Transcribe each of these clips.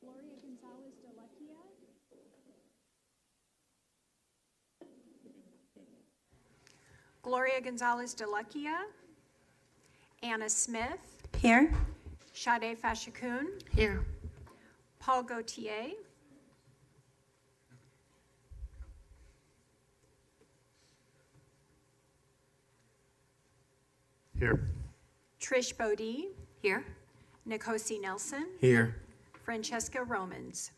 Gloria Gonzalez de Lecchia. Gloria Gonzalez de Lecchia. Anna Smith. Here. Sade Fashikun. Here. Paul Gauthier. Here. Trish Bodie. Here. Nikosi Nelson. Here. Francesca Romans.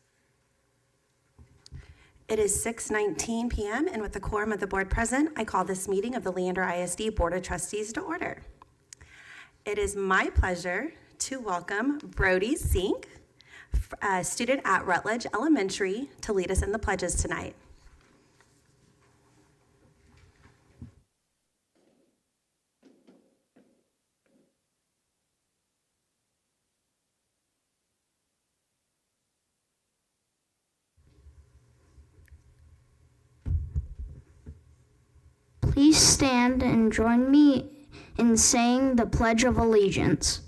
It is 6:19 p.m. and with the quorum of the board present, I call this meeting of the Leander ISD Board of Trustees to order. It is my pleasure to welcome Brody Zink, a student at Rutledge Elementary, to lead us in the pledges tonight. Please stand and join me in saying the Pledge of Allegiance.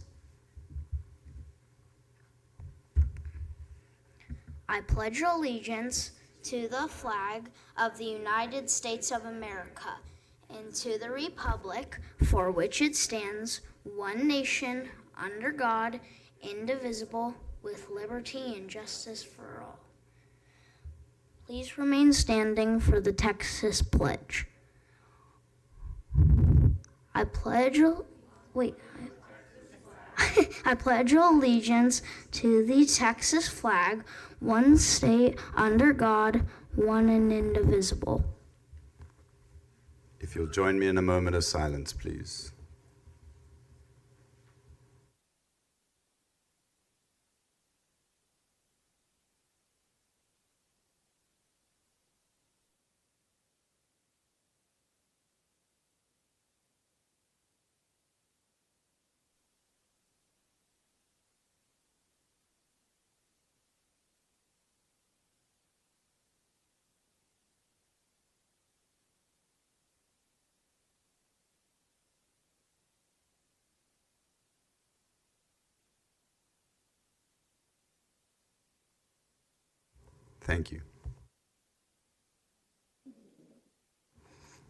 I pledge allegiance to the flag of the United States of America and to the republic for which it stands, one nation, under God, indivisible, with liberty and justice for all. Please remain standing for the Texas Pledge. I pledge allegiance to the Texas flag, one state, under God, one and indivisible. If you'll join me in a moment of silence, please. Thank you.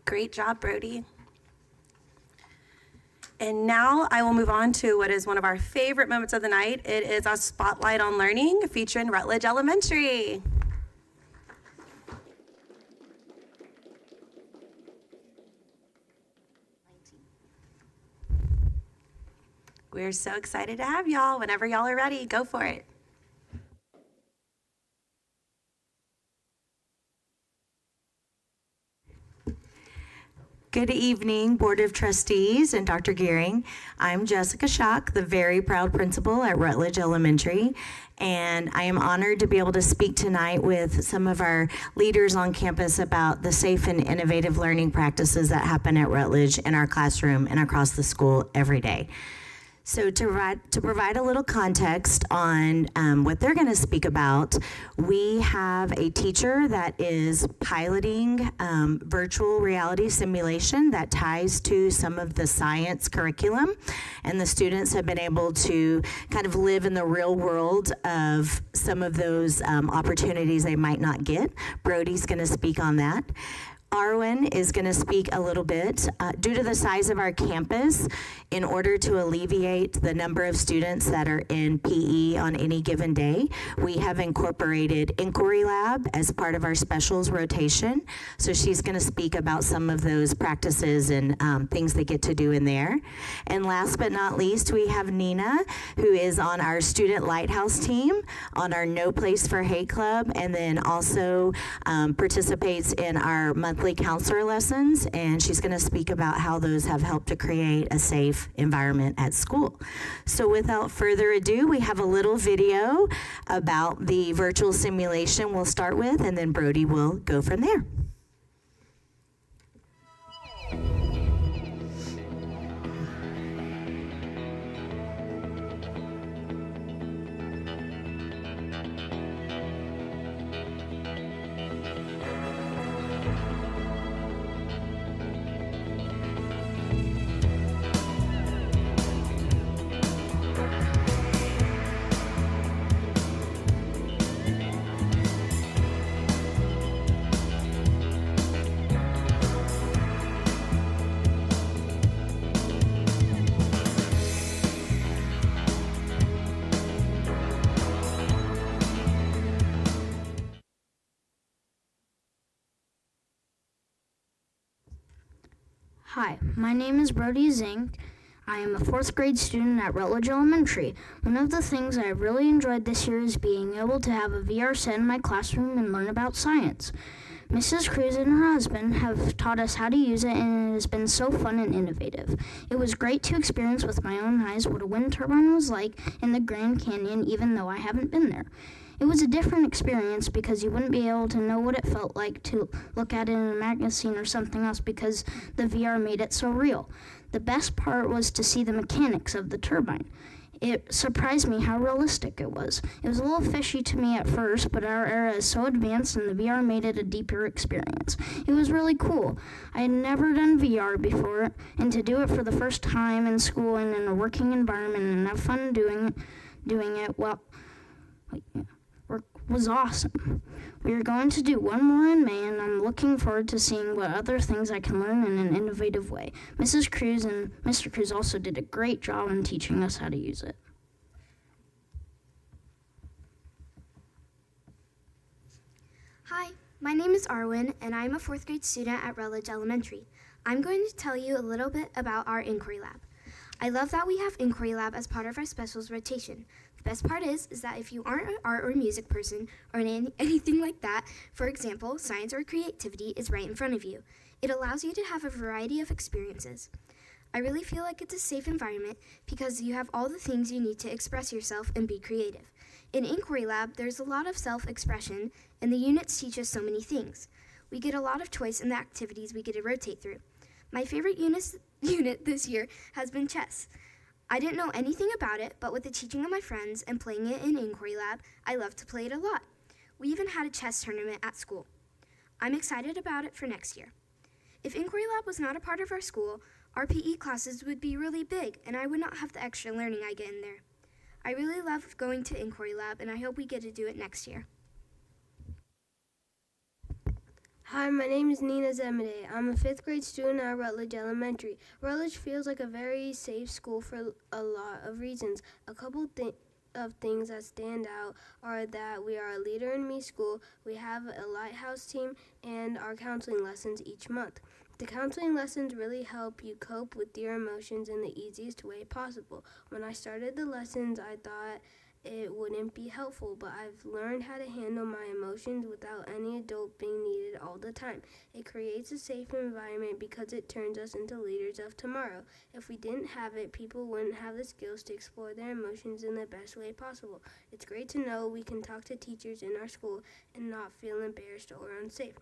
Great job, Brody. And now I will move on to what is one of our favorite moments of the night. It is our Spotlight on Learning featuring Rutledge Elementary. We're so excited to have y'all. Whenever y'all are ready, go for it. Good evening, Board of Trustees and Dr. Gearing. I'm Jessica Schock, the very proud principal at Rutledge Elementary, and I am honored to be able to speak tonight with some of our leaders on campus about the safe and innovative learning practices that happen at Rutledge in our classroom and across the school every day. So to provide a little context on what they're going to speak about, we have a teacher that is piloting virtual reality simulation that ties to some of the science curriculum, and the students have been able to kind of live in the real world of some of those opportunities they might not get. Brody's going to speak on that. Arwen is going to speak a little bit. Due to the size of our campus, in order to alleviate the number of students that are in PE on any given day, we have incorporated Inquiry Lab as part of our specials rotation. So she's going to speak about some of those practices and things they get to do in there. And last but not least, we have Nina, who is on our Student Lighthouse team, on our No Place for Hate Club, and then also participates in our monthly counselor lessons, and she's going to speak about how those have helped to create a safe environment at school. So without further ado, we have a little video about the virtual simulation we'll start with, and then Brody will go from there. Hi, my name is Brody Zink. I am a fourth grade student at Rutledge Elementary. One of the things I really enjoyed this year is being able to have a VR set in my classroom and learn about science. Mrs. Cruz and her husband have taught us how to use it, and it has been so fun and innovative. It was great to experience with my own eyes what a wind turbine was like in the Grand Canyon, even though I haven't been there. It was a different experience because you wouldn't be able to know what it felt like to look at it in a magazine or something else because the VR made it so real. The best part was to see the mechanics of the turbine. It surprised me how realistic it was. It was a little fishy to me at first, but our era is so advanced and the VR made it a deeper experience. It was really cool. I had never done VR before, and to do it for the first time in school and in a working environment and have fun doing it, was awesome. We are going to do one more in May, and I'm looking forward to seeing what other things I can learn in an innovative way. Mrs. Cruz and Mr. Cruz also did a great job in teaching us how to use it. Hi, my name is Arwen, and I'm a fourth grade student at Rutledge Elementary. I'm going to tell you a little bit about our Inquiry Lab. I love that we have Inquiry Lab as part of our specials rotation. The best part is that if you aren't an art or music person or anything like that, for example, science or creativity is right in front of you. It allows you to have a variety of experiences. I really feel like it's a safe environment because you have all the things you need to express yourself and be creative. In Inquiry Lab, there's a lot of self-expression, and the units teach us so many things. We get a lot of choice in the activities we get to rotate through. My favorite unit this year has been chess. I didn't know anything about it, but with the teaching of my friends and playing it in Inquiry Lab, I love to play it a lot. We even had a chess tournament at school. I'm excited about it for next year. If Inquiry Lab was not a part of our school, our PE classes would be really big, and I would not have the extra learning I get in there. I really love going to Inquiry Lab, and I hope we get to do it next year. Hi, my name is Nina Zemede. I'm a fifth grade student at Rutledge Elementary. Rutledge feels like a very safe school for a lot of reasons. A couple of things that stand out are that we are a Leader in Me school, we have a lighthouse team, and our counseling lessons each month. The counseling lessons really help you cope with your emotions in the easiest way possible. When I started the lessons, I thought it wouldn't be helpful, but I've learned how to handle my emotions without any adult being needed all the time. It creates a safe environment because it turns us into leaders of tomorrow. If we didn't have it, people wouldn't have the skills to explore their emotions in the best way possible. It's great to know we can talk to teachers in our school and not feel embarrassed or unsafe.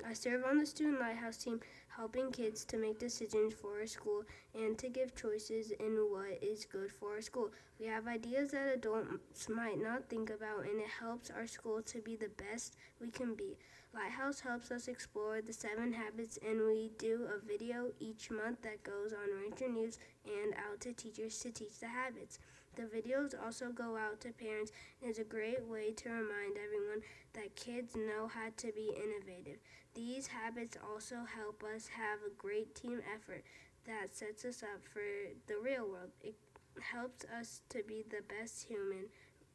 I serve on the Student Lighthouse team, helping kids to make decisions for our school and to give choices in what is good for our school. We have ideas that adults might not think about, and it helps our school to be the best we can be. Lighthouse helps us explore the 7 habits, and we do a video each month that goes on Rancher News and out to teachers to teach the habits. The videos also go out to parents, and it's a great way to remind everyone that kids know how to be innovative. These habits also help us have a great team effort that sets us up for the real world. It helps us to be the best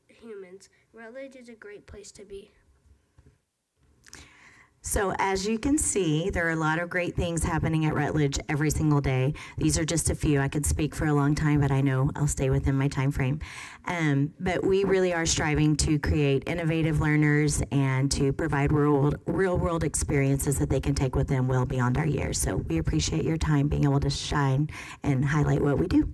humans. Rutledge is a great place to be. So as you can see, there are a lot of great things happening at Rutledge every single day. These are just a few. I could speak for a long time, but I know I'll stay within my time frame. But we really are striving to create innovative learners and to provide real world experiences that they can take with them well beyond our years. So we appreciate your time being able to shine and highlight what we do.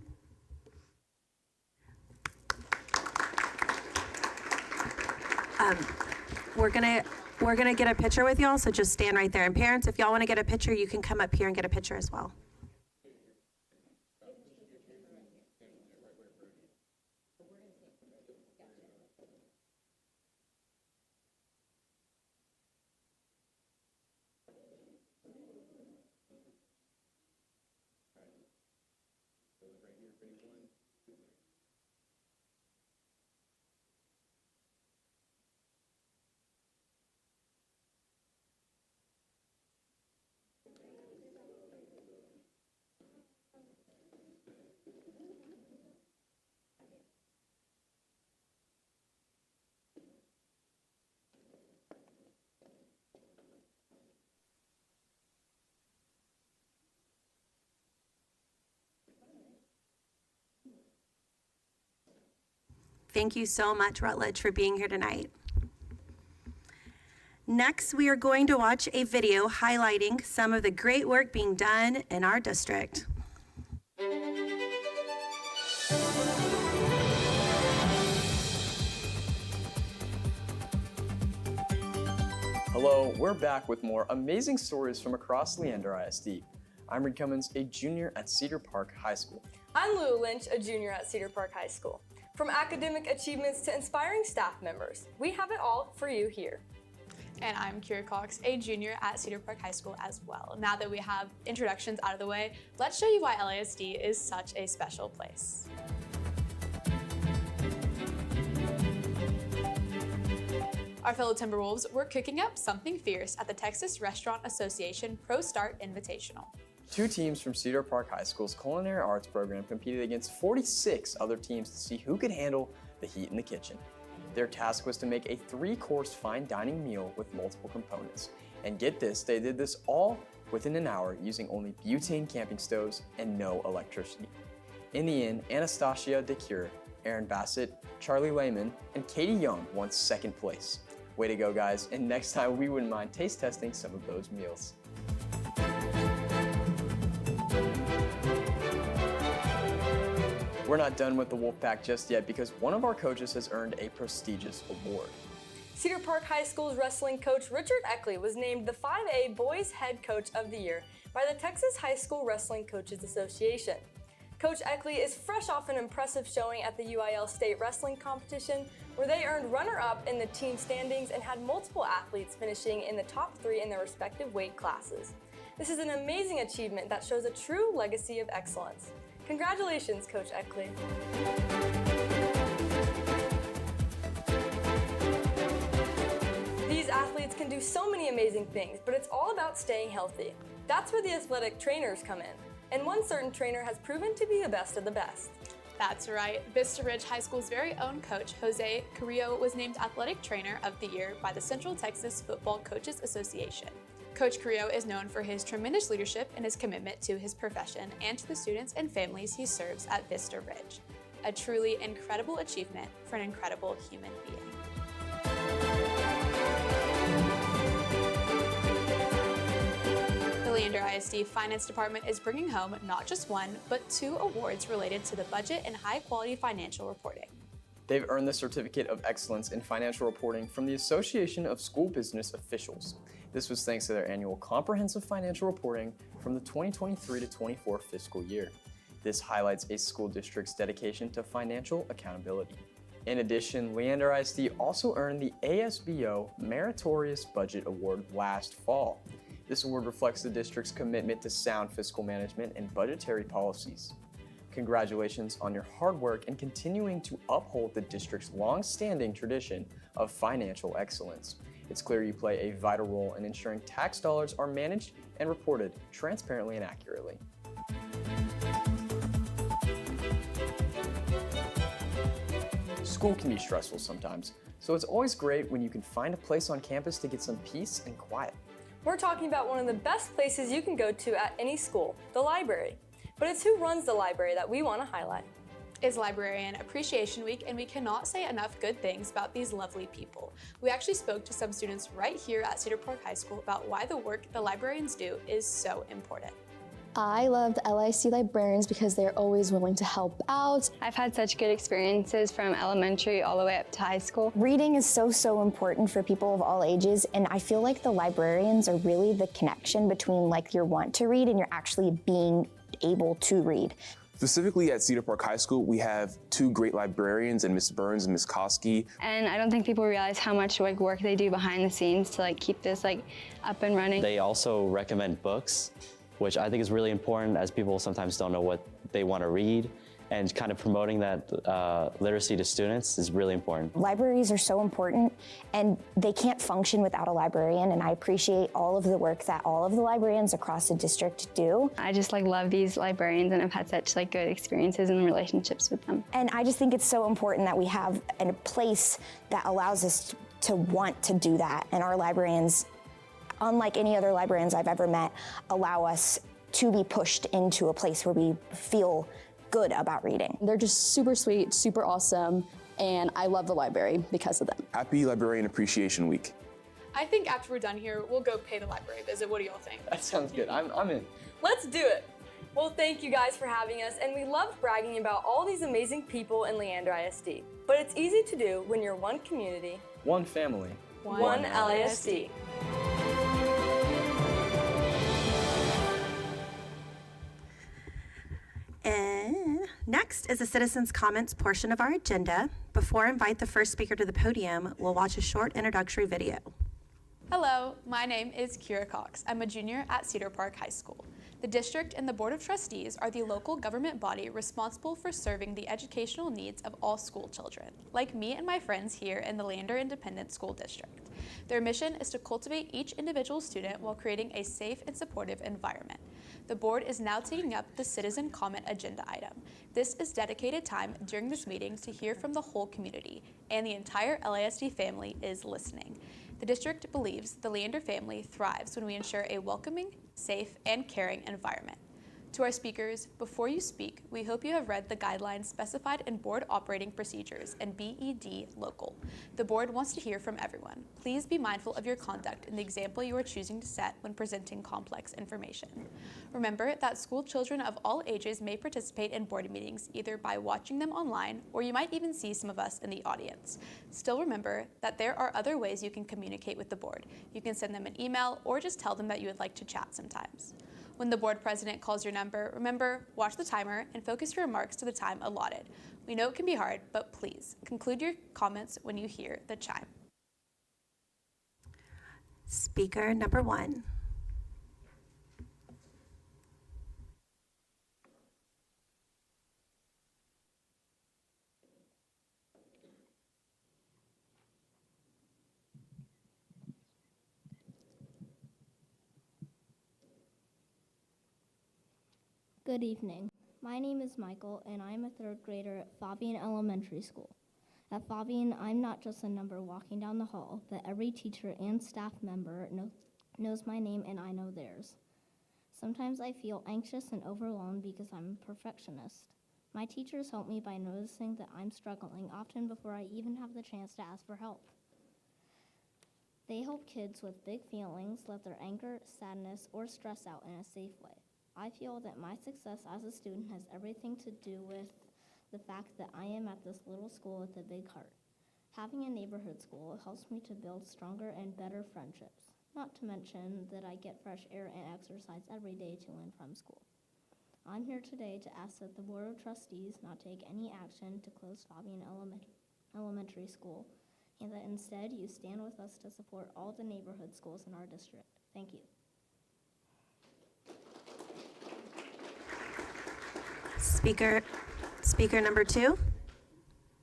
We're gonna get a picture with y'all, so just stand right there. And parents, if y'all wanna get a picture, you can come up here and get a picture as well. Thank you so much, Rutledge, for being here tonight. Next, we are going to watch a video highlighting some of the great work being done in our district. Hello, we're back with more amazing stories from across Leander ISD. I'm Reed Cummins, a junior at Cedar Park High School. I'm Lou Lynch, a junior at Cedar Park High School. From academic achievements to inspiring staff members, we have it all for you here. And I'm Kira Cox, a junior at Cedar Park High School as well. Now that we have introductions out of the way, let's show you why LISD is such a special place. Our fellow Timberwolves were cooking up something fierce at the Texas Restaurant Association Pro Start Invitational. 2 teams from Cedar Park High School's culinary arts program competed against 46 other teams to see who could handle the heat in the kitchen. Their task was to make a 3-course fine dining meal with multiple components. And get this, they did this all within an hour using only butane camping stoves and no electricity. In the end, Anastasia DeCure, Aaron Bassett, Charlie Lehman, and Katie Young won 2nd place. Way to go, guys, and next time we wouldn't mind taste testing some of those meals. We're not done with the Wolfpack just yet because one of our coaches has earned a prestigious award. Cedar Park High School's wrestling coach Richard Eckley was named the 5A Boys Head Coach of the Year by the Texas High School Wrestling Coaches Association. Coach Eckley is fresh off an impressive showing at the UIL State Wrestling Competition, where they earned runner-up in the team standings and had multiple athletes finishing in the top 3 in their respective weight classes. This is an amazing achievement that shows a true legacy of excellence. Congratulations, Coach Eckley. These athletes can do so many amazing things, but it's all about staying healthy. That's where the athletic trainers come in. And one certain trainer has proven to be the best of the best. That's right. Vista Ridge High School's very own coach, Jose Carrillo, was named Athletic Trainer of the Year by the Central Texas Football Coaches Association. Coach Carrillo is known for his tremendous leadership and his commitment to his profession and to the students and families he serves at Vista Ridge. A truly incredible achievement for an incredible human being. The Leander ISD Finance Department is bringing home not just 1, but 2 awards related to the budget and high-quality financial reporting. They've earned the Certificate of Excellence in Financial Reporting from the Association of School Business Officials. This was thanks to their annual comprehensive financial reporting from the 2023 to 24 fiscal year. This highlights a school district's dedication to financial accountability. In addition, Leander ISD also earned the ASBO Meritorious Budget Award last fall. This award reflects the district's commitment to sound fiscal management and budgetary policies. Congratulations on your hard work and continuing to uphold the district's long-standing tradition of financial excellence. It's clear you play a vital role in ensuring tax dollars are managed and reported transparently and accurately. School can be stressful sometimes, so it's always great when you can find a place on campus to get some peace and quiet. We're talking about one of the best places you can go to at any school, the library. But it's who runs the library that we want to highlight. It's Librarian Appreciation Week, and we cannot say enough good things about these lovely people. We actually spoke to some students right here at Cedar Park High School about why the work the librarians do is so important. I love the LIC librarians because they're always willing to help out. I've had such good experiences from elementary all the way up to high school. Reading is so important for people of all ages, and I feel like the librarians are really the connection between like your want to read and you're actually being able to read. Specifically at Cedar Park High School, we have 2 great librarians, and Miss Burns and Miss Koski. And I don't think people realize how much work they do behind the scenes to keep this up and running. They also recommend books, which I think is really important, as people sometimes don't know what they want to read, and kind of promoting that literacy to students is really important. Libraries are so important, and they can't function without a librarian, and I appreciate all of the work that all of the librarians across the district do. I just love these librarians, and I've had such good experiences and relationships with them. And I just think it's so important that we have a place that allows us to want to do that, and our librarians, unlike any other librarians I've ever met, allow us to be pushed into a place where we feel good about reading. They're just super sweet, super awesome. and I love the library because of them. Happy Librarian Appreciation Week. I think after we're done here, we'll go pay the library visit. What do y'all think? That sounds good. I'm in. Let's do it. Well, thank you guys for having us, and we love bragging about all these amazing people in Leander ISD. But it's easy to do when you're one community, One family. one LISD. And next is the citizens' comments portion of our agenda. Before I invite the first speaker to the podium, we'll watch a short introductory video. Hello, my name is Kira Cox. I'm a junior at Cedar Park High School. The district and the Board of Trustees are the local government body responsible for serving the educational needs of all school children, like me and my friends here in the Leander Independent School District. Their mission is to cultivate each individual student while creating a safe and supportive environment. The board is now taking up the citizen comment agenda item. This is dedicated time during this meeting to hear from the whole community, and the entire LISD family is listening. The district believes the Leander family thrives when we ensure a welcoming, safe, and caring environment. To our speakers, before you speak, we hope you have read the guidelines specified in Board Operating Procedures and BED Local. The board wants to hear from everyone. Please be mindful of your conduct and the example you are choosing to set when presenting complex information. Remember that school children of all ages may participate in board meetings either by watching them online, or you might even see some of us in the audience. Still remember that there are other ways you can communicate with the board. You can send them an email or just tell them that you would like to chat sometimes. When the board president calls your number, remember, watch the timer and focus your remarks to the time allotted. We know it can be hard, but please conclude your comments when you hear the chime. Speaker number 1. Good evening. My name is Michael, and I'm a third grader at Fabian Elementary School. At Fabian, I'm not just a number walking down the hall, but every teacher and staff member knows my name and I know theirs. Sometimes I feel anxious and overwhelmed because I'm a perfectionist. My teachers help me by noticing that I'm struggling often before I even have the chance to ask for help. They help kids with big feelings let their anger, sadness, or stress out in a safe way. I feel that my success as a student has everything to do with the fact that I am at this little school with a big heart. Having a neighborhood school helps me to build stronger and better friendships, not to mention that I get fresh air and exercise every day to and from school. I'm here today to ask that the Board of Trustees not take any action to close Fabian Elementary School, and that instead you stand with us to support all the neighborhood schools in our district. Thank you. Speaker number 2.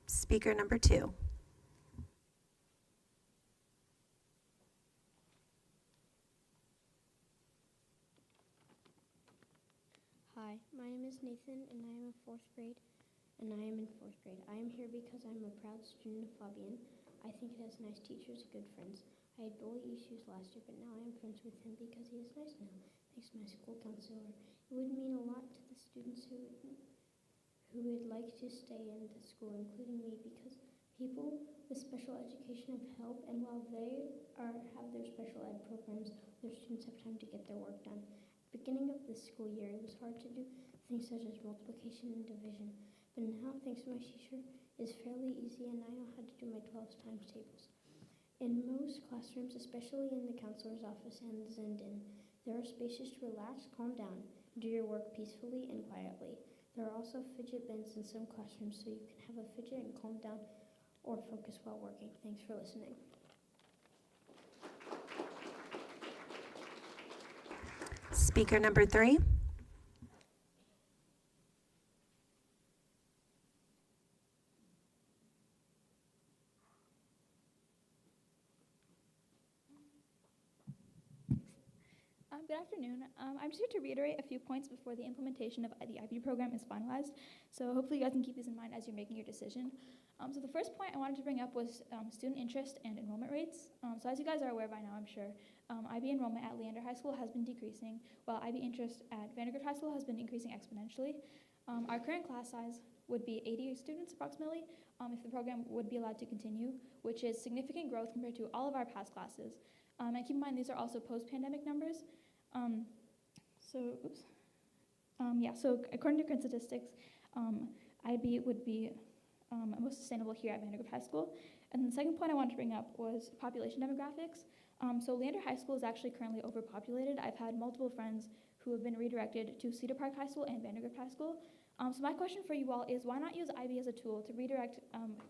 Speaker number 2. Hi, my name is Nathan, and I am in 4th grade. I am here because I'm a proud student of Fabian. I think it has nice teachers and good friends. I had bully issues last year, but now I am friends with him because he is nice now. Thanks to my school counselor. It would mean a lot to the students who would like to stay in the school, including me, because people with special education have help, and while they have their special ed programs, their students have time to get their work done. At the beginning of this school year, it was hard to do things such as multiplication and division, but now, thanks to my teacher, it's fairly easy, and I know how to do my 12 times tables. In most classrooms, especially in the counselor's office and the Zenden, there are spaces to relax, calm down, do your work peacefully and quietly. There are also fidget bins in some classrooms, so you can have a fidget and calm down or focus while working. Thanks for listening. Speaker number 3. Good afternoon. I'm just here to reiterate a few points before the implementation of the IB program is finalized. So hopefully you guys can keep these in mind as you're making your decision. So the first point I wanted to bring up was student interest and enrollment rates. So as you guys are aware by now, I'm sure, IB enrollment at Leander High School has been decreasing, while IB interest at Vandergrift High School has been increasing exponentially. Our current class size would be 80 students approximately if the program would be allowed to continue, which is significant growth compared to all of our past classes. And keep in mind, these are also post-pandemic numbers. So according to current statistics, IB would be most sustainable here at Vandergrift High School. And the second point I wanted to bring up was population demographics. So Leander High School is actually currently overpopulated. I've had multiple friends who have been redirected to Cedar Park High School and Vandergrift High School. So my question for you all is, why not use IB as a tool to redirect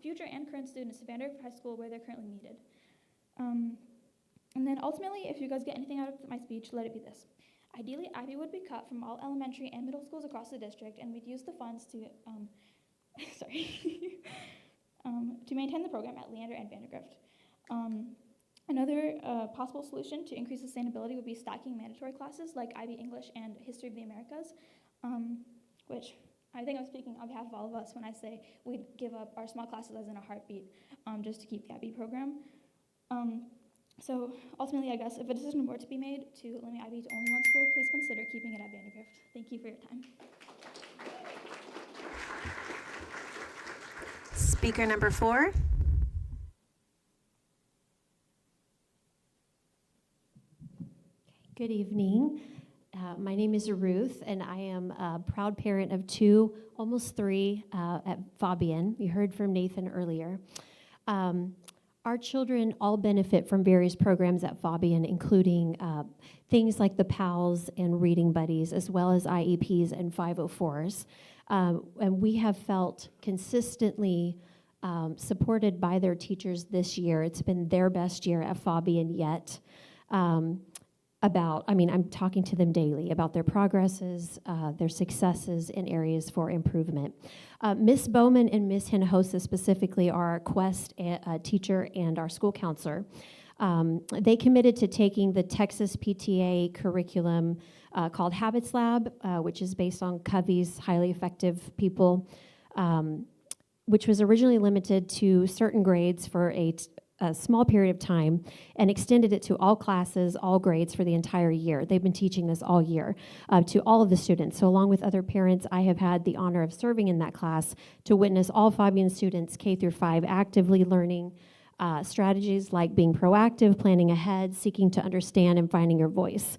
future and current students to Vandergrift High School where they're currently needed? And then ultimately, if you guys get anything out of my speech, let it be this. Ideally, IB would be cut from all elementary and middle schools across the district, and we'd use the funds to to maintain the program at Leander and Vandergrift. Another possible solution to increase sustainability would be stacking mandatory classes like IB English and History of the Americas, which I think I'm speaking on behalf of all of us when I say we'd give up our small classes as in a heartbeat just to keep the IB program. So ultimately, I guess, if a decision were to be made to limit IB to only one school, please consider keeping it at Vandergrift. Thank you for your time. Speaker number 4. Good evening. My name is Ruth, and I am a proud parent of 2, almost 3, at Fabian. You heard from Nathan earlier. Our children all benefit from various programs at Fabian, including things like the PALS and Reading Buddies, as well as IEPs and 504s. And we have felt consistently supported by their teachers this year. It's been their best year at Fabian yet. I'm talking to them daily about their progresses, their successes, and areas for improvement. Ms. Bowman and Ms. Hinojosa specifically are our Quest teacher and our school counselor. They committed to taking the Texas PTA curriculum called Habits Lab, which is based on Covey's Highly Effective People, which was originally limited to certain grades for a small period of time, and extended it to all classes, all grades for the entire year. They've been teaching this all year to all of the students. So along with other parents, I have had the honor of serving in that class to witness all Fabian students K through 5 actively learning strategies like being proactive, planning ahead, seeking to understand, and finding your voice.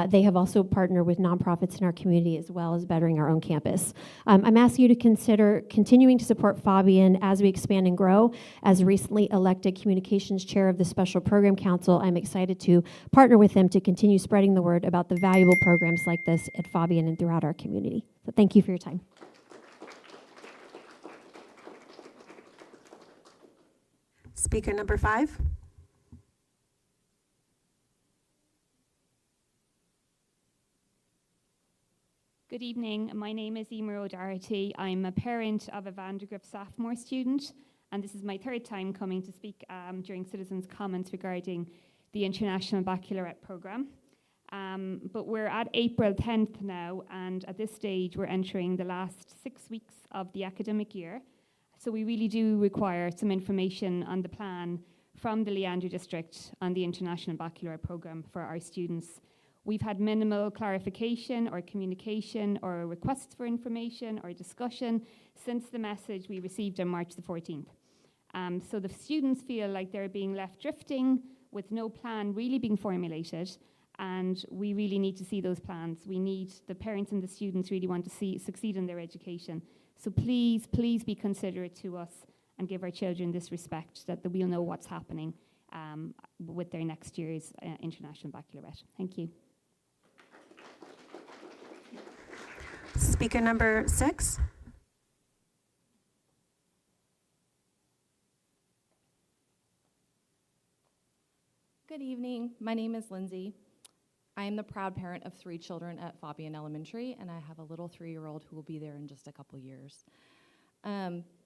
They have also partnered with nonprofits in our community as well as bettering our own campus. I'm asking you to consider continuing to support Fabian as we expand and grow. As recently elected communications chair of the Special Program Council, I'm excited to partner with them to continue spreading the word about the valuable programs like this at Fabian and throughout our community. So thank you for your time. Speaker number 5. Good evening. My name is Emer O'Doherty. I'm a parent of a Vandergrift sophomore student, and this is my 3rd time coming to speak during citizens' comments regarding the International Baccalaureate Programme. But we're at April 10th now, and at this stage we're entering the last 6 weeks of the academic year. So we really do require some information on the plan from the Leander District on the International Baccalaureate Programme for our students. We've had minimal clarification or communication or requests for information or discussion since the message we received on March the 14th. So the students feel like they're being left drifting with no plan really being formulated, and we really need to see those plans. We need, the parents and the students really want to succeed in their education. So please, please be considerate to us and give our children this respect that we'll know what's happening with their next year's International Baccalaureate. Thank you. Speaker number 6. Good evening. My name is Lindsay. I am the proud parent of 3 children at Fabian Elementary, and I have a little 3-year-old who will be there in just a couple years.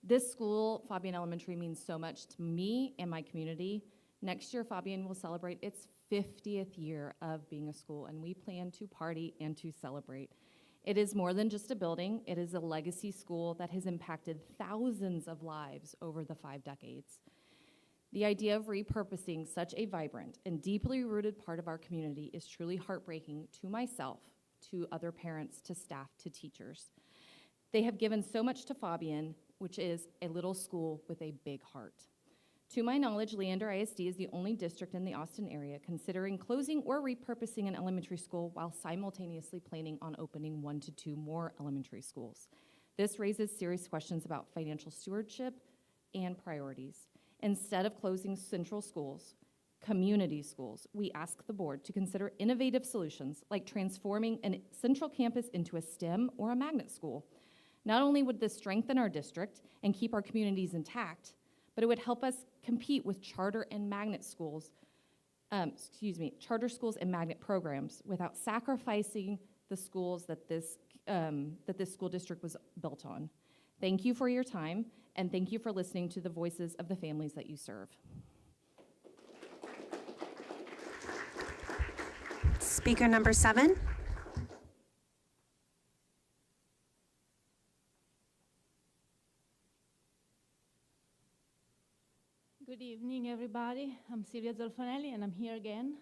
This school, Fabian Elementary, means so much to me and my community. Next year, Fabian will celebrate its 50th year of being a school, and we plan to party and to celebrate. It is more than just a building. It is a legacy school that has impacted thousands of lives over the 5 decades. The idea of repurposing such a vibrant and deeply rooted part of our community is truly heartbreaking to myself, to other parents, to staff, to teachers. They have given so much to Fabian, which is a little school with a big heart. To my knowledge, Leander ISD is the only district in the Austin area considering closing or repurposing an elementary school while simultaneously planning on opening 1 to 2 more elementary schools. This raises serious questions about financial stewardship and priorities. Instead of closing central schools, community schools, we ask the board to consider innovative solutions like transforming a central campus into a STEM or a magnet school. Not only would this strengthen our district and keep our communities intact, but it would help us compete with charter and magnet schools, charter schools and magnet programs without sacrificing the schools that this school district was built on. Thank you for your time, and thank you for listening to the voices of the families that you serve. Speaker number 7. Good evening, everybody. I'm Silvia Zolfanelli, and I'm here again.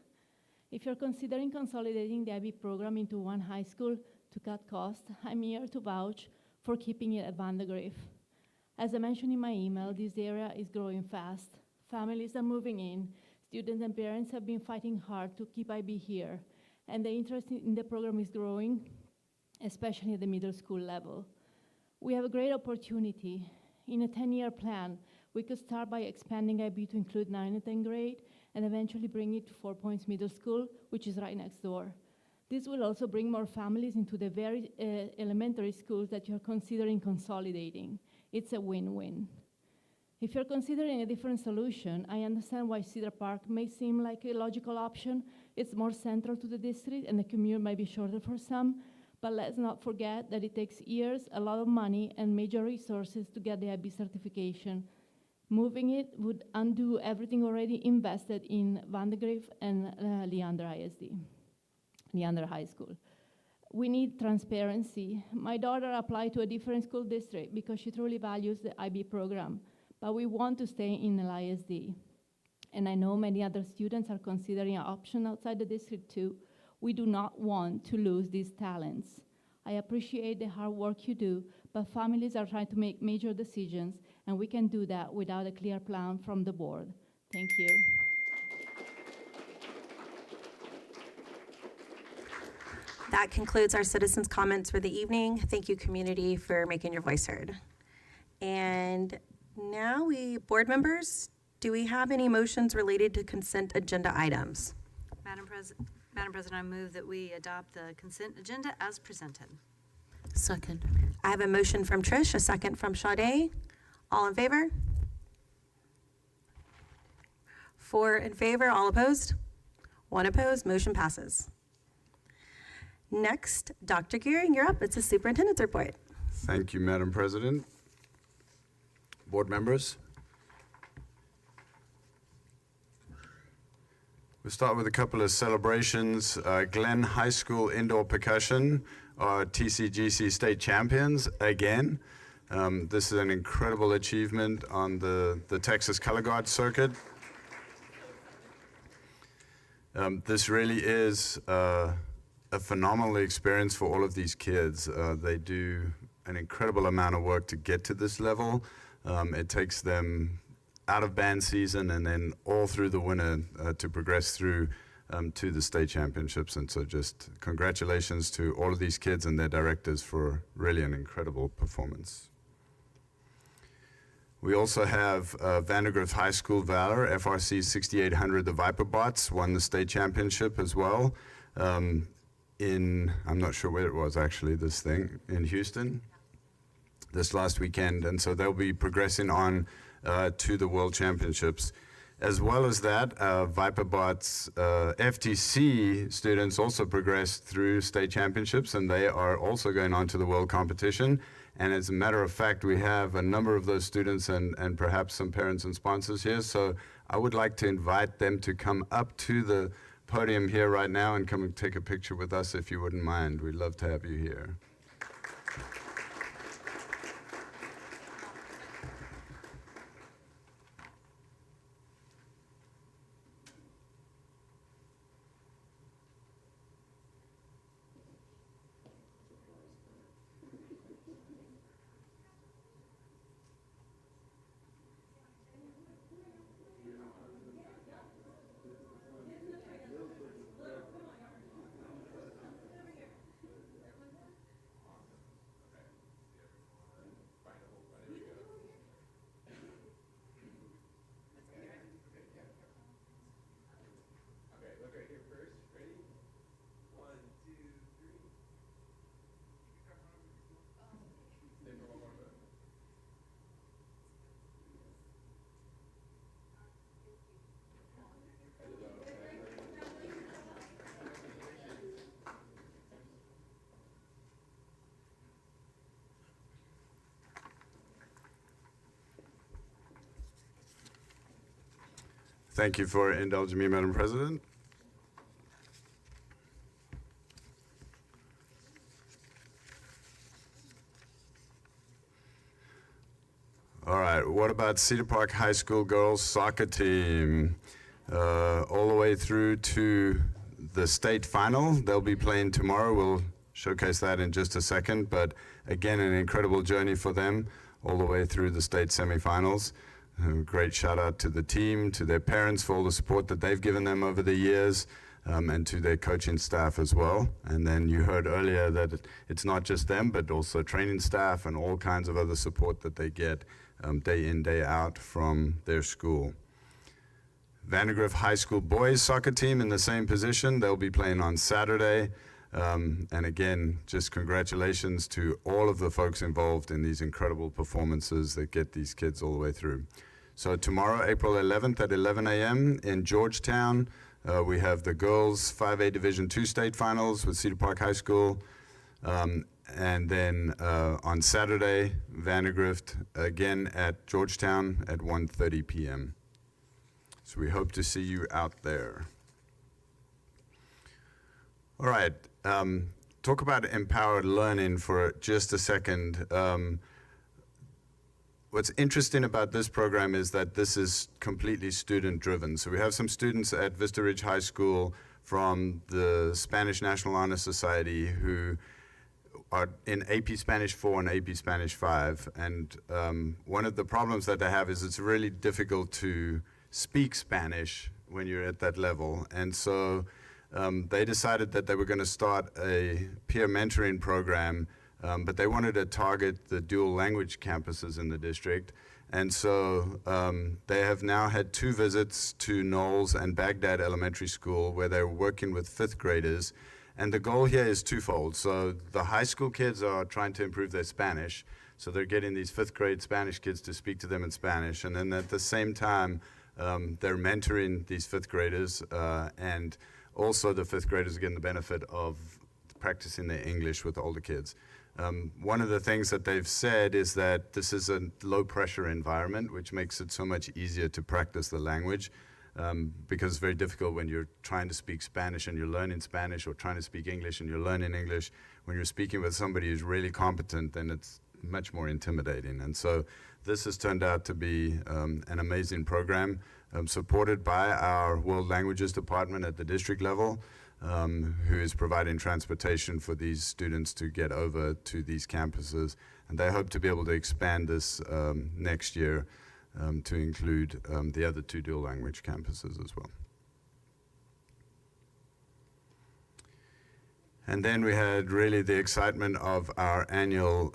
If you're considering consolidating the IB program into one high school to cut costs, I'm here to vouch for keeping it at Vandergrift. As I mentioned in my email, this area is growing fast. Families are moving in. Students and parents have been fighting hard to keep IB here, and the interest in the program is growing, especially at the middle school level. We have a great opportunity. In a 10-year plan, we could start by expanding IB to include 9th and 10th grade, and eventually bring it to 4 Points Middle School, which is right next door. This will also bring more families into the very elementary schools that you're considering consolidating. It's a win-win. If you're considering a different solution, I understand why Cedar Park may seem like a logical option. It's more central to the district, and the commute might be shorter for some, but let's not forget that it takes years, a lot of money, and major resources to get the IB certification. Moving it would undo everything already invested in Vandergrift and Leander ISD, Leander High School. We need transparency. My daughter applied to a different school district because she truly values the IB program, but we want to stay in LISD. And I know many other students are considering an option outside the district too. We do not want to lose these talents. I appreciate the hard work you do, but families are trying to make major decisions, and we can do that without a clear plan from the board. Thank you. That concludes our citizens' comments for the evening. Thank you, community, for making your voice heard. And now board members, do we have any motions related to consent agenda items? Madam President, I move that we adopt the consent agenda as presented. Second. I have a motion from Trish, a second from Sade. All in favor? 4 in favor, all opposed? 1 opposed, motion passes. Next, Dr. Gearing, you're up. It's a superintendent's report. Thank you, Madam President. Board members. We'll start with a couple of celebrations. Glen High School Indoor Percussion are TCGC state champions again. This is an incredible achievement on the Texas Color Guard circuit. This really is a phenomenal experience for all of these kids. They do an incredible amount of work to get to this level. It takes them out of band season and then all through the winter to progress through to the state championships. And so just congratulations to all of these kids and their directors for really an incredible performance. We also have Vandergrift High School Valor, FRC 6800, the Viper Bots, won the state championship as well. I'm not sure where it was actually, this thing, in Houston this last weekend. And so they'll be progressing on to the World Championships. As well as that, ViperBot's FTC students also progressed through state championships, and they are also going on to the world competition. And as a matter of fact, we have a number of those students and perhaps some parents and sponsors here. So I would like to invite them to come up to the podium here right now and come and take a picture with us if you wouldn't mind. We'd love to have you here. Thank you for indulging me, Madam President. All right, what about Cedar Park High School girls soccer team? All the way through to the state final. They'll be playing tomorrow. We'll showcase that in just a second, but again, an incredible journey for them all the way through the state semifinals. Great shout out to the team, to their parents for all the support that they've given them over the years, and to their coaching staff as well. And then you heard earlier that it's not just them, but also training staff and all kinds of other support that they get day in, day out from their school. Vandergrift High School boys soccer team in the same position. They'll be playing on Saturday. And again, just congratulations to all of the folks involved in these incredible performances that get these kids all the way through. So tomorrow, April 11th at 11 a.m. in Georgetown, we have the girls 5A Division II state finals with Cedar Park High School. And then on Saturday, Vandergrift again at Georgetown at 1:30 p.m. So we hope to see you out there. All right, talk about empowered learning for just a second. What's interesting about this program is that this is completely student-driven. So we have some students at Vista Ridge High School from the Spanish National Honor Society who are in AP Spanish 4 and AP Spanish 5. And one of the problems that they have is it's really difficult to speak Spanish when you're at that level. And so they decided that they were going to start a peer mentoring program, but they wanted to target the dual language campuses in the district. And so they have now had 2 visits to Knowles and Baghdad Elementary School where they're working with 5th graders. And the goal here is twofold. So the high school kids are trying to improve their Spanish. So they're getting these 5th grade Spanish kids to speak to them in Spanish. And then at the same time, they're mentoring these 5th graders, and also the 5th graders are getting the benefit of practicing their English with older kids. One of the things that they've said is that this is a low-pressure environment, which makes it so much easier to practice the language, because it's very difficult when you're trying to speak Spanish and you're learning Spanish, or trying to speak English and you're learning English. When you're speaking with somebody who's really competent, then it's much more intimidating. And so this has turned out to be an amazing program, supported by our World Languages Department at the district level, who is providing transportation for these students to get over to these campuses. And they hope to be able to expand this next year to include the other 2 dual language campuses as well. And then we had really the excitement of our annual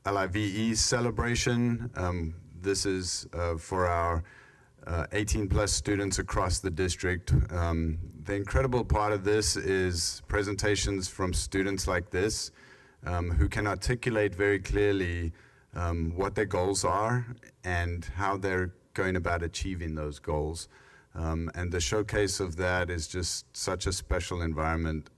LIVE celebration. This is for our 18-plus students across the district. The incredible part of this is presentations from students like this who can articulate very clearly what their goals are and how they're going about achieving those goals. And the showcase of that is just such a special environment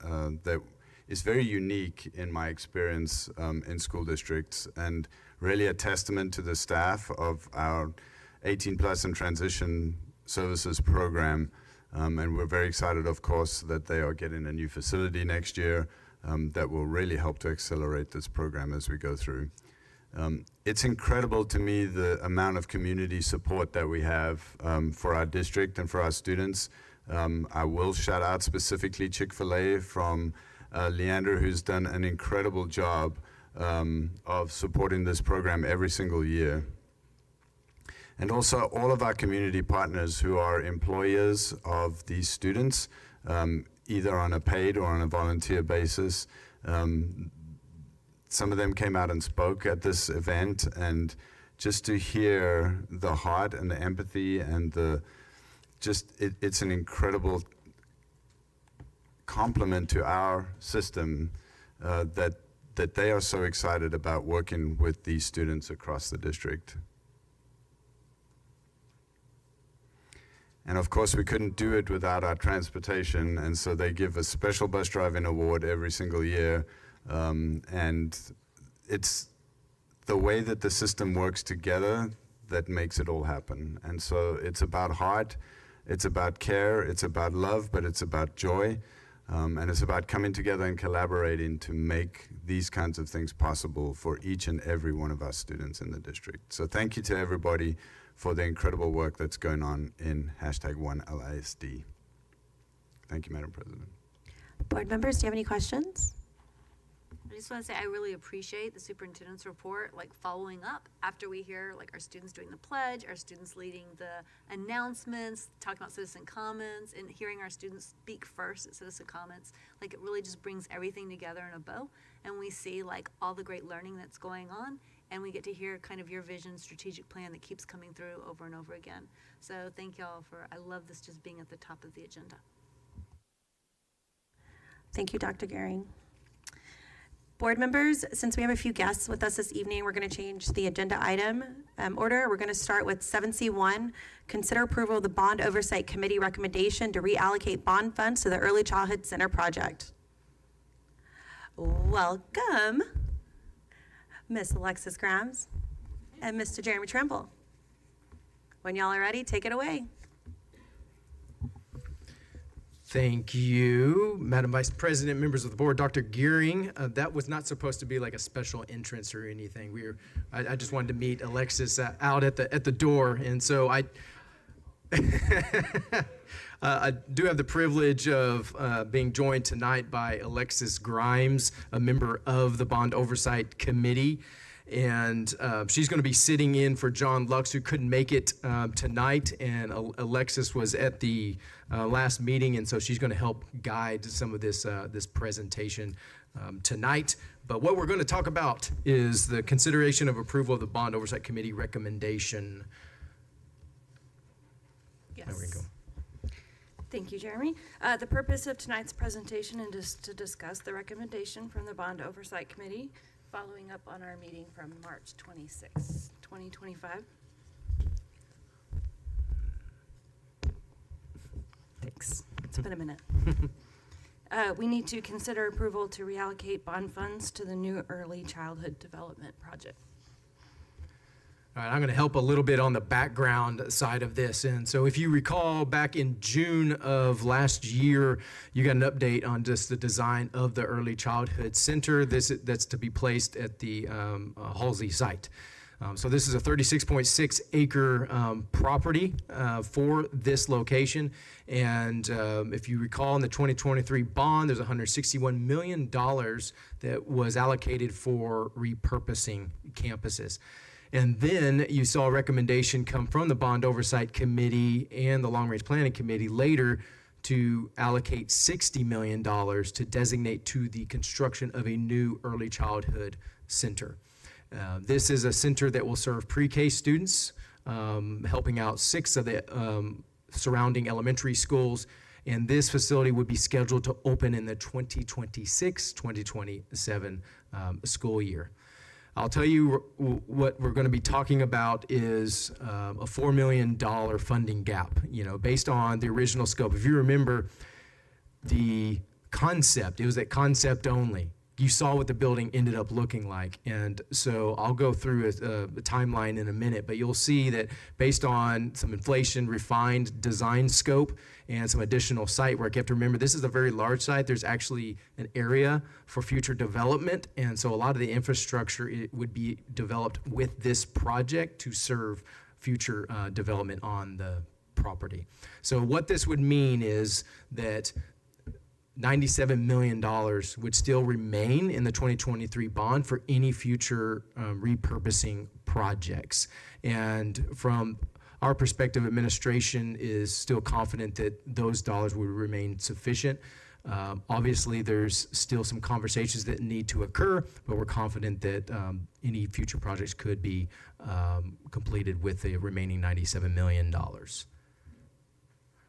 that is very unique in my experience in school districts, and really a testament to the staff of our 18-plus and transition services program. And we're very excited, of course, that they are getting a new facility next year that will really help to accelerate this program as we go through. It's incredible to me the amount of community support that we have for our district and for our students. I will shout out specifically Chick-fil-A from Leander, who's done an incredible job of supporting this program every single year. And also all of our community partners who are employers of these students, either on a paid or on a volunteer basis. Some of them came out and spoke at this event, and just to hear the heart and the empathy and it's an incredible compliment to our system that they are so excited about working with these students across the district. And of course, we couldn't do it without our transportation, and so they give a special bus driving award every single year. And it's the way that the system works together that makes it all happen. And so it's about heart, it's about care, it's about love, but it's about joy. And it's about coming together and collaborating to make these kinds of things possible for each and every one of our students in the district. So thank you to everybody for the incredible work that's going on in #OneLISD. Thank you, Madam President. Board members, do you have any questions? I just want to say I really appreciate the superintendent's report, like following up after we hear like our students doing the pledge, our students leading the announcements, talking about citizen comments, and hearing our students speak first at citizen comments. Like it really just brings everything together in a bow, and we see like all the great learning that's going on, and we get to hear kind of your vision, strategic plan that keeps coming through over and over again. So thank y'all I love this just being at the top of the agenda. Thank you, Dr. Gehring. Board members, since we have a few guests with us this evening, we're going to change the agenda item order. We're going to start with 7C1, consider approval of the Bond Oversight Committee recommendation to reallocate bond funds to the Early Childhood Center project. Welcome, Miss Alexis Grimes and Mr. Jeremy Trimble. When y'all are ready, take it away. Thank you, Madam Vice President, members of the board, Dr. Gehring. That was not supposed to be like a special entrance or anything. I just wanted to meet Alexis out at the door, and so I do have the privilege of being joined tonight by Alexis Grimes, a member of the Bond Oversight Committee. And she's going to be sitting in for John Lux, who couldn't make it tonight. And Alexis was at the last meeting, and so she's going to help guide some of this presentation tonight. But what we're going to talk about is the consideration of approval of the Bond Oversight Committee recommendation. Yes. There we go. Thank you, Jeremy. The purpose of tonight's presentation is to discuss the recommendation from the Bond Oversight Committee following up on our meeting from March 26, 2025. Thanks. It's been a minute. We need to consider approval to reallocate bond funds to the new Early Childhood Development Project. All right, I'm going to help a little bit on the background side of this. And so if you recall, back in June of last year, you got an update on just the design of the Early Childhood Center that's to be placed at the Halsey site. So this is a 36.6 acre property for this location. And if you recall, in the 2023 bond, there's $161 million that was allocated for repurposing campuses. And then you saw a recommendation come from the Bond Oversight Committee and the Long Range Planning Committee later to allocate $60 million to designate to the construction of a new early childhood center. This is a center that will serve pre-K students, helping out 6 of the surrounding elementary schools. And this facility would be scheduled to open in the 2026-2027 school year. I'll tell you what we're going to be talking about is a $4 million funding gap, based on the original scope. If you remember the concept, it was that concept only. You saw what the building ended up looking like. And so I'll go through a timeline in a minute, but you'll see that based on some inflation, refined design scope, and some additional site work, you have to remember this is a very large site. There's actually an area for future development. And so a lot of the infrastructure would be developed with this project to serve future development on the property. So what this would mean is that $97 million would still remain in the 2023 bond for any future repurposing projects. And from our perspective, administration is still confident that those dollars would remain sufficient. Obviously, there's still some conversations that need to occur, but we're confident that any future projects could be completed with the remaining $97 million.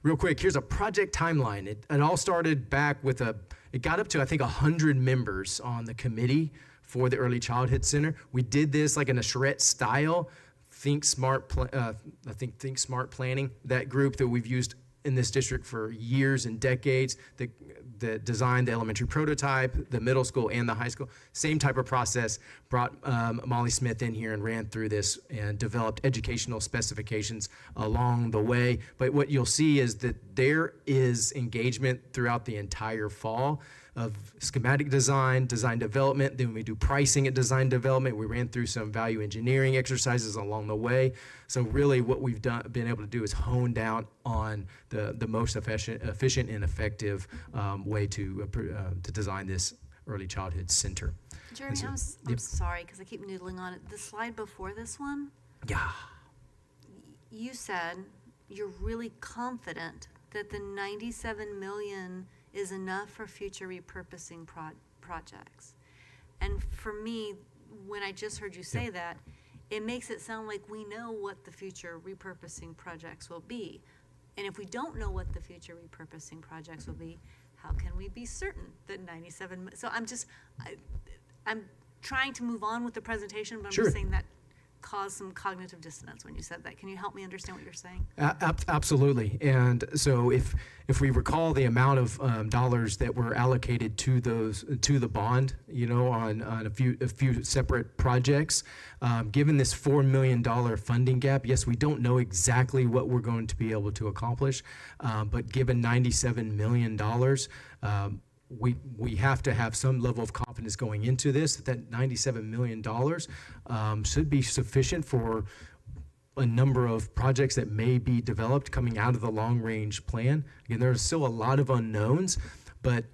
Real quick, here's a project timeline. It all started back with it got up to, I think, 100 members on the committee for the Early Childhood Center. We did this like in a charrette style, Think Smart Planning, that group that we've used in this district for years and decades that designed the elementary prototype, the middle school, and the high school. Same type of process, brought Molly Smith in here and ran through this and developed educational specifications along the way. But what you'll see is that there is engagement throughout the entire fall of schematic design, design development. Then we do pricing at design development. We ran through some value engineering exercises along the way. So really what we've been able to do is hone down on the most efficient and effective way to design this early childhood center. Jeremy, So, I'm sorry, because I keep noodling on it. The slide before this one, yeah. you said you're really confident that the 97 million is enough for future repurposing projects. And for me, when I just heard you say that, it makes it sound like we know what the future repurposing projects will be. And if we don't know what the future repurposing projects will be, how can we be certain that 97? So I'm trying to move on with the presentation, but I'm just saying that caused some cognitive dissonance when you said that. Can you help me understand what you're saying? Absolutely. And so if we recall the amount of dollars that were allocated to the bond, on a few separate projects, given this $4 million funding gap, yes, we don't know exactly what we're going to be able to accomplish, but given $97 million, we have to have some level of confidence going into this that $97 million should be sufficient for a number of projects that may be developed coming out of the long-range plan. Again, there's still a lot of unknowns, but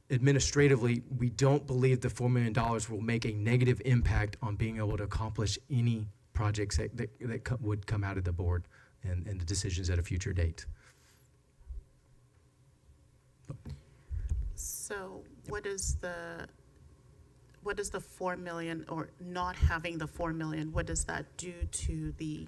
administratively, we don't believe the $4 million will make a negative impact on being able to accomplish any projects that would come out of the board and the decisions at a future date. So what is the 4 million, or not having the 4 million, what does that do to the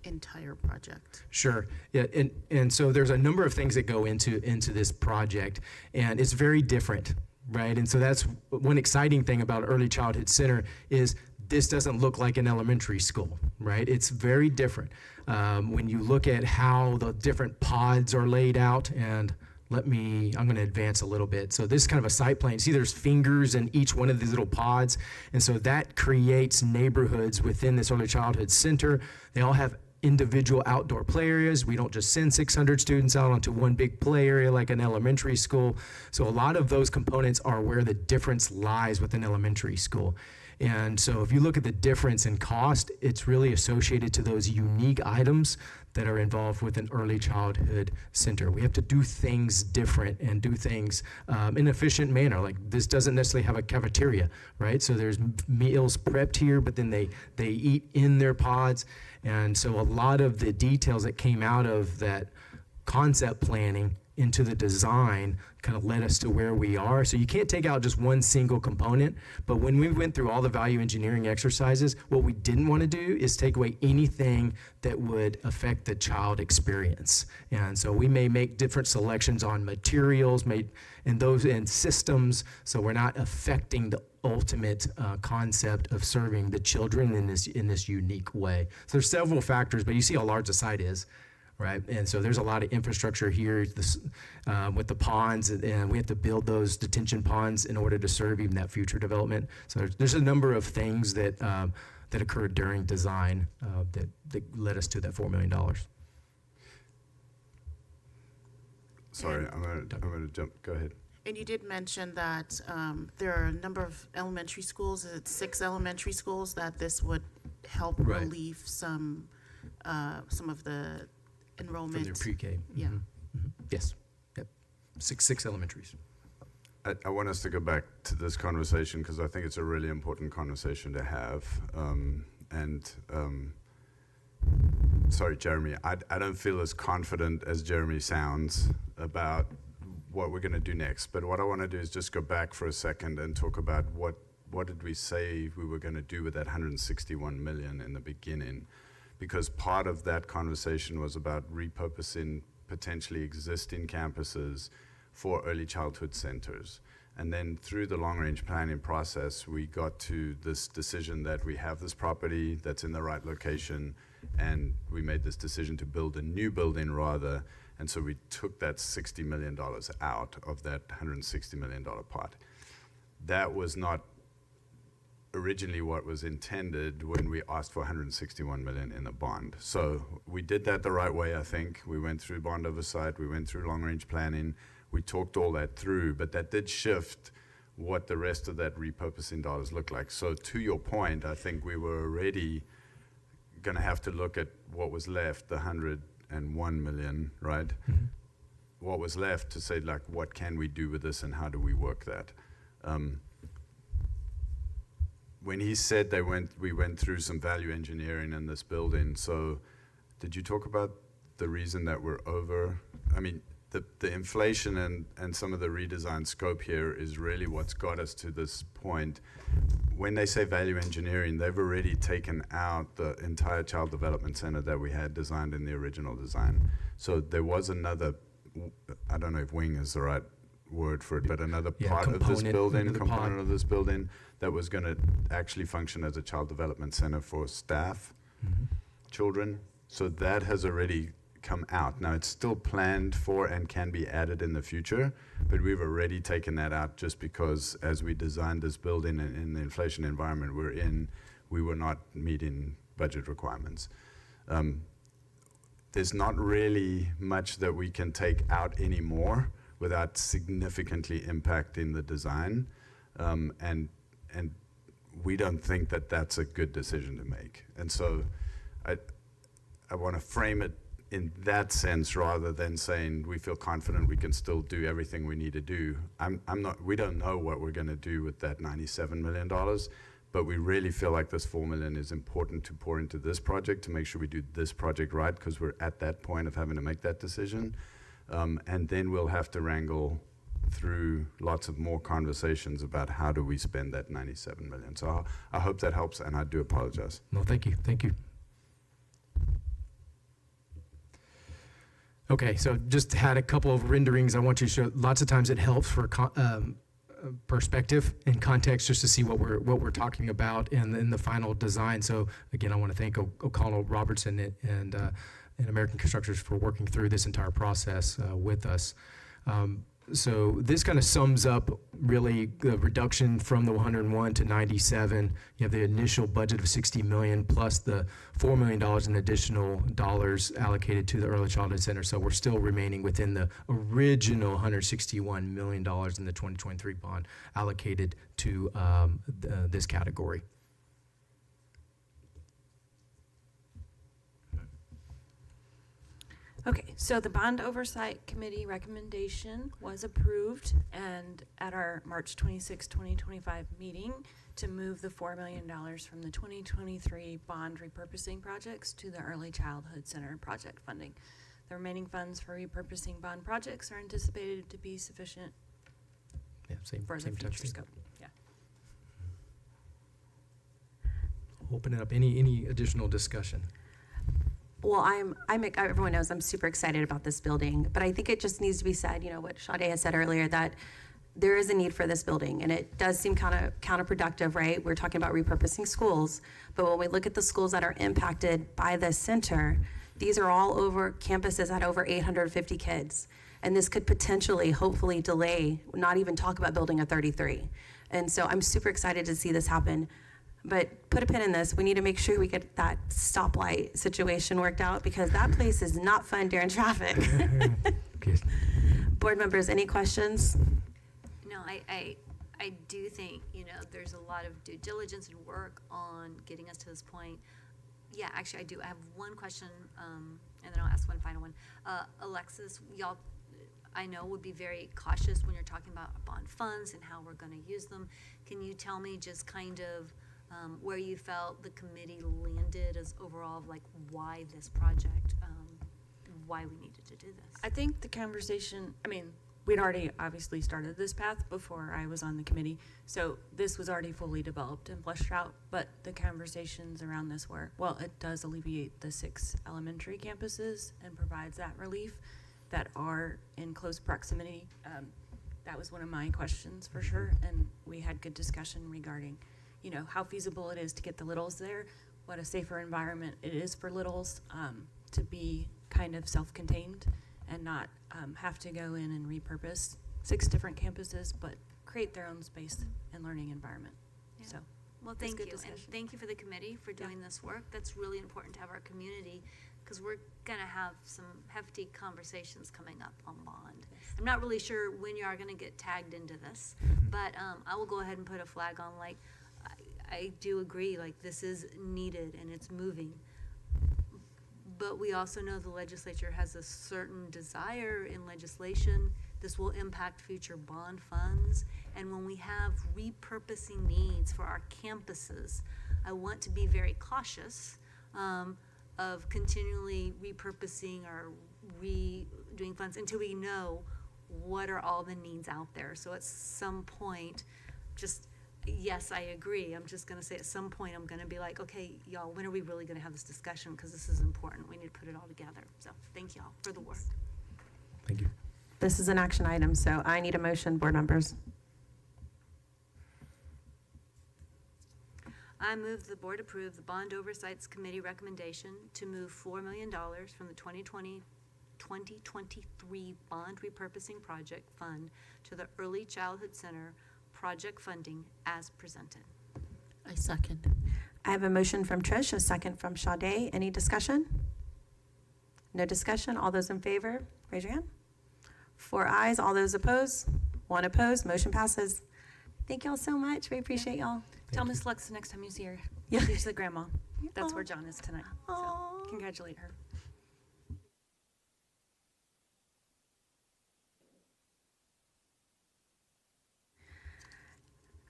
entire project? Sure. Yeah, and so there's a number of things that go into this project, and it's very different, right? And so that's one exciting thing about Early Childhood Center is this doesn't look like an elementary school, right? It's very different. When you look at how the different pods are laid out, and I'm going to advance a little bit. So this is kind of a site plan. See, there's fingers in each one of these little pods. And so that creates neighborhoods within this early childhood center. They all have individual outdoor play areas. We don't just send 600 students out onto one big play area like an elementary school. So a lot of those components are where the difference lies with an elementary school. And so if you look at the difference in cost, it's really associated to those unique items that are involved with an early childhood center. We have to do things different and do things in an efficient manner. Like this doesn't necessarily have a cafeteria, right? So there's meals prepped here, but then they eat in their pods. And so a lot of the details that came out of that concept planning into the design kind of led us to where we are. So you can't take out just one single component, but when we went through all the value engineering exercises, what we didn't want to do is take away anything that would affect the child experience. And so we may make different selections on materials and systems, so we're not affecting the ultimate concept of serving the children in this unique way. So there's several factors, but you see how large the site is. Right, and so there's a lot of infrastructure here with the ponds, and we have to build those detention ponds in order to serve even that future development. So there's a number of things that occurred during design that led us to that $4 million. Sorry, I'm gonna jump. Go ahead. And you did mention that there are a number of elementary schools. Is it 6 elementary schools that this would help relieve some of the enrollment? From their pre-K. Yeah. Mm-hmm. Mm-hmm. Yes. Yep. Six elementaries. I want us to go back to this conversation because I think it's a really important conversation to have. Sorry, Jeremy, I don't feel as confident as Jeremy sounds about what we're going to do next. But what I want to do is just go back for a second and talk about what did we say we were going to do with that 161 million in the beginning. Because part of that conversation was about repurposing potentially existing campuses for early childhood centers. And then through the long-range planning process, we got to this decision that we have this property that's in the right location, and we made this decision to build a new building rather, And so we took that $60 million out of that $160 million pot. That was not originally what was intended when we asked for $161 million in a bond. So we did that the right way, I think. We went through bond oversight, we went through long-range planning, we talked all that through, but that did shift what the rest of that repurposing dollars look like. So to your point, I think we were already gonna have to look at what was left, the $101 million, right? What was left to say, like, what can we do with this and how do we work that? When he said we went through some value engineering in this building, so did you talk about the reason that we're over? I mean, the inflation and some of the redesigned scope here is really what's got us to this point. When they say value engineering, they've already taken out the entire child development center that we had designed in the original design. So there was another, I don't know if wing is the right word for it, but another part of this building, component of this building, that was going to actually function as a child development center for staff, children. So that has already come out. Now it's still planned for and can be added in the future, but we've already taken that out just because as we designed this building and in the inflation environment we're in, we were not meeting budget requirements. There's not really much that we can take out anymore without significantly impacting the design, and we don't think that that's a good decision to make. And so I want to frame it in that sense rather than saying we feel confident we can still do everything we need to do. We don't know what we're going to do with that $97 million, but we really feel like this $4 million is important to pour into this project to make sure we do this project right, because we're at that point of having to make that decision. And then we'll have to wrangle through lots of more conversations about how do we spend that $97 million. So I hope that helps, and I do apologize. No, thank you. Thank you. Okay, so just had a couple of renderings I want you to show. Lots of times it helps for perspective and context just to see what we're talking about in the final design. So again, I want to thank O'Connell Robertson and American Constructors for working through this entire process with us. So this kind of sums up really the reduction from the 101 to 97. You have the initial budget of 60 million plus the $4 million in additional dollars allocated to the Early Childhood Center. So we're still remaining within the original $161 million in the 2023 bond allocated to this category. Okay, so the Bond Oversight Committee recommendation was approved, and at our March 26, 2025 meeting to move the $4 million from the 2023 bond repurposing projects to the Early Childhood Center project funding. The remaining funds for repurposing bond projects are anticipated to be sufficient for the future scope. Yeah. Open it up. Any additional discussion? Well, everyone knows I'm super excited about this building, but I think it just needs to be said, you know, what Sade has said earlier, that there is a need for this building, and it does seem kind of counterproductive, right? We're talking about repurposing schools, but when we look at the schools that are impacted by this center, these are all over campuses at over 850 kids, and this could potentially, hopefully delay, not even talk about building a 33. And so I'm super excited to see this happen. But put a pin in this. We need to make sure we get that stoplight situation worked out, because that place is not fun during traffic. Board members, any questions? No, I do think, you know, there's a lot of due diligence and work on getting us to this point. Yeah, actually, I do. I have one question, and then I'll ask one final one. Alexis, y'all, I know, would be very cautious when you're talking about bond funds and how we're going to use them. Can you tell me just kind of where you felt the committee landed as overall, like why this project, why we needed to do this? I think the conversation, I mean, we'd already obviously started this path before I was on the committee, so this was already fully developed and fleshed out, but the conversations around this were, well, it does alleviate the 6 elementary campuses and provides that relief that are in close proximity. That was one of my questions for sure, and we had good discussion regarding, you know, how feasible it is to get the littles there, what a safer environment it is for littles to be kind of self-contained, and not have to go in and repurpose 6 different campuses, but create their own space and learning environment. Yeah. So, Well, it's thank good you, and discussion. thank you for the committee for doing this work. That's really important to have our community, because we're gonna have some hefty conversations coming up on bond. I'm not really sure when you are gonna get tagged into this, but I will go ahead and put a flag on, like, I do agree, like, this is needed and it's moving. But we also know the legislature has a certain desire in legislation. This will impact future bond funds. And when we have repurposing needs for our campuses, I want to be very cautious of continually repurposing or redoing funds until we know what are all the needs out there. So at some point, yes, I agree. I'm just gonna say at some point, I'm gonna be like, okay, y'all, when are we really gonna have this discussion? Because this is important. We need to put it all together. So thank y'all for the work. Thank you. This is an action item, so I need a motion, board members. I move the board approve the Bond Oversights Committee recommendation to move $4 million from the 2023 Bond Repurposing Project Fund to the Early Childhood Center project funding as presented. I second. I have a motion from Trish, a second from Sade. Any discussion? No discussion? All those in favor, raise your hand. 4 ayes, all those opposed? 1 opposed, motion passes. Thank y'all so much. We appreciate y'all. Tell Miss Lux the next time you see her. Yeah. She's the grandma. That's where John is tonight. So congratulate her.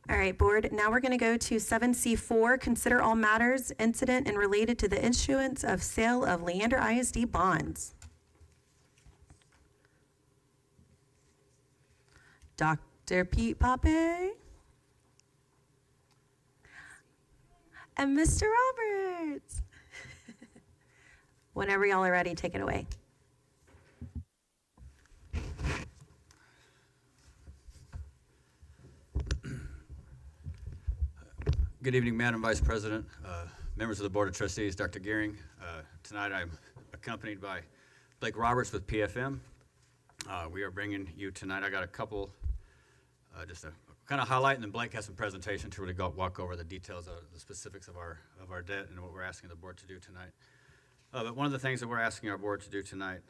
All right, board, now we're gonna go to 7C4, consider all matters incident and related to the issuance of sale of Leander ISD bonds. Dr. Pete Pape and Mr. Roberts. Whenever y'all are ready, take it away. Good evening, Madam Vice President, members of the Board of Trustees, Dr. Gearing. Tonight I'm accompanied by Blake Roberts with PFM. We are bringing you tonight, I got a couple, just a kind of highlight, and then Blake has some presentation to really walk over the details of the specifics of our debt and what we're asking the board to do tonight. But one of the things that we're asking our board to do tonight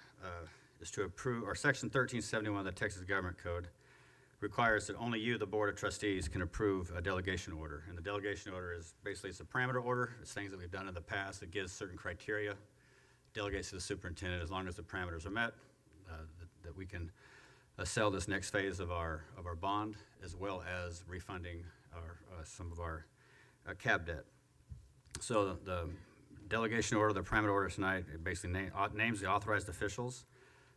is to approve, or Section 1371 of the Texas Government Code requires that only you, the Board of Trustees, can approve a delegation order. And the delegation order is basically, it's a parameter order. It's things that we've done in the past. It gives certain criteria, delegates to the superintendent as long as the parameters are met, that we can sell this next phase of our bond, as well as refunding some of our cab debt. So the delegation order, the parameter order tonight, it basically names the authorized officials,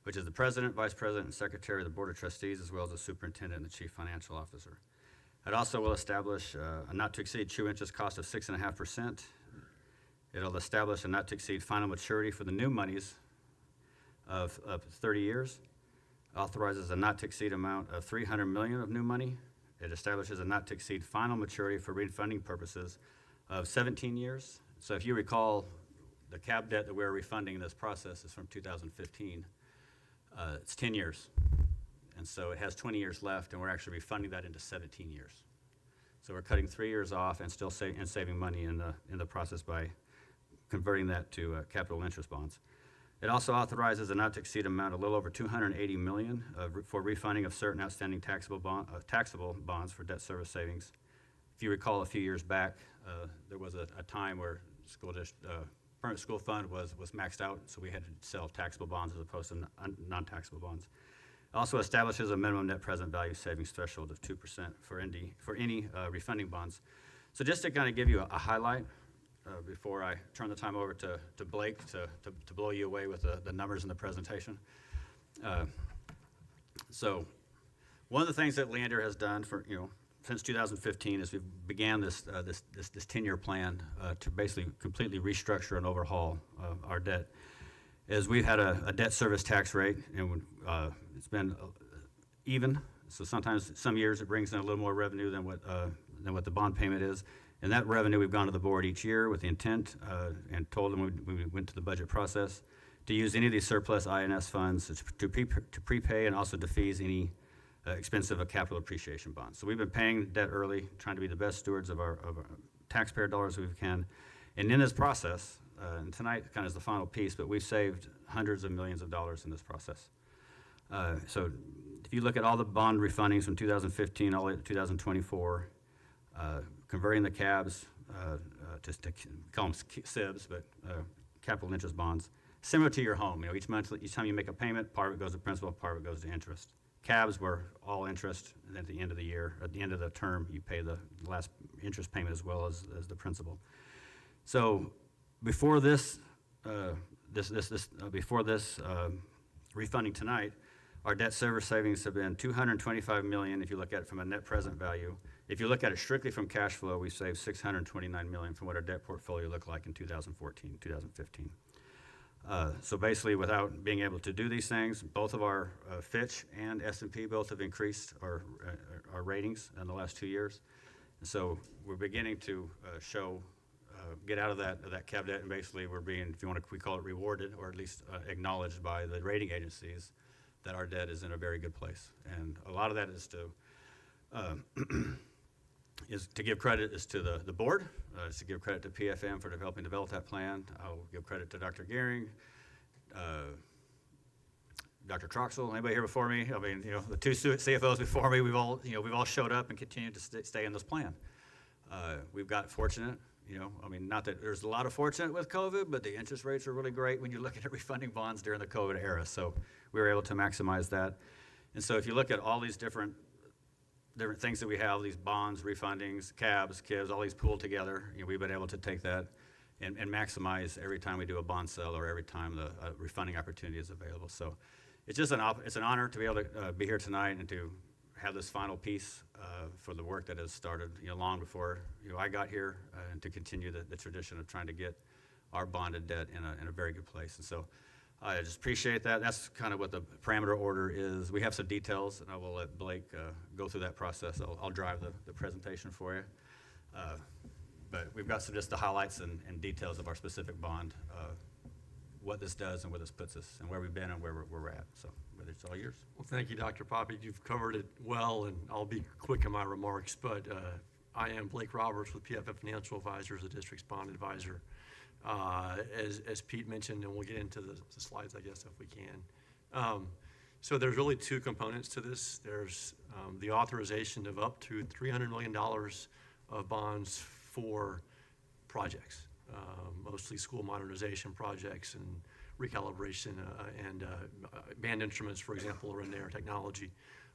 which is the President, Vice President, and Secretary of the Board of Trustees, as well as the Superintendent and the Chief Financial Officer. It also will establish a not-to-exceed true interest cost of 6.5%. It'll establish a not-to-exceed final maturity for the new monies of 30 years. Authorizes a not-to-exceed amount of $300 million of new money. It establishes a not-to-exceed final maturity for refunding purposes of 17 years. So if you recall, the cab debt that we're refunding in this process is from 2015. It's 10 years, and so it has 20 years left, and we're actually refunding that into 17 years. So we're cutting 3 years off and still saving money in the process by converting that to capital interest bonds. It also authorizes a not-to-exceed amount, a little over $280 million for refunding of certain outstanding taxable bonds for debt service savings. If you recall, a few years back, there was a time where permanent school fund was maxed out, so we had to sell taxable bonds as opposed to non-taxable bonds. It also establishes a minimum net present value savings threshold of 2% for any refunding bonds. So just to kind of give you a highlight before I turn the time over to Blake to blow you away with the numbers in the presentation. So one of the things that Leander has done for, since 2015 is we began this 10-year plan to basically completely restructure and overhaul our debt. As we've had a debt service tax rate, and it's been even. So sometimes, some years it brings in a little more revenue than what the bond payment is. And that revenue, we've gone to the board each year with the intent and told them we went to the budget process to use any of these surplus INS funds to prepay and also defease any expensive capital appreciation bonds. So we've been paying debt early, trying to be the best stewards of our taxpayer dollars we can. And in this process, and tonight kind of is the final piece, but we've saved hundreds of millions of dollars in this process. So if you look at all the bond refundings from 2015 all the way to 2024, converting the CABs, just to call them SIBs, but capital interest bonds, similar to your home. You know, each month, each time you make a payment, part of it goes to principal, part of it goes to interest. CABs were all interest, and at the end of the year, at the end of the term, you pay the last interest payment as well as the principal. So before this, refunding tonight, our debt service savings have been $225 million if you look at it from a net present value. If you look at it strictly from cash flow, we saved $629 million from what our debt portfolio looked like in 2014, 2015. So basically, without being able to do these things, both of our Fitch and S&P both have increased our ratings in the last 2 years. And so we're beginning to get out of that cab debt, and basically we're being, if you want to, we call it rewarded, or at least acknowledged by the rating agencies that our debt is in a very good place. And a lot of that is to give credit is to the board, is to give credit to PFM for helping develop that plan. I'll give credit to Dr. Gehring, Dr. Troxel, anybody here before me? I mean, you know, the two CFOs before me, we've all showed up and continued to stay in this plan. We've got fortunate, you know, I mean, not that there's a lot of fortunate with COVID, but the interest rates are really great when you're looking at refunding bonds during the COVID era. So we were able to maximize that. And so if you look at all these different things that we have, these bonds, refundings, CABs, KIBs, all these pooled together, you know, we've been able to take that and maximize every time we do a bond sale or every time the refunding opportunity is available. So it's just it's an honor to be able to be here tonight and to have this final piece for the work that has started, you know, long before, you know, I got here, and to continue the tradition of trying to get our bonded debt in a very good place. And so I just appreciate that. That's kind of what the parameter order is. We have some details, and I will let Blake go through that process. I'll drive the presentation for you. But we've got just the highlights and details of our specific bond, what this does and where this puts us, and where we've been and where we're at. So it's all yours. Well, thank you, Dr. Poppy. You've covered it well, and I'll be quick in my remarks, but I am Blake Roberts with PFF Financial Advisors, the district's bond advisor. As Pete mentioned, and we'll get into the slides, I guess, if we can. So there's really two components to this. There's the authorization of up to $300 million of bonds for projects, mostly school modernization projects and recalibration and band instruments, for example, are in there, technology,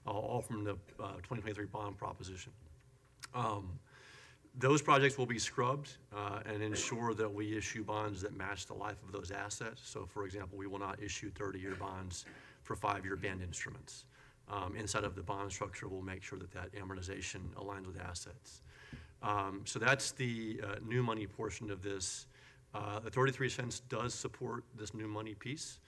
all from the 2023 bond proposition. Those projects will be scrubbed and ensure that we issue bonds that match the life of those assets. So, for example, we will not issue 30-year bonds for 5-year band instruments. Inside of the bond structure, we'll make sure that that amortization aligns with assets. So that's the new money portion of this. The 33 cents does support this new money piece.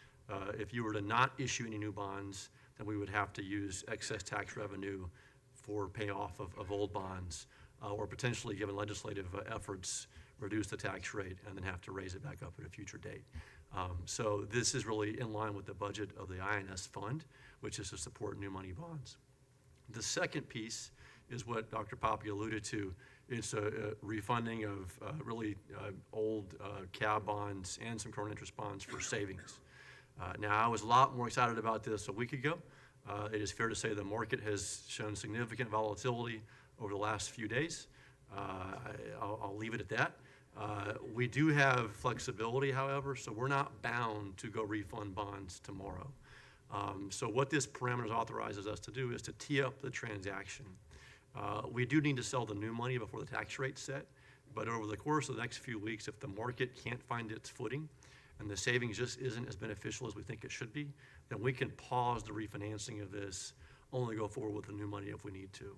If you were to not issue any new bonds, then we would have to use excess tax revenue for payoff of old bonds, or potentially, given legislative efforts, reduce the tax rate and then have to raise it back up at a future date. So this is really in line with the budget of the INS fund, which is to support new money bonds. The second piece is what Dr. Poppy alluded to. It's a refunding of really old CAB bonds and some current interest bonds for savings. Now, I was a lot more excited about this a week ago. It is fair to say the market has shown significant volatility over the last few days. I'll leave it at that. We do have flexibility, however, so we're not bound to go refund bonds tomorrow. So what this parameters authorizes us to do is to tee up the transaction. We do need to sell the new money before the tax rate's set, but over the course of the next few weeks, if the market can't find its footing and the savings just isn't as beneficial as we think it should be, then we can pause the refinancing of this, only go forward with the new money if we need to.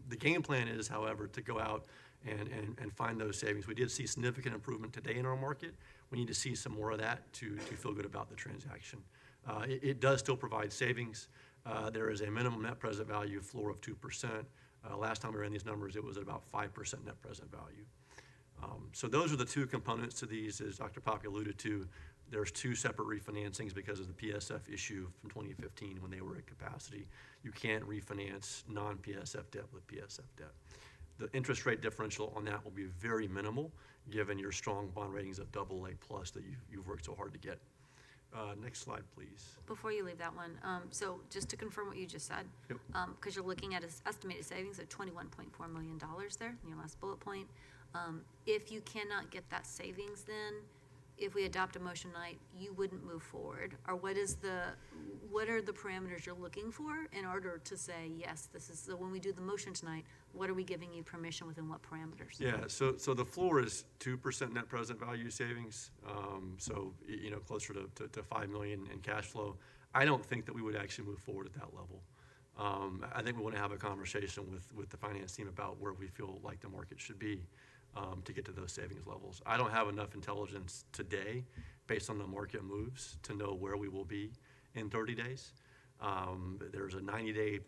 The game plan is, however, to go out and find those savings. We did see significant improvement today in our market. We need to see some more of that to feel good about the transaction. It does still provide savings. There is a minimum net present value floor of 2%. Last time we ran these numbers, it was at about 5% net present value. So those are the two components to these, as Dr. Poppy alluded to. There's 2 separate refinancings because of the PSF issue from 2015 when they were at capacity. You can't refinance non-PSF debt with PSF debt. The interest rate differential on that will be very minimal, given your strong bond ratings of AA plus that you've worked so hard to get. Next slide, please. Before you leave that one, so just to confirm what you just said, Yep. because you're looking at estimated savings of $21.4 million there in your last bullet point. If you cannot get that savings, then if we adopt a motion tonight, you wouldn't move forward? Or what are the parameters you're looking for in order to say, yes, this is, so when we do the motion tonight, what are we giving you permission within what parameters? Yeah, so the floor is 2% net present value savings, so, closer to 5 million in cash flow. I don't think that we would actually move forward at that level. I think we want to have a conversation with the finance team about where we feel like the market should be to get to those savings levels. I don't have enough intelligence today, based on the market moves, to know where we will be in 30 days. There's a 90-day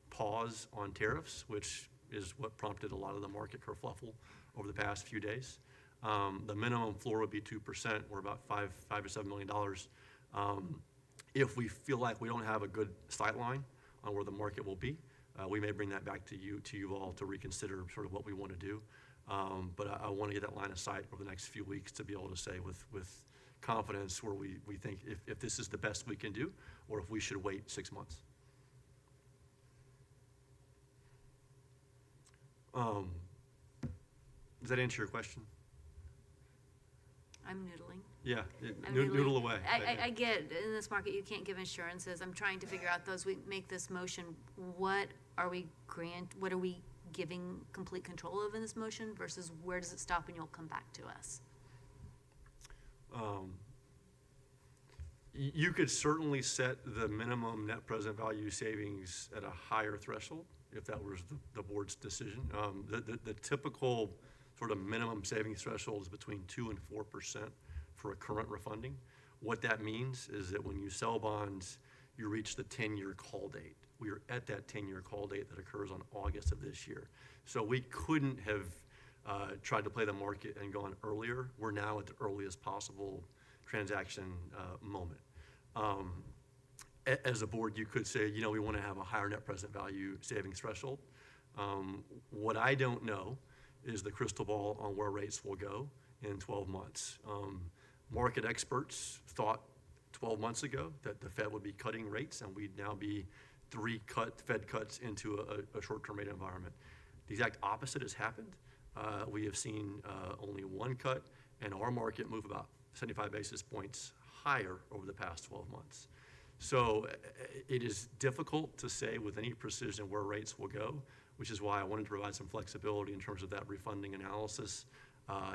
pause on tariffs, which is what prompted a lot of the market kerfluffle over the past few days. The minimum floor would be 2%, or about $5 to $7 million. If we feel like we don't have a good sight line on where the market will be, we may bring that back to you all to reconsider sort of what we want to do. But I want to get that line of sight over the next few weeks to be able to say with confidence where we think if this is the best we can do, or if we should wait 6 months. Does that answer your question? I'm noodling. Yeah, I'm noodle away. I get in this market you can't give assurances. I'm trying to figure out those. We make this motion. What are we giving complete control of in this motion versus where does it stop and you'll come back to us? You could certainly set the minimum net present value savings at a higher threshold if that was the board's decision. The typical sort of minimum savings threshold is between 2% and 4% for a current refunding. What that means is that when you sell bonds, you reach the 10-year call date. We are at that 10-year call date that occurs on August of this year. So we couldn't have tried to play the market and gone earlier. We're now at the earliest possible transaction moment. As a board, you could say, we want to have a higher net present value savings threshold. What I don't know is the crystal ball on where rates will go in 12 months. Market experts thought 12 months ago that the Fed would be cutting rates and we'd now be 3 Fed cuts into a short-term rate environment. The exact opposite has happened. We have seen only 1 cut, and our market move about 75 basis points higher over the past 12 months. So it is difficult to say with any precision where rates will go, which is why I wanted to provide some flexibility in terms of that refunding analysis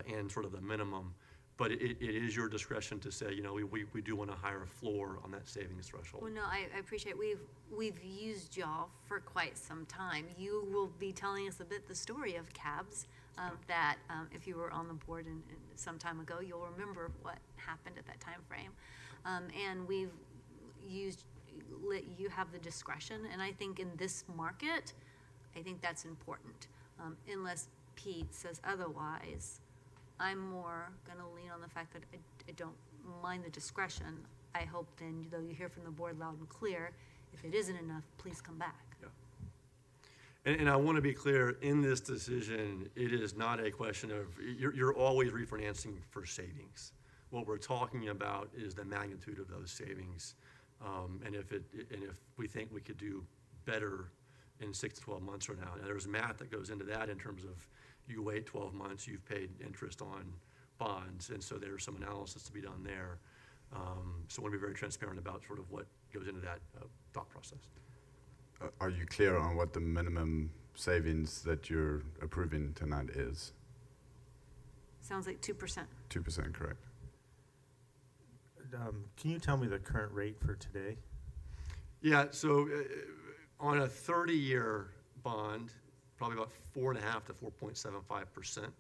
and sort of the minimum. But it is your discretion to say, we do want a higher floor on that savings threshold. Well, no, I appreciate we've used y'all for quite some time. You will be telling us a bit the story of CABS that if you were on the board some time ago, you'll remember what happened at that time frame. And we've let you have the discretion. And I think in this market, I think that's important. Unless Pete says otherwise, I'm more going to lean on the fact that I don't mind the discretion. I hope then, though you hear from the board loud and clear, if it isn't enough, please come back. Yeah. And I want to be clear, in this decision, it is not a question of, you're always refinancing for savings. What we're talking about is the magnitude of those savings. And if we think we could do better in 6 to 12 months from now. Now, there's math that goes into that in terms of you wait 12 months, you've paid interest on bonds, and so there's some analysis to be done there. So I want to be very transparent about sort of what goes into that thought process. Are you clear on what the minimum savings that you're approving tonight is? Sounds like 2%. 2%, correct. Can you tell me the current rate for today? Yeah, so on a 30-year bond, probably about 4.5% to 4.75%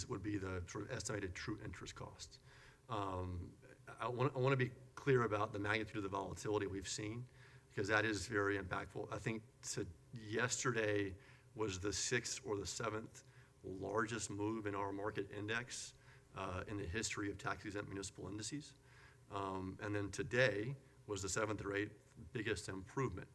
would be the sort of estimated true interest cost. I want to be clear about the magnitude of the volatility we've seen, because that is very impactful. I think yesterday was the 6th or the 7th largest move in our market index in the history of tax-exempt municipal indices. And then today was the 7th or 8th biggest improvement.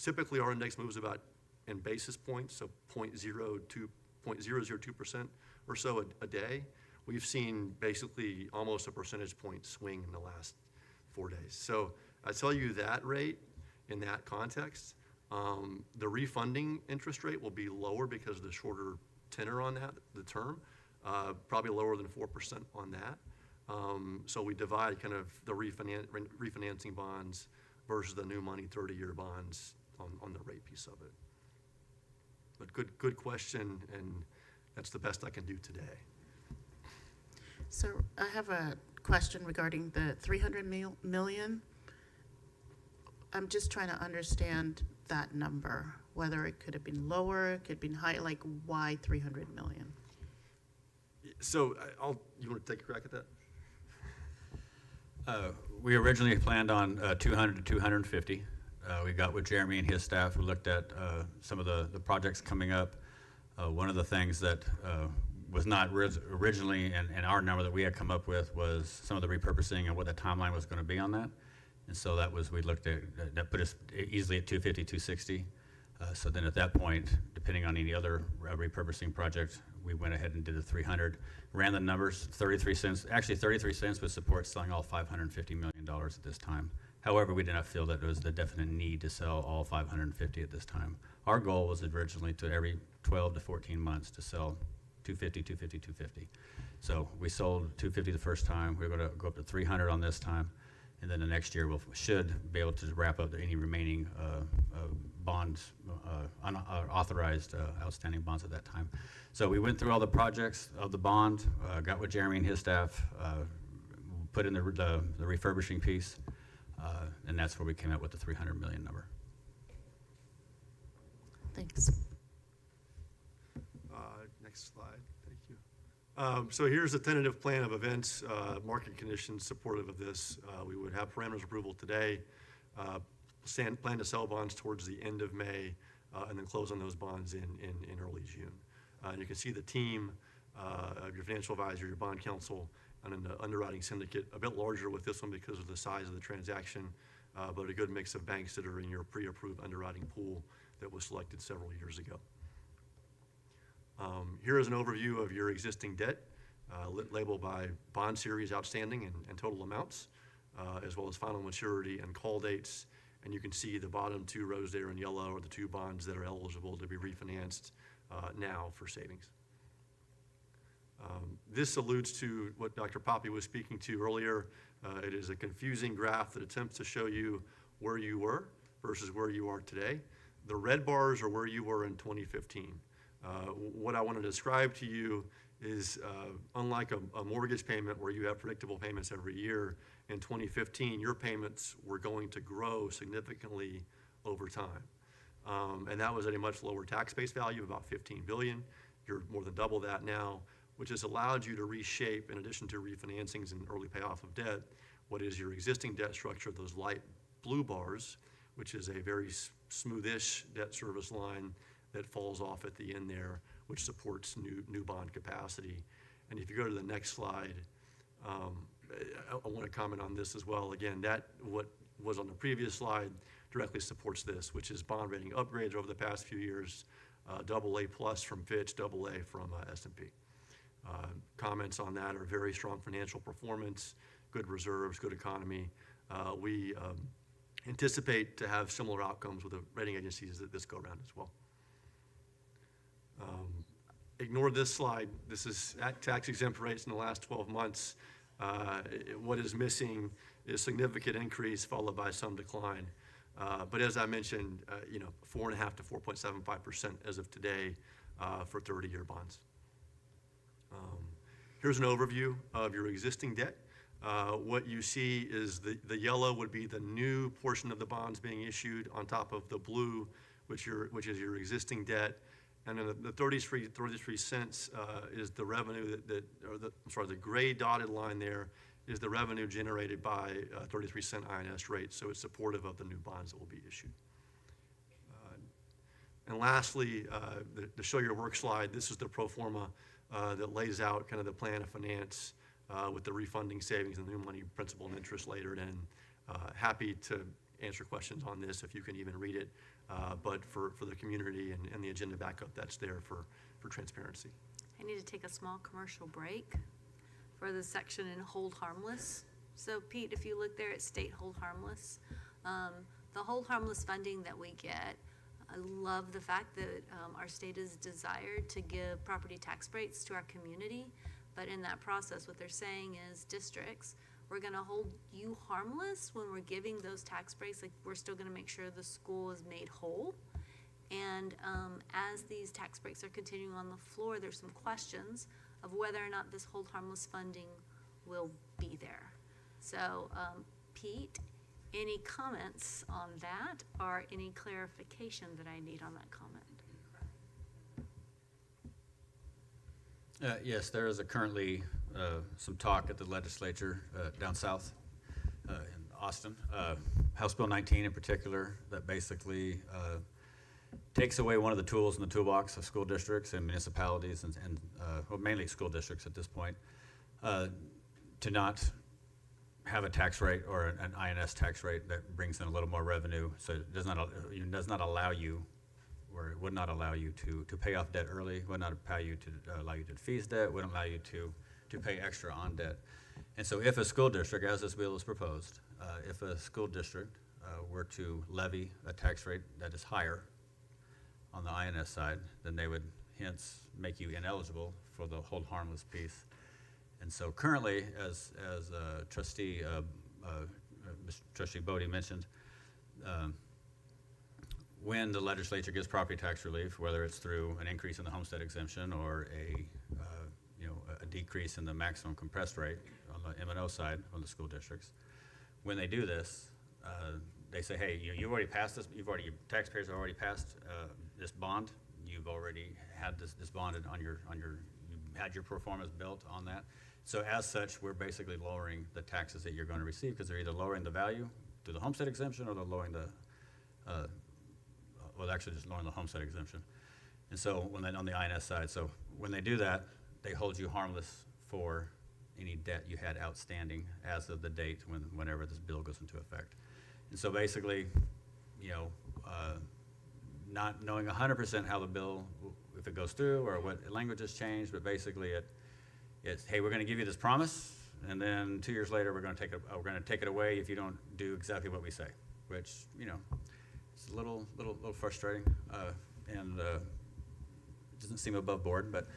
Typically, our index moves about in basis points, so 0.002% or so a day. We've seen basically almost a percentage point swing in the last 4 days. So I tell you that rate in that context. The refunding interest rate will be lower because of the shorter tenor on that, the term, probably lower than 4% on that. So we divide kind of the refinancing bonds versus the new money 30-year bonds on the rate piece of it. But good question, and that's the best I can do today. So I have a question regarding the $300 million. I'm just trying to understand that number, whether it could have been lower, it could have been high, like why 300 million? So you want to take a crack at that? We originally planned on 200 to 250. We got with Jeremy and his staff. We looked at some of the projects coming up. One of the things that was not originally in our number that we had come up with was some of the repurposing and what the timeline was going to be on that. And so that was, we looked at, that put us easily at 250, 260. So then at that point, depending on any other repurposing project, we went ahead and did the 300, ran the numbers, 33 cents. Actually, 33 cents would support selling all $550 million at this time. However, we did not feel that there was the definite need to sell all 550 at this time. Our goal was originally to every 12 to 14 months to sell 250, 250, 250. So we sold 250 the first time. We're going to go up to 300 on this time. And then the next year we should be able to wrap up any remaining bonds, unauthorized outstanding bonds at that time. So we went through all the projects of the bond, got with Jeremy and his staff, put in the refurbishing piece, and that's where we came out with the 300 million number. Thanks. Next slide, thank you. So here's a tentative plan of events, market conditions supportive of this. We would have parameters approval today, plan to sell bonds towards the end of May, and then close on those bonds in early June. And you can see the team of your financial advisor, your bond counsel, and then the underwriting syndicate, a bit larger with this one because of the size of the transaction, but a good mix of banks that are in your pre-approved underwriting pool that was selected several years ago. Here is an overview of your existing debt, labeled by bond series outstanding and total amounts, as well as final maturity and call dates. And you can see the bottom two rows there in yellow are the two bonds that are eligible to be refinanced now for savings. This alludes to what Dr. Poppy was speaking to earlier. It is a confusing graph that attempts to show you where you were versus where you are today. The red bars are where you were in 2015. What I want to describe to you is unlike a mortgage payment where you have predictable payments every year, in 2015 your payments were going to grow significantly over time. And that was at a much lower tax base value of about $15 billion. You're more than double that now, which has allowed you to reshape, in addition to refinancings and early payoff of debt, what is your existing debt structure, those light blue bars, which is a very smoothish debt service line that falls off at the end there, which supports new bond capacity. And if you go to the next slide, I want to comment on this as well. Again, that what was on the previous slide directly supports this, which is bond rating upgrades over the past few years, AA+ from Fitch, AA from S&P. Comments on that are very strong financial performance, good reserves, good economy. We anticipate to have similar outcomes with the rating agencies that this go around as well. Ignore this slide. This is tax exempt rates in the last 12 months. What is missing is significant increase followed by some decline. But as I mentioned, 4.5% to 4.75% as of today for 30-year bonds. Here's an overview of your existing debt. What you see is the yellow would be the new portion of the bonds being issued on top of the blue, which is your existing debt. And then the 33 cents is the revenue the gray dotted line there is the revenue generated by 33 cent INS rate. So it's supportive of the new bonds that will be issued. And lastly, to show your work slide, this is the pro forma that lays out kind of the plan of finance with the refunding savings and the new money principal and interest layered in. Happy to answer questions on this if you can even read it, but for the community and the agenda backup, that's there for transparency. I need to take a small commercial break for the section in hold harmless. So Pete, if you look there at state hold harmless, the hold harmless funding that we get, I love the fact that our state is desired to give property tax breaks to our community, but in that process, what they're saying is districts, we're gonna hold you harmless when we're giving those tax breaks. Like, we're still gonna make sure the school is made whole. And as these tax breaks are continuing on the floor, there's some questions of whether or not this hold harmless funding will be there. So, Pete, any comments on that or any clarification that I need on that comment? Yes, there is currently some talk at the legislature down south in Austin. House Bill 19 in particular, that basically takes away one of the tools in the toolbox of school districts and municipalities and well, mainly school districts at this point, to not have a tax rate or an INS tax rate that brings in a little more revenue. So it does not allow you, or it would not allow you to pay off debt early, would not allow you to defease debt, wouldn't allow you to pay extra on debt. And so if a school district, as this bill is proposed, if a school district were to levy a tax rate that is higher on the INS side, then they would hence make you ineligible for the hold harmless piece. And so currently, as Trustee Bodie mentioned, when the legislature gives property tax relief, whether it's through an increase in the homestead exemption or a decrease in the maximum compressed rate on the M&O side on the school districts, when they do this, they say, hey, you've already passed this. Your taxpayers have already passed this bond. You've already had this bonded on you had your performance built on that. So as such, we're basically lowering the taxes that you're going to receive because they're either lowering the value through the homestead exemption or they're lowering the well, actually just lowering the homestead exemption. And so when on the INS side, so when they do that, they hold you harmless for any debt you had outstanding as of the date whenever this bill goes into effect. And so basically, not knowing 100% how the bill, if it goes through or what language has changed, but basically it's, hey, we're going to give you this promise, and then 2 years later we're going to take it away if you don't do exactly what we say, which it's a little frustrating, and it doesn't seem above board, but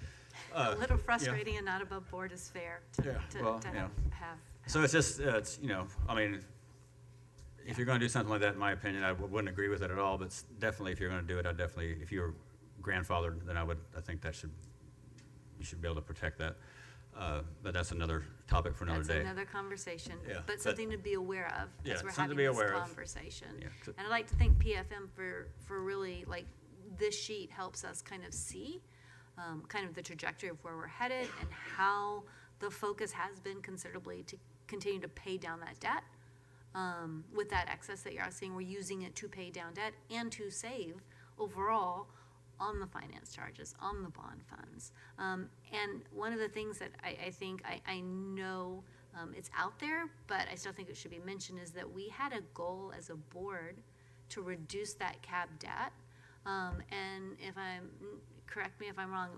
a little frustrating and not above board is fair to have. So it's just I mean, if you're going to do something like that, in my opinion, I wouldn't agree with it at all. But definitely, if you're going to do it, if you're grandfathered, then I think you should be able to protect that. But that's another topic for another day. That's another conversation, Yeah, but something to be aware of as we're having this conversation. Yeah. And I'd like to thank PFM for really, like, this sheet helps us kind of see kind of the trajectory of where we're headed and how the focus has been considerably to continue to pay down that debt. With that excess that you're seeing, we're using it to pay down debt and to save overall on the finance charges, on the bond funds. And one of the things that I think I know it's out there, but I still think it should be mentioned, is that we had a goal as a board to reduce that CAB debt. And correct me if I'm wrong,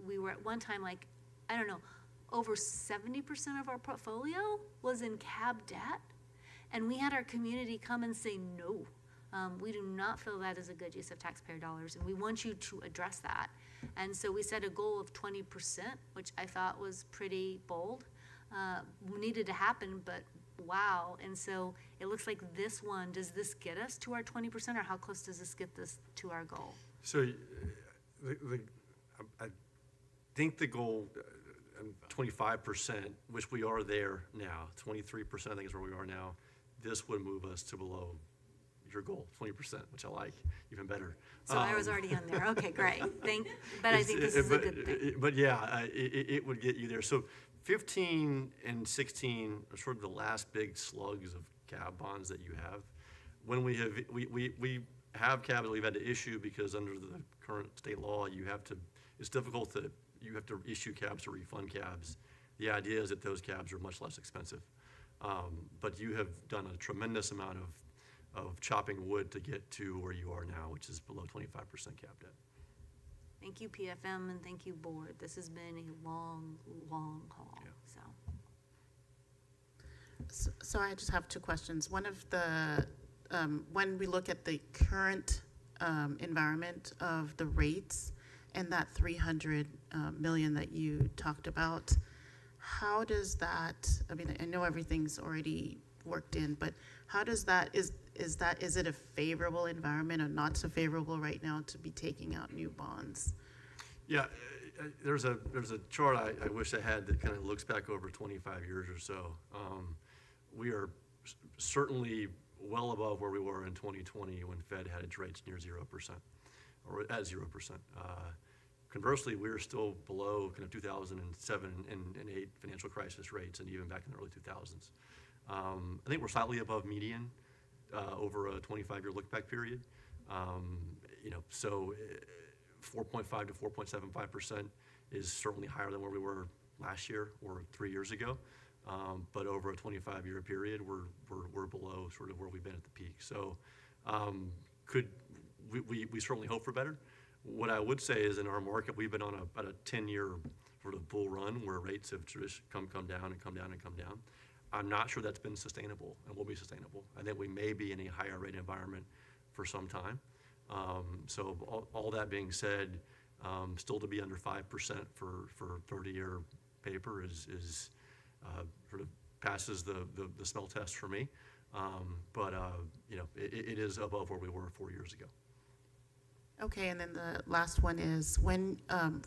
we were at one time, like, I don't know, over 70% of our portfolio was in CAB debt. And we had our community come and say, no, we do not feel that is a good use of taxpayer dollars, and we want you to address that. And so we set a goal of 20%, which I thought was pretty bold. Needed to happen, but wow. And so it looks like this one, does this get us to our 20%, or how close does this get this to our goal? So I think the goal, 25%, which we are there now, 23% I think is where we are now, this would move us to below your goal, 20%, which I like even better. So I was already on there. Okay, great. But I think this is a good thing. But yeah, it would get you there. So 15 and 16 are sort of the last big slugs of CAB bonds that you have. When we have CAB that we've had to issue because under the current state law, it's difficult to you have to issue cabs or refund cabs. The idea is that those cabs are much less expensive. But you have done a tremendous amount of chopping wood to get to where you are now, which is below 25% cab debt. Thank you, PFM, and thank you, board. This has been a long, long haul, So I just have two questions. One of the, when we look at the current environment of the rates and that 300 million that you talked about, how does that, I mean, I know everything's already worked in, but how does that, is it a favorable environment or not so favorable right now to be taking out new bonds? Yeah, there's a chart I wish I had that kind of looks back over 25 years or so. We are certainly well above where we were in 2020 when Fed had its rates near 0%, or at 0%. Conversely, we're still below kind of 2007 and 8 financial crisis rates, and even back in the early 2000s. I think we're slightly above median over a 25-year look-back period. So 4.5 to 4.75% is certainly higher than where we were last year or 3 years ago. But over a 25-year period, we're below sort of where we've been at the peak. So we certainly hope for better. What I would say is in our market, we've been on about a 10-year sort of bull run where rates have just come down and come down and come down. I'm not sure that's been sustainable and will be sustainable. I think we may be in a higher rate environment for some time. So all that being said, still to be under 5% for 30-year paper is sort of passes the smell test for me. But it is above where we were 4 years ago. Okay, and then the last one is when,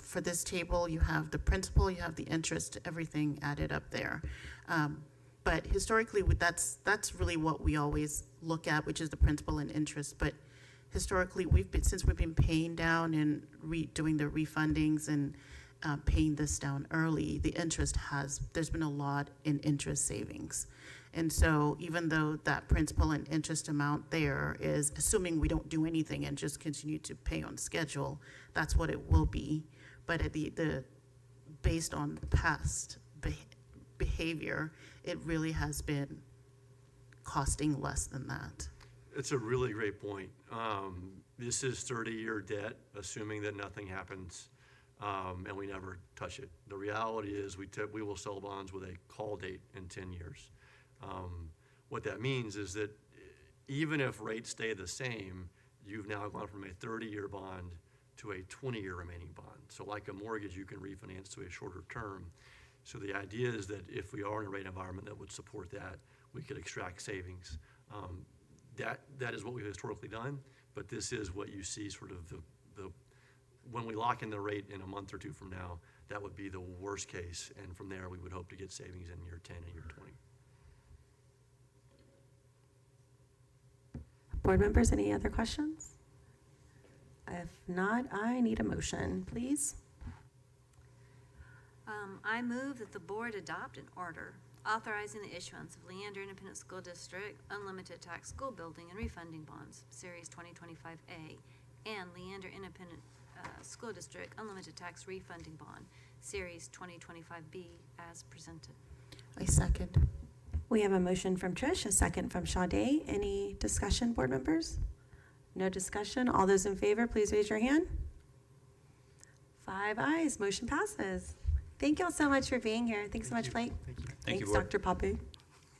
for this table, you have the principal, you have the interest, everything added up there. But historically, that's really what we always look at, which is the principal and interest. But historically, since we've been paying down and doing the refundings and paying this down early, the interest there's been a lot in interest savings. And so even though that principal and interest amount there is, assuming we don't do anything and just continue to pay on schedule, that's what it will be. But at based on past behavior, it really has been costing less than that. It's a really great point. This is 30-year debt, assuming that nothing happens and we never touch it. The reality is we will sell bonds with a call date in 10 years. What that means is that even if rates stay the same, you've now gone from a 30-year bond to a 20-year remaining bond. So like a mortgage, you can refinance to a shorter term. So the idea is that if we are in a rate environment that would support that, we could extract savings. That is what we've historically done, but this is what you see sort of when we lock in the rate in a month or two from now, that would be the worst case, and from there we would hope to get savings in year 10 and year 20. Board members, any other questions? If not, I need a motion, please. I move that the board adopt an order authorizing the issuance of Leander Independent School District Unlimited Tax School Building and Refunding Bonds, Series 2025A, and Leander Independent School District Unlimited Tax Refunding Bond, Series 2025B, as presented. I second. We have a motion from Trish, a second from Sade. Any discussion, board members? No discussion. All those in favor, please raise your hand. 5 ayes, motion passes. Thank you all so much for being here. Thanks so much, Blake. Thanks, Dr. Papu.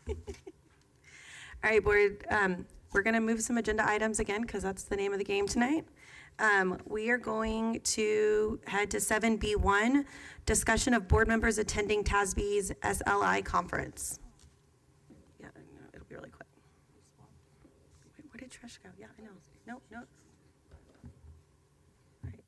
All right, board, we're going to move some agenda items again because that's the name of the game tonight. We are going to head to 7B1, discussion of board members attending TASBY's SLI conference. Yeah, no, it'll be really quick. Wait, where did Trish go? Yeah, I know. Nope. All right.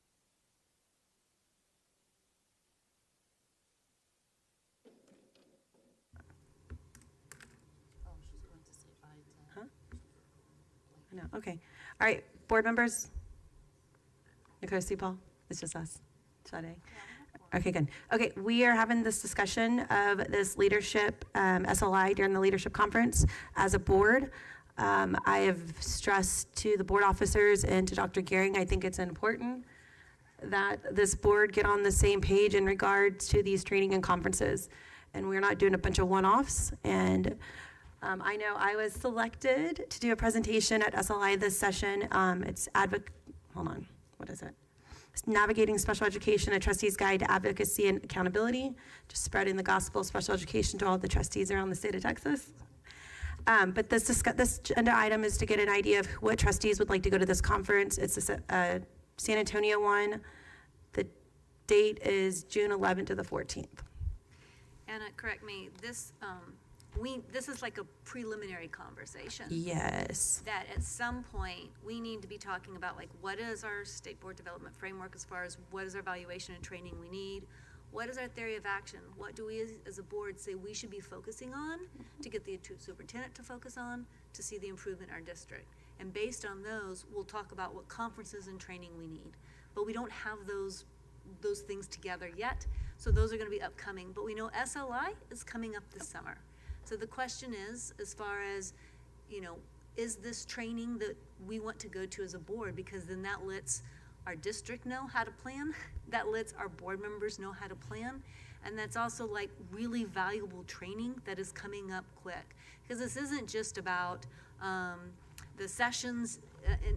Huh? I know. Okay. All right, board members. Nicosi, Paul, it's just us. Sade. Okay, good. Okay, we are having this discussion of this leadership SLI during the leadership conference as a board. I have stressed to the board officers and to Dr. Gehring, I think it's important that this board get on the same page in regards to these training and conferences. And we're not doing a bunch of one-offs. And I know I was selected to do a presentation at SLI this session. It's It's Navigating Special Education, a Trustee's Guide to Advocacy and Accountability, just spreading the gospel of special education to all the trustees around the state of Texas. But this agenda item is to get an idea of what trustees would like to go to this conference. It's a San Antonio one. The date is June 11th to the 14th. Anna, correct me, this is like a preliminary conversation. Yes. That at some point, we need to be talking about like, what is our state board development framework as far as what is our evaluation and training we need? What is our theory of action? What do we as a board say we should be focusing on to get the superintendent to focus on to see the improvement in our district? And based on those, we'll talk about what conferences and training we need. But we don't have those things together yet, so those are gonna be upcoming. But we know SLI is coming up this summer. So the question is, as far as, is this training that we want to go to as a board? Because then that lets our district know how to plan, that lets our board members know how to plan, and that's also like really valuable training that is coming up quick. Because this isn't just about the sessions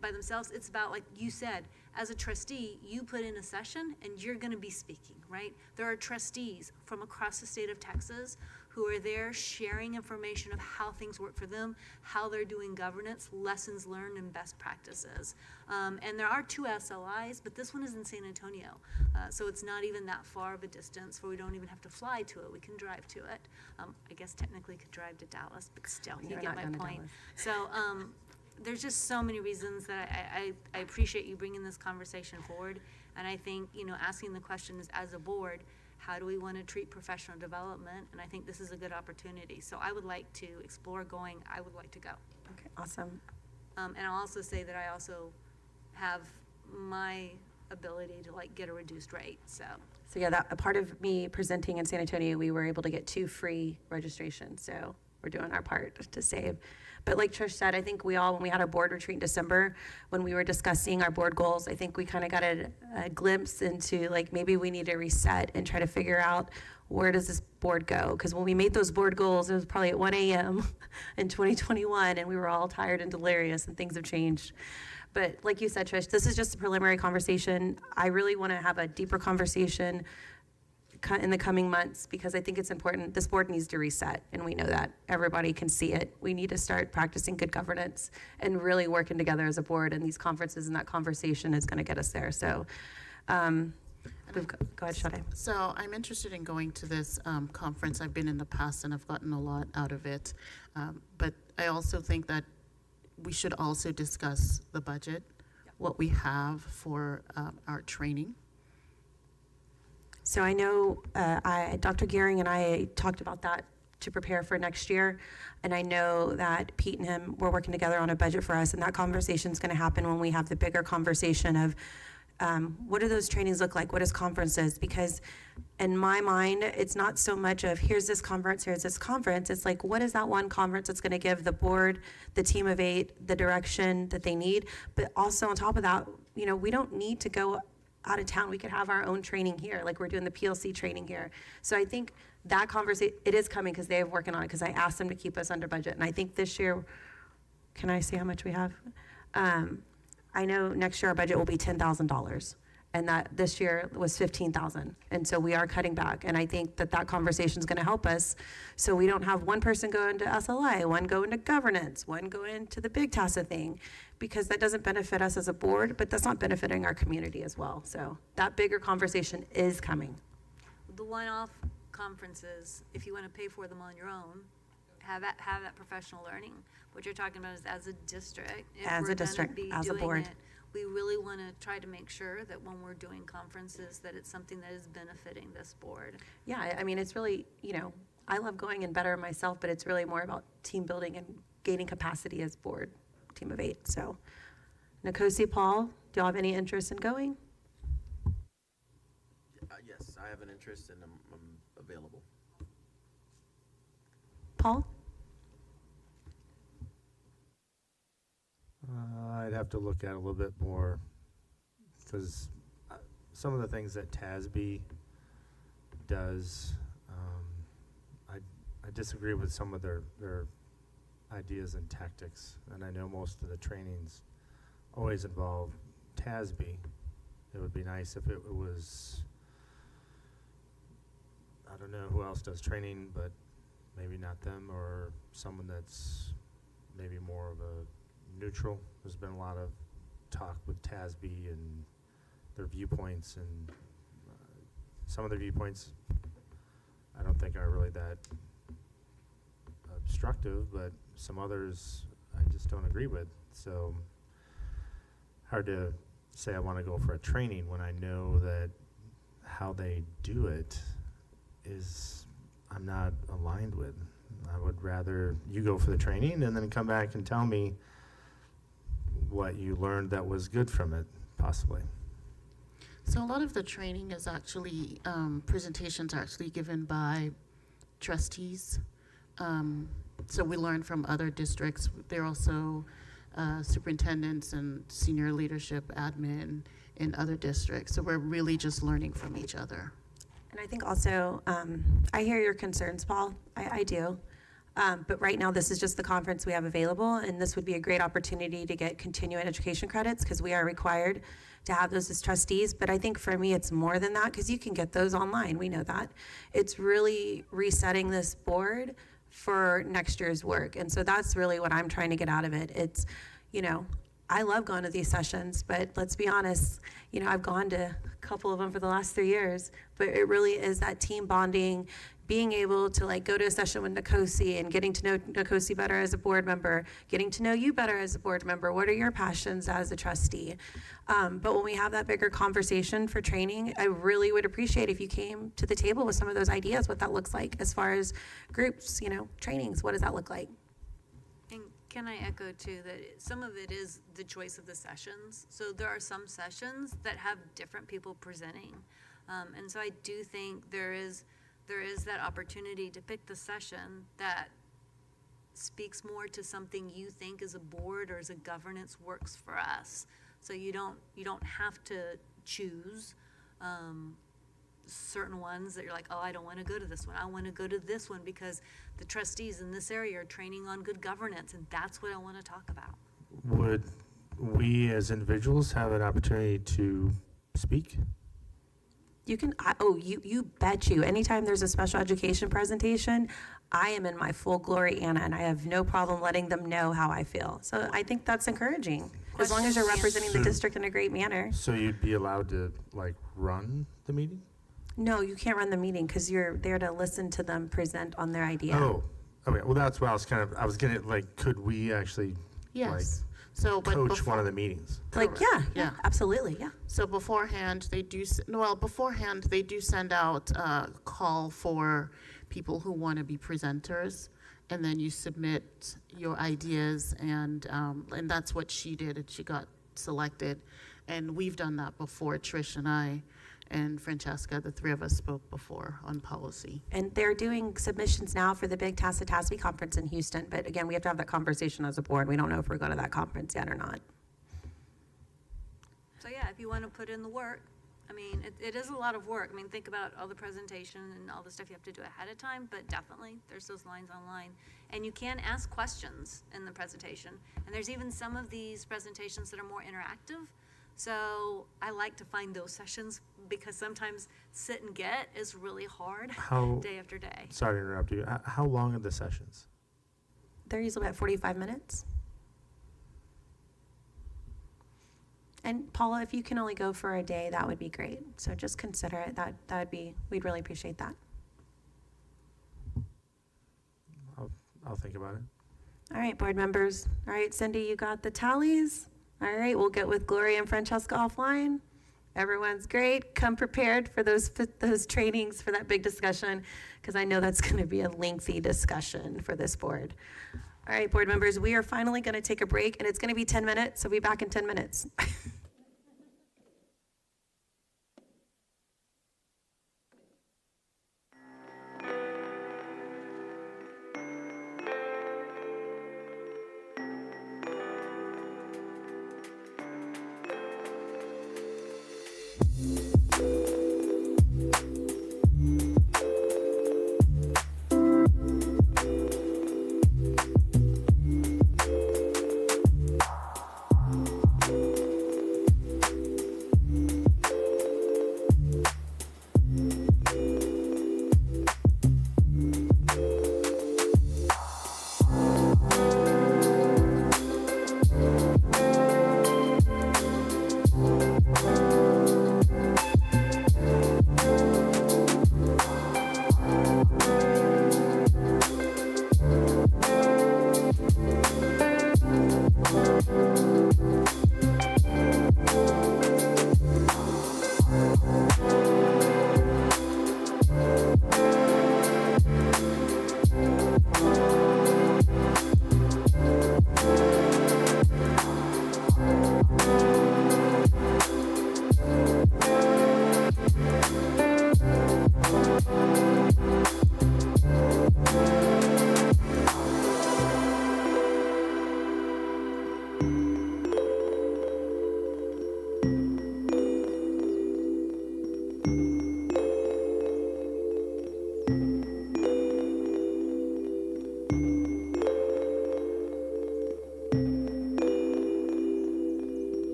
by themselves, it's about, like you said, as a trustee, you put in a session and you're gonna be speaking, right? There are trustees from across the state of Texas who are there sharing information of how things work for them, how they're doing governance, lessons learned, and best practices. And there are 2 SLIs, but this one is in San Antonio. So it's not even that far of a distance where we don't even have to fly to it. We can drive to it. I guess technically could drive to Dallas, but still, you get my point. So there's just so many reasons that I appreciate you bringing this conversation forward. And I think, asking the question is, as a board, how do we want to treat professional development? And I think this is a good opportunity. So I would like to explore going. I would like to go. Okay, awesome. And I'll also say that I also have my ability to get a reduced rate. So yeah, that a part of me presenting in San Antonio, we were able to get 2 free registrations. So we're doing our part to save. But like Trish said, I think we all, when we had our board retreat in December, when we were discussing our board goals, I think we kind of got a glimpse into maybe we need to reset and try to figure out where does this board go? Because when we made those board goals, it was probably at 1 a.m. in 2021, and we were all tired and delirious, and things have changed. But like you said, Trish, this is just a preliminary conversation. I really want to have a deeper conversation in the coming months, because I think it's important. This board needs to reset, and we know that. Everybody can see it. We need to start practicing good governance and really working together as a board, and these conferences and that conversation is going to get us there. So go ahead, Shade. So I'm interested in going to this conference. I've been in the past and I've gotten a lot out of it. But I also think that we should also discuss the budget, what we have for our training. So I know Dr. Gearing and I talked about that to prepare for next year. And I know that Pete and him were working together on a budget for us. And that conversation is going to happen when we have the bigger conversation of what do those trainings look like? What is conferences? Because in my mind, it's not so much of here's this conference, here's this conference. It's like, what is that one conference that's going to give the board, the team of 8, the direction that they need? But also on top of that, we don't need to go out of town. We could have our own training here, like we're doing the PLC training here. So I think that conversation, it is coming because they have working on it, because I asked them to keep us under budget. And I think this year, can I say how much we have? I know next year our budget will be $10,000, and that this year was $15,000. And so we are cutting back. And I think that conversation is going to help us, so we don't have one person go into SLI, one go into governance, one go into the big TASBY thing, because that doesn't benefit us as a board, but that's not benefiting our community as well. So that bigger conversation is coming. the one-off conferences, if you want to pay for them on your own, have that professional learning. What you're talking about is as a district. As a district, as a board. We really want to try to make sure that when we're doing conferences, that it's something that is benefiting this board. Yeah, I mean, it's really, I love going and better myself, but it's really more about team building and gaining capacity as board, team of 8. So, Nkosi, Paul, do y'all have any interest in going? Yes, I have an interest and I'm available. Paul? I'd have to look at it a little bit more, because some of the things that TASBY does, I disagree with some of their ideas and tactics, and I know most of the trainings always involve TASBY. It would be nice if it was, I don't know who else does training, but maybe not them, or someone that's maybe more of a neutral. There's been a lot of talk with TASBY and their viewpoints, and some of the viewpoints I don't think are really that obstructive, but some others I just don't agree with. So hard to say I want to go for a training when I know that how they do it is I'm not aligned with. I would rather you go for the training and then come back and tell me what you learned that was good from it, possibly. So a lot of the training is actually, presentations are actually given by trustees. So we learn from other districts. They're also superintendents and senior leadership admin in other districts. So we're really just learning from each other. And I think also, I hear your concerns, Paul. I do. But right now, this is just the conference we have available, and this would be a great opportunity to get continuing education credits because we are required to have those as trustees. But I think for me, it's more than that because you can get those online. We know that. It's really resetting this board for next year's work. And so that's really what I'm trying to get out of it. It's, I love going to these sessions, but let's be honest, I've gone to a couple of them for the last 3 years, but it really is that team bonding, being able to go to a session with Nkosi and getting to know Nkosi better as a board member, getting to know you better as a board member. What are your passions as a trustee? But when we have that bigger conversation for training, I really would appreciate if you came to the table with some of those ideas, what that looks like as far as groups, trainings, what does that look like? And can I echo too that some of it is the choice of the sessions. So there are some sessions that have different people presenting. And so I do think there is that opportunity to pick the session that speaks more to something you think as a board or as a governance works for us. So you don't have to choose certain ones that you're like, oh, I don't want to go to this one. I want to go to this one because the trustees in this area are training on good governance, and that's what I want to talk about. Would we as individuals have an opportunity to speak? You can, you bet you. Anytime there's a special education presentation, I am in my full glory, Anna, and I have no problem letting them know how I feel. So I think that's encouraging, as long as you're representing the district in a great manner. So you'd be allowed to, run the meeting? No, you can't run the meeting because you're there to listen to them present on their idea. Oh, okay. Well, that's what I was getting, could we actually, Yes. So, but coach one of the meetings? Yeah, absolutely, yeah. So beforehand, they do send out a call for people who want to be presenters, and then you submit your ideas, and that's what she did, and she got selected. And we've done that before, Trish and I and Francesca, the three of us spoke before on policy. And they're doing submissions now for the big TASBY conference in Houston, but again, we have to have that conversation as a board. We don't know if we're going to that conference yet or not. So yeah, if you want to put in the work, I mean, it is a lot of work. I mean, think about all the presentation and all the stuff you have to do ahead of time, but definitely there's those lines online. And you can ask questions in the presentation. And there's even some of these presentations that are more interactive. So I like to find those sessions because sometimes sit and get is really hard day after day. Sorry to interrupt you. How long are the sessions? They're usually about 45 minutes. And Paula, if you can only go for a day, that would be great. So just consider it. That would be, we'd really appreciate that. I'll think about it. All right, board members. All right, Cindy, you got the tallies. All right, we'll get with Gloria and Francesca offline. Everyone's great. Come prepared for those trainings for that big discussion, because I know that's going to be a lengthy discussion for this board. All right, board members, we are finally going to take a break, and it's going to be 10 minutes, so we'll be back in 10 minutes.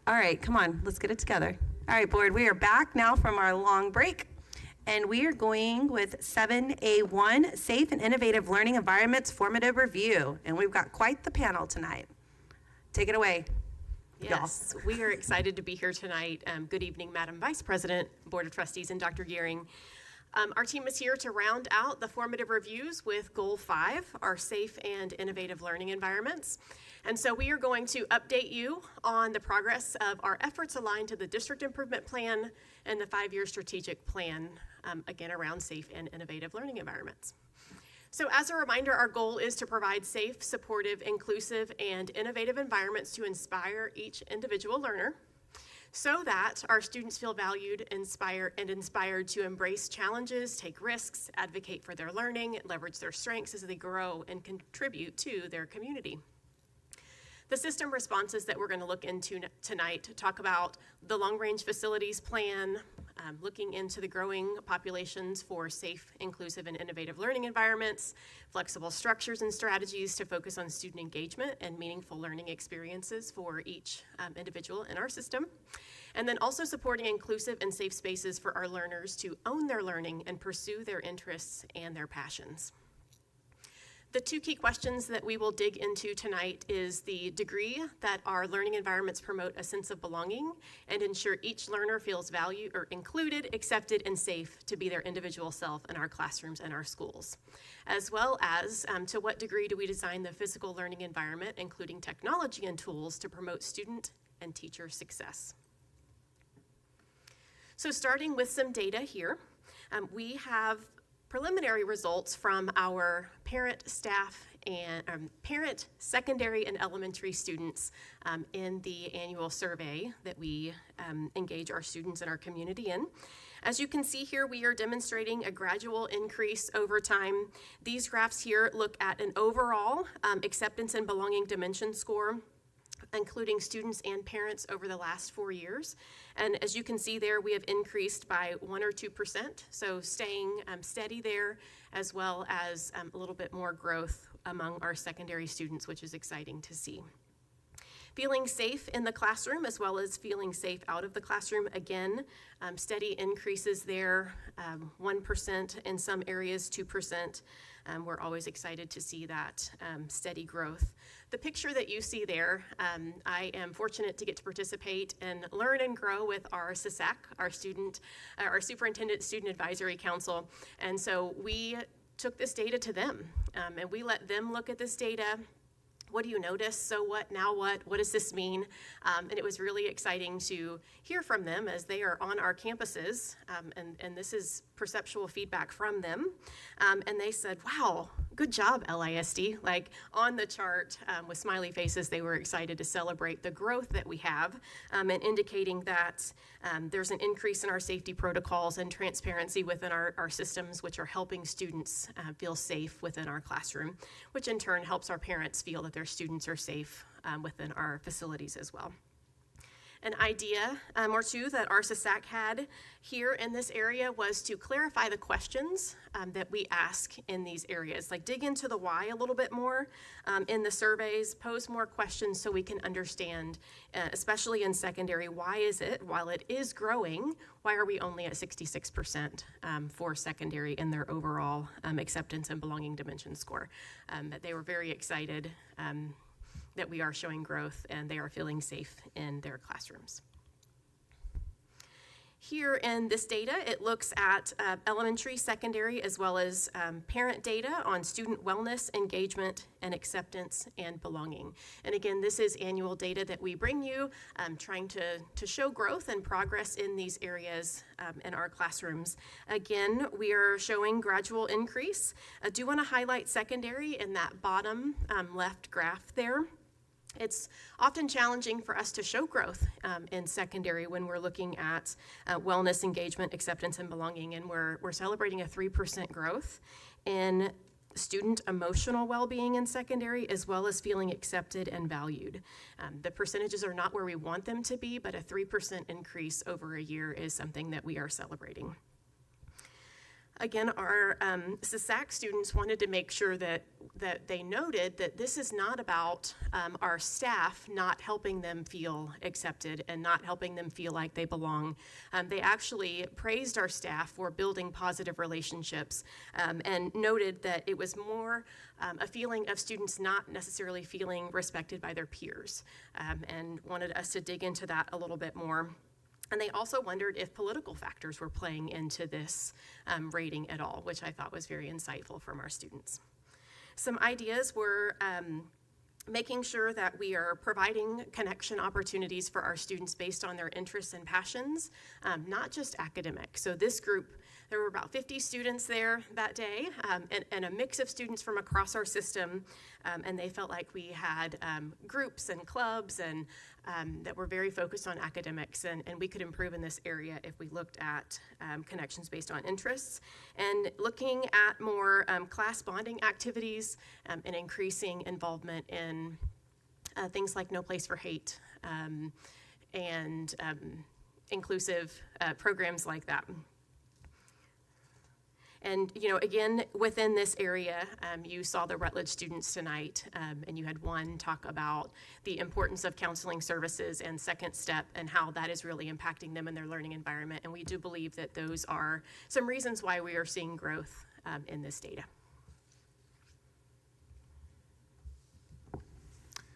All right, come on, let's get it together. All right, board, we are back now from our long break, and we are going with 7A1, Safe and Innovative Learning Environments Formative Review, and we've got quite the panel tonight. Take it away. Yes, we are excited to be here tonight. Good evening, Madam Vice President, Board of Trustees, and Dr. Gearing. Our team is here to round out the formative reviews with Goal 5, our safe and innovative learning environments. And so we are going to update you on the progress of our efforts aligned to the District Improvement Plan and the 5-year strategic plan, again, around safe and innovative learning environments. So as a reminder, our goal is to provide safe, supportive, inclusive, and innovative environments to inspire each individual learner, so that our students feel valued, inspired to embrace challenges, take risks, advocate for their learning, leverage their strengths as they grow, and contribute to their community. The system responses that we're going to look into tonight talk about the long-range facilities plan, looking into the growing populations for safe, inclusive, and innovative learning environments, flexible structures and strategies to focus on student engagement and meaningful learning experiences for each individual in our system, and then also supporting inclusive and safe spaces for our learners to own their learning and pursue their interests and their passions. The 2 key questions that we will dig into tonight is the degree that our learning environments promote a sense of belonging and ensure each learner feels valued or included, accepted, and safe to be their individual self in our classrooms and our schools, as well as to what degree do we design the physical learning environment, including technology and tools, to promote student and teacher success. So starting with some data here, we have preliminary results from our parent, staff, and parent, secondary, and elementary students in the annual survey that we engage our students in our community in. As you can see here, we are demonstrating a gradual increase over time. These graphs here look at an overall acceptance and belonging dimension score, including students and parents over the last 4 years. And as you can see there, we have increased by 1 or 2%, so staying steady there, as well as a little bit more growth among our secondary students, which is exciting to see. Feeling safe in the classroom as well as feeling safe out of the classroom, again, steady increases there, 1% in some areas, 2%. We're always excited to see that steady growth. The picture that you see there, I am fortunate to get to participate and learn and grow with our SSAC, our Superintendent Student Advisory Council. And so we took this data to them, and we let them look at this data. What do you notice? So what? Now what? What does this mean? And it was really exciting to hear from them as they are on our campuses, and this is perceptual feedback from them. And they said, wow, good job, LISD. Like on the chart with smiley faces, they were excited to celebrate the growth that we have and indicating that there's an increase in our safety protocols and transparency within our systems, which are helping students feel safe within our classroom, which in turn helps our parents feel that their students are safe within our facilities as well. An idea or two that our SSAC had here in this area was to clarify the questions that we ask in these areas, like dig into the why a little bit more in the surveys, pose more questions so we can understand, especially in secondary, why is it, while it is growing, why are we only at 66% for secondary in their overall acceptance and belonging dimension score? They were very excited that we are showing growth and they are feeling safe in their classrooms. Here in this data, it looks at elementary, secondary, as well as parent data on student wellness, engagement, and acceptance and belonging. And again, this is annual data that we bring you, trying to show growth and progress in these areas in our classrooms. Again, we are showing gradual increase. I do want to highlight secondary in that bottom left graph there. It's often challenging for us to show growth in secondary when we're looking at wellness, engagement, acceptance, and belonging, and we're celebrating a 3% growth in student emotional well-being in secondary, as well as feeling accepted and valued. The percentages are not where we want them to be, but a 3% increase over a year is something that we are celebrating. Again, our SAC students wanted to make sure that they noted that this is not about our staff not helping them feel accepted and not helping them feel like they belong. They actually praised our staff for building positive relationships and noted that it was more a feeling of students not necessarily feeling respected by their peers, and wanted us to dig into that a little bit more. And they also wondered if political factors were playing into this rating at all, which I thought was very insightful from our students. Some ideas were making sure that we are providing connection opportunities for our students based on their interests and passions, not just academic. So this group, there were about 50 students there that day, and a mix of students from across our system, and they felt like we had groups and clubs and that were very focused on academics, and we could improve in this area if we looked at connections based on interests, and looking at more class bonding activities and increasing involvement in things like No Place for Hate and inclusive programs like that. And, you know, again, within this area, you saw the Rutledge students tonight, and you had one talk about the importance of counseling services and Second Step and how that is really impacting them in their learning environment. And we do believe that those are some reasons why we are seeing growth in this data.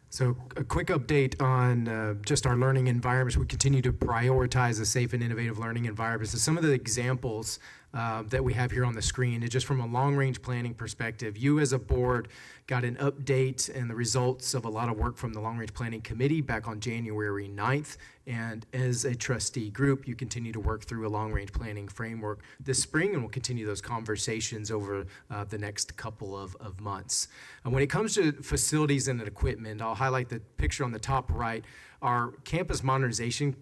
So a quick update on just our learning environments. We continue to prioritize a safe and innovative learning environment. So some of the examples that we have here on the screen is just from a long-range planning perspective. You as a board got an update and the results of a lot of work from the long-range planning committee back on January 9th. And as a trustee group, you continue to work through a long-range planning framework this spring, and we'll continue those conversations over the next couple of months. And when it comes to facilities and equipment, I'll highlight the picture on the top right. Our campus modernization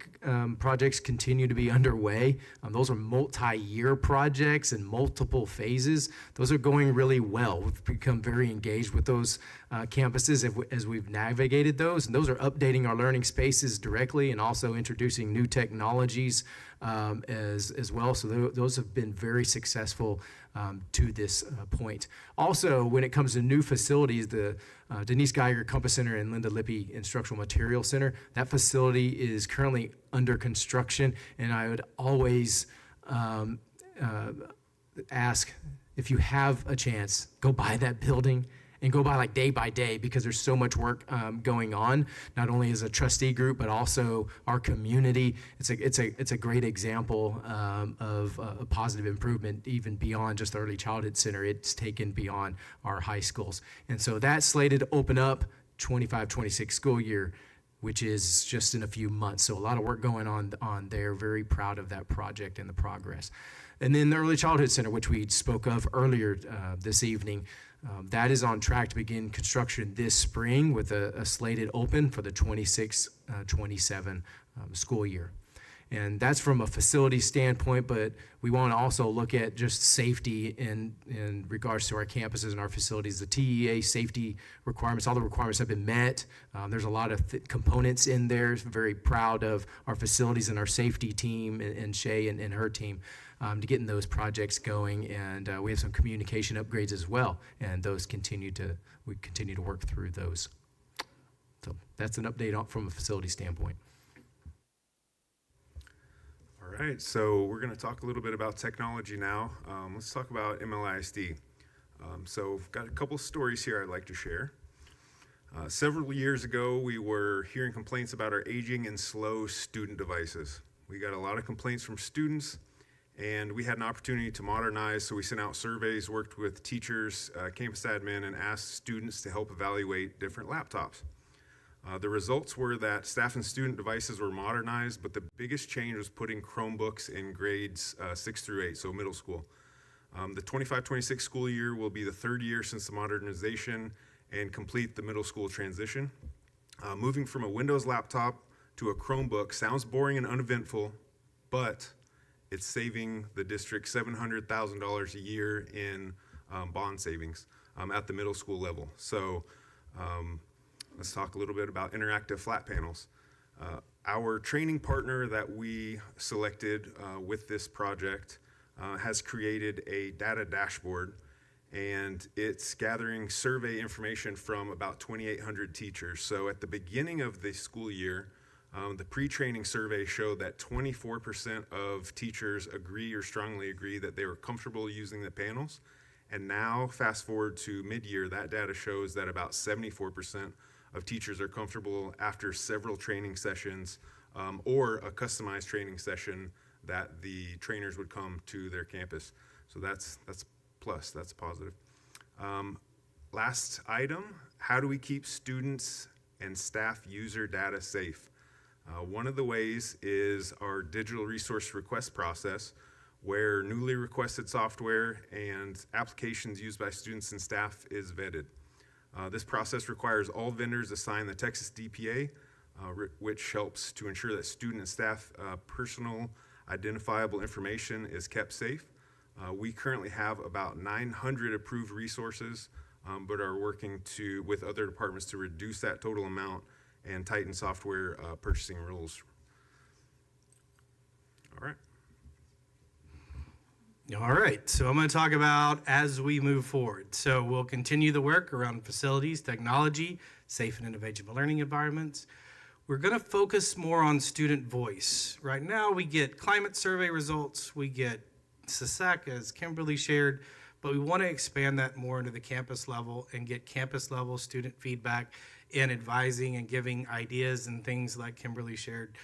projects continue to be underway. Those are multi-year projects in multiple phases. Those are going really well. We've become very engaged with those campuses as we've navigated those. And those are updating our learning spaces directly and also introducing new technologies as well. So those have been very successful to this point. Also, when it comes to new facilities, the Denise Geiger Compass Center and Linda Lippy Instructional Materials Center, that facility is currently under construction, and I would always ask, if you have a chance, go by that building and go by like day by day, because there's so much work going on, not only as a trustee group, but also our community. It's a great example of a positive improvement, even beyond just the early childhood center. It's taken beyond our high schools. And so that's slated to open up 25-26 school year, which is just in a few months. So a lot of work going on there. Very proud of that project and the progress. And then the Early Childhood Center, which we spoke of earlier this evening, that is on track to begin construction this spring with a slated open for the 26-27 school year. And that's from a facility standpoint, but we want to also look at just safety in regards to our campuses and our facilities. The TEA safety requirements, all the requirements have been met. There's a lot of components in there. Very proud of our facilities and our safety team and Shay and her team to getting those projects going. And we have some communication upgrades as well, and we continue to work through those. So that's an update from a facility standpoint. All right, so we're going to talk a little bit about technology now. Let's talk about MLISD. So I've got a couple stories here I'd like to share. Several years ago, we were hearing complaints about our aging and slow student devices. We got a lot of complaints from students, and we had an opportunity to modernize, so we sent out surveys, worked with teachers, campus admin, and asked students to help evaluate different laptops. The results were that staff and student devices were modernized, but the biggest change was putting Chromebooks in grades 6 through 8, so middle school. The 25-26 school year will be the third year since the modernization and complete the middle school transition. Moving from a Windows laptop to a Chromebook sounds boring and uneventful, but it's saving the district $700,000 a year in bond savings at the middle school level. So let's talk a little bit about interactive flat panels. Our training partner that we selected with this project has created a data dashboard, and it's gathering survey information from about 2,800 teachers. So at the beginning of the school year, the pre-training survey showed that 24% of teachers agree or strongly agree that they were comfortable using the panels. And now, fast forward to mid-year, that data shows that about 74% of teachers are comfortable after several training sessions or a customized training session that the trainers would come to their campus. So that's plus, that's positive. Last item, how do we keep students and staff user data safe? One of the ways is our digital resource request process, where newly requested software and applications used by students and staff is vetted. This process requires all vendors to sign the Texas DPA, which helps to ensure that student and staff personal identifiable information is kept safe. We currently have about 900 approved resources, but are working with other departments to reduce that total amount and tighten software purchasing rules. All right. All right, so I'm going to talk about as we move forward. So we'll continue the work around facilities, technology, safe and innovative learning environments. We're going to focus more on student voice. Right now we get climate survey results, we get SESAC, as Kimberly shared, but we want to expand that more into the campus level and get campus level student feedback in advising and giving ideas and things like Kimberly shared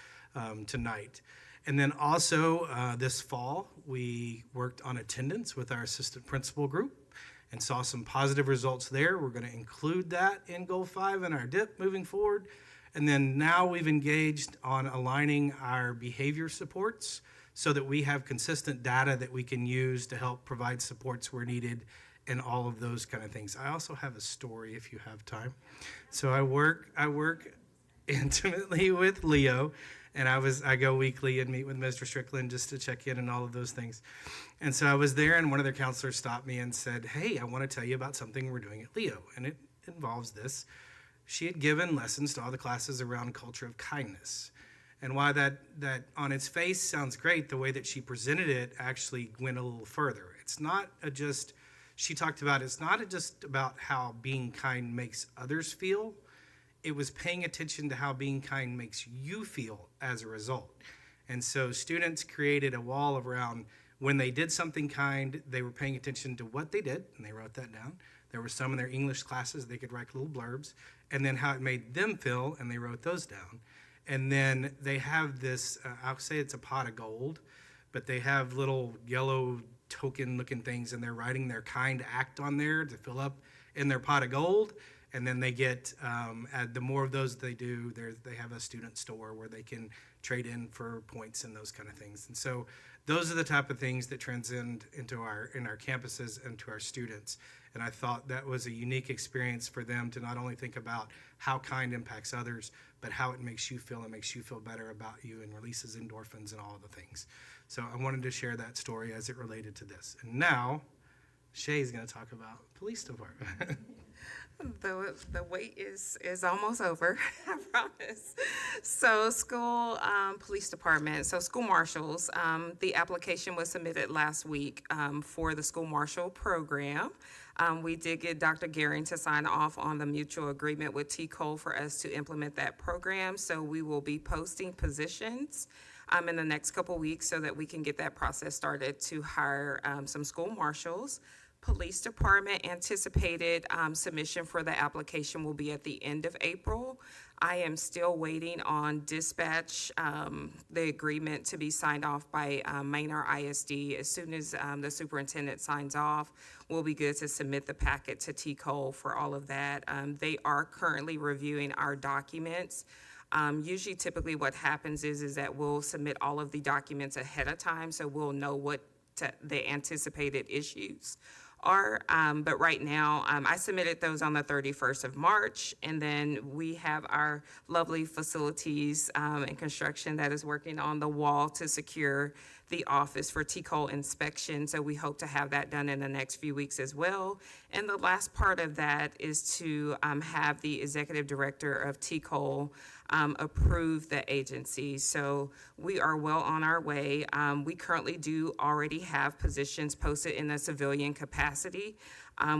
tonight. And then also this fall, we worked on attendance with our assistant principal group and saw some positive results there. We're going to include that in Goal 5 in our DIP moving forward. And then now we've engaged on aligning our behavior supports so that we have consistent data that we can use to help provide supports where needed and all of those kind of things. I also have a story if you have time. So I work intimately with Leo. And I go weekly and meet with Mr. Strickland just to check in and all of those things. And so I was there, and one of their counselors stopped me and said, hey, I want to tell you about something we're doing at Leo. And it involves this. She had given lessons to all the classes around culture of kindness. And while that on its face sounds great, the way that she presented it actually went a little further. It's not she talked about, it's not just about how being kind makes others feel. It was paying attention to how being kind makes you feel as a result. And so students created a wall around when they did something kind, they were paying attention to what they did, and they wrote that down. There were some in their English classes, they could write little blurbs, and then how it made them feel, and they wrote those down. And then they have this, I'll say it's a pot of gold, but they have little yellow token-looking things, and they're writing their kind act on there to fill up in their pot of gold. And then they get, the more of those they do, they have a student store where they can trade in for points and those kind of things. And so those are the type of things that transcend in our campuses and to our students. And I thought that was a unique experience for them to not only think about how kind impacts others, but how it makes you feel and makes you feel better about you and releases endorphins and all of the things. So I wanted to share that story as it related to this. And now Shay's going to talk about police department. The wait is almost over, I promise. So school police department, so school marshals, the application was submitted last week for the school marshal program. We did get Dr. Gehring to sign off on the mutual agreement with TCOLE for us to implement that program. So we will be posting positions in the next couple weeks so that we can get that process started to hire some school marshals. Police department anticipated submission for the application will be at the end of April. I am still waiting on dispatch, the agreement to be signed off by Leander ISD. As soon as the superintendent signs off, we'll be good to submit the packet to TCOLE for all of that. They are currantly reviewing our documents. Usually, typically what happens is that we'll submit all of the documents ahead of time, so we'll know what the anticipated issues are, but right now, I submitted those on the 31st of March, and then we have our lovely facilities and construction that is working on the wall to secure the office for TCOL inspection. So we hope to have that done in the next few weeks as well. And the last part of that is to have the executive director of TCOL approve the agency. So we are well on our way. We currently do already have positions posted in a civilian capacity.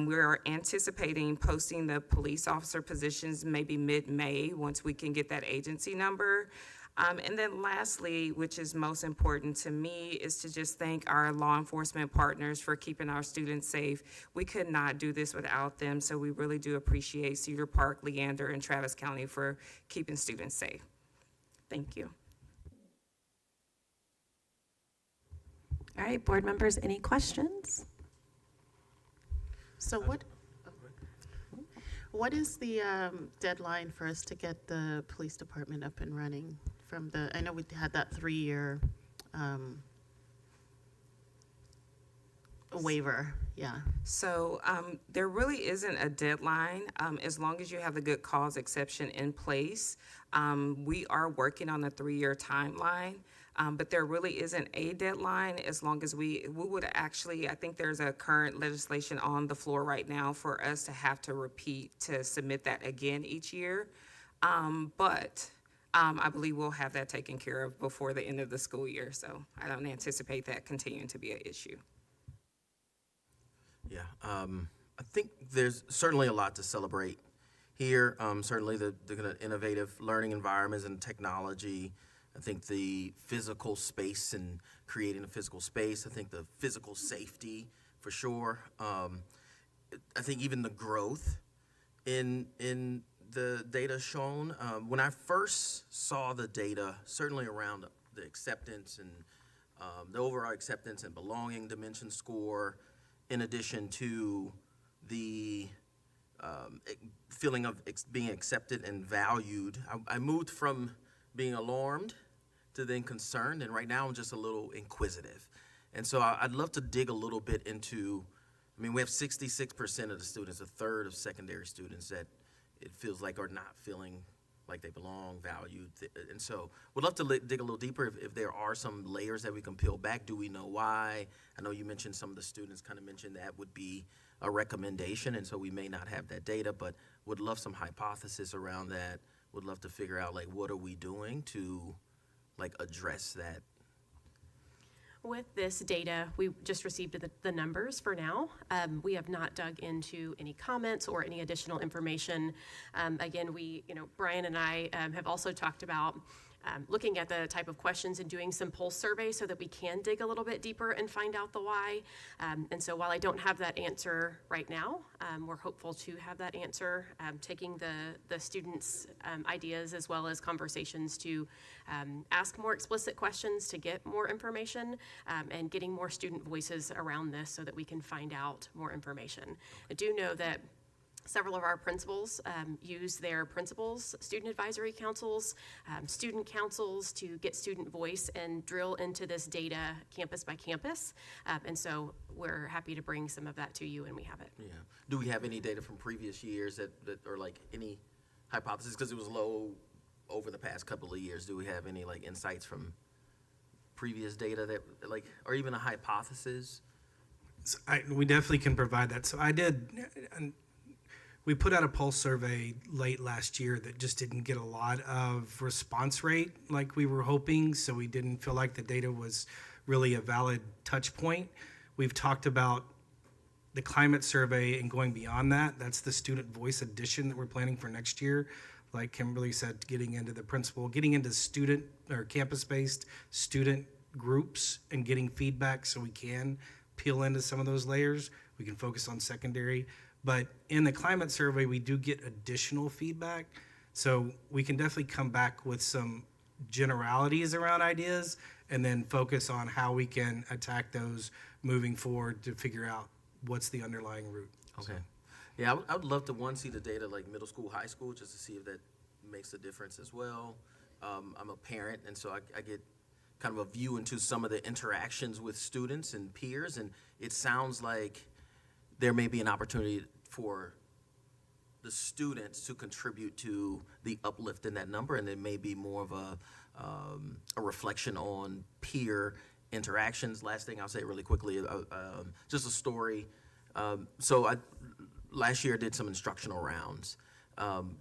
We are anticipating posting the police officer positions maybe mid-May once we can get that agency number. And then lastly, which is most important to me, is to just thank our law enforcement partners for keeping our students safe. We could not do this without them, so we really do appreciate Cedar Park, Leander, and Travis County for keeping students safe. Thank you. All right, board members, any questions? So what is the deadline for us to get the police department up and running? I know we had that 3-year waiver, yeah. So there really isn't a deadline as long as you have the good cause exception in place. We are working on a 3-year timeline. But there really isn't a deadline as long as we would actually, I think there's a current legislation on the floor right now for us to have to submit that again each year. But I believe we'll have that taken care of before the end of the school year. So I don't anticipate that continuing to be an issue. Yeah, I think there's certainly a lot to celebrate here. Certainly the kind of innovative learning environments and technology. I think the physical space and creating a physical space. I think the physical safety for sure. I think even the growth in the data shown. When I first saw the data, certainly around the acceptance and the overall acceptance and belonging dimension score, in addition to the feeling of being accepted and valued, I moved from being alarmed to then concerned, and right now I'm just a little inquisitive. And so I'd love to dig a little bit into, we have 66% of the students, a third of secondary students that it feels like are not feeling like they belong, valued. And so we'd love to dig a little deeper if there are some layers that we can peel back. Do we know why? I know you mentioned some of the students kind of mentioned that would be a recommendation, and so we may not have that data, but would love some hypothesis around that. Would love to figure out what are we doing to address that. With this data, we just received the numbers for now. We have not dug into any comments or any additional information. Again, Brian and I have also talked about looking at the type of questions and doing some pulse surveys so that we can dig a little bit deeper and find out the why. And so while I don't have that answer right now, we're hopeful to have that answer, taking the students' ideas as well as conversations to ask more explicit questions to get more information, and getting more student voices around this so that we can find out more information. I do know that several of our principals use their principals, student advisory councils, student councils to get student voice and drill into this data campus by campus. And so we're happy to bring some of that to you when we have it. Yeah. Do we have any data from previous years that or any hypothesis? Because it was low over the past couple of years. Do we have any insights from previous data that or even a hypothesis? So we definitely can provide that. So we put out a pulse survey late last year that just didn't get a lot of response rate like we were hoping, so we didn't feel like the data was really a valid touch point. We've talked about the climate survey and going beyond that. That's the student voice edition that we're planning for next year. Like Kimberly said, getting into the principal, getting into student or campus-based student groups and getting feedback so we can peel into some of those layers. We can focus on secondary. But in the climate survey, we do get additional feedback. So we can definitely come back with some generalities around ideas and then focus on how we can attack those moving forward to figure out what's the underlying root. Okay. Yeah, I would love to see the data middle school, high school, just to see if that makes a difference as well. I'm a parent, and so I get kind of a view into some of the interactions with students and peers, and it sounds like there may be an opportunity for the students to contribute to the uplift in that number, and it may be more of a reflection on peer interactions. Last thing I'll say really quickly, just a story. Last year I did some instructional rounds.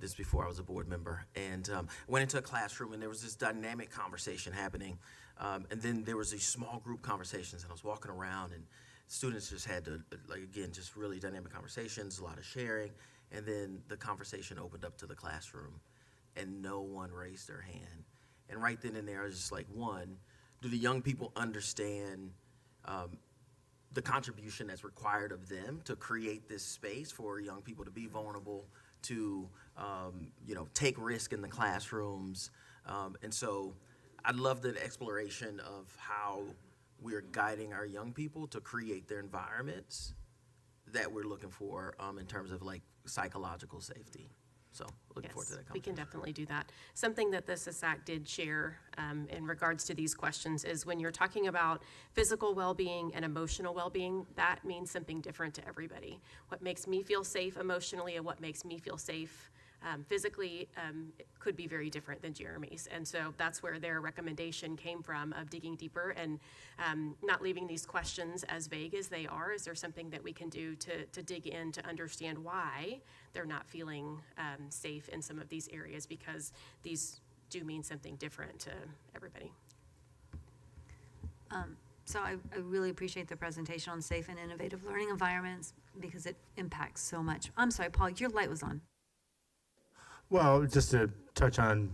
This before I was a board member, and went into a classroom, and there was this dynamic conversation happening, and then there was these small group conversations, and I was walking around, and students just had to, just really dynamic conversations, a lot of sharing, and then the conversation opened up to the classroom, and no one raised their hand. And right then and there, I was just like, one, do the young people understand the contribution that's required of them to create this space for young people to be vulnerable, to take risk in the classrooms, and so I love the exploration of how we're guiding our young people to create their environments that we're looking for in terms of psychological safety. So looking forward to that We conversation. can definitely do that. Something that the SSAC did share in regards to these questions is when you're talking about physical well-being and emotional well-being, that means something different to everybody. What makes me feel safe emotionally and what makes me feel safe physically it could be very different than Jeremy's. And so that's where their recommendation came from, of digging deeper and not leaving these questions as vague as they are. Is there something that we can do to dig in to understand why they're not feeling safe in some of these areas, because these do mean something different to everybody. So I really appreciate the presentation on safe and innovative learning environments because it impacts so much. I'm sorry, Paul, your light was on. Well, just to touch on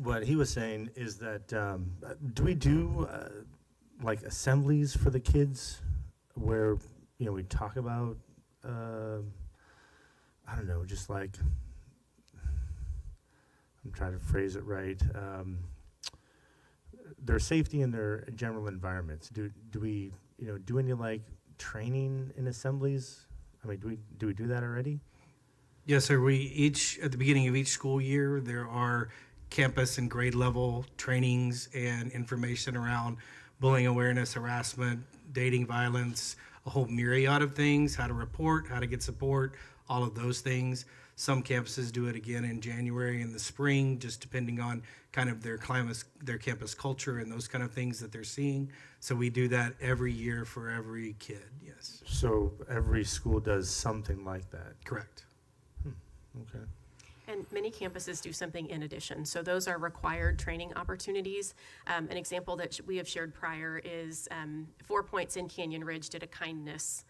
what he was saying is that do we do assemblies for the kids where we talk about I don't know, just I'm trying to phrase it right, their safety in their general environments. Do we do any training in assemblies? I mean, do we do that already? Yes, sir. At the beginning of each school year, there are campus and grade level trainings and information around bullying awareness, harassment, dating violence, a whole myriad of things, how to report, how to get support, all of those things. Some campuses do it again in January and the spring, just depending on kind of their campus culture and those kind of things that they're seeing. So we do that every year for every kid, yes. So every school does something like that? Correct. Okay. And many campuses do something in addition. So those are required training opportunities. An example that we have shared prior is 4 Points in Canyon Ridge did a kindness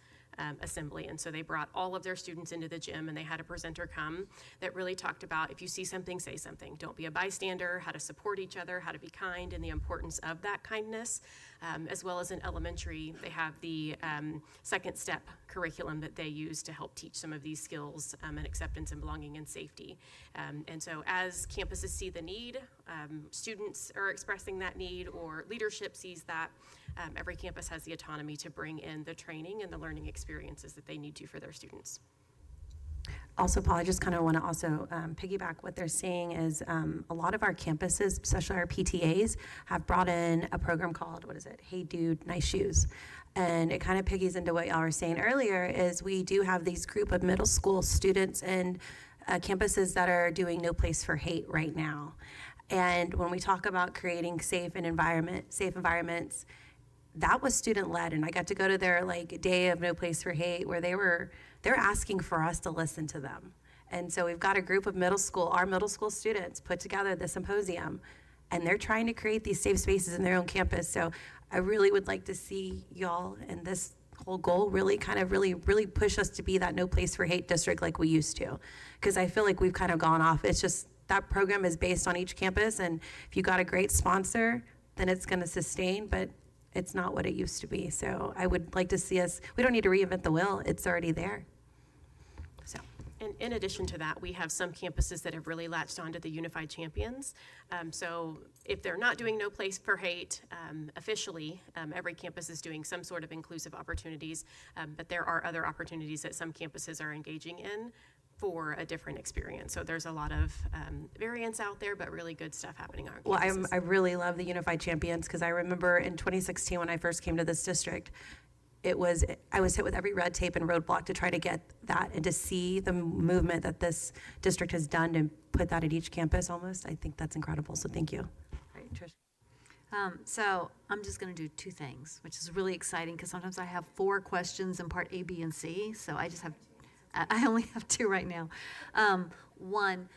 assembly. And so they brought all of their students into the gym, and they had a presenter come that really talked about, if you see something, say something. Don't be a bystander, how to support each other, how to be kind, and the importance of that kindness. As well as in elementary, they have the second step curriculum that they use to help teach some of these skills and acceptance and belonging and safety. And so as campuses see the need, students are expressing that need, or leadership sees that, every campus has the autonomy to bring in the training and the learning experiences that they need to for their students. Also, Paul, I just kind of want to also piggyback what they're saying is a lot of our campuses, especially our PTAs, have brought in a program called, Hey Dude, Nice Shoes. And it kind of piggies into what y'all were saying earlier is we do have these group of middle school students and campuses that are doing No Place for Hate right now. And when we talk about creating safe environments, that was student-led, and I got to go to their day of No Place for Hate where they're asking for us to listen to them. And so we've got a group of our middle school students put together the symposium, and they're trying to create these safe spaces in their own campus. So I really would like to see y'all and this whole goal really push us to be that No Place for Hate district like we used to, because I feel like we've kind of gone off. It's just that program is based on each campus, and if you got a great sponsor, then it's going to sustain, but it's not what it used to be. So I would like to see we don't need to reinvent the wheel. It's already there. So. And in addition to that, we have some campuses that have really latched onto the Unified Champions. So if they're not doing No Place for Hate officially, every campus is doing some sort of inclusive opportunities, but there are other opportunities that some campuses are engaging in for a different experience. So there's a lot of variance out there, but really good stuff happening on our campuses. Well, I really love the Unified Champions, because I remember in 2016 when I first came to this district, I was hit with every red tape and roadblock to try to get that, and to see the movement that this district has done and put that at each campus almost. I think that's incredible. So thank you. All right, Trish. So I'm just going to do two things, which is really exciting because sometimes I have 4 questions in part A, B, and C. So I only have 2 right now. One,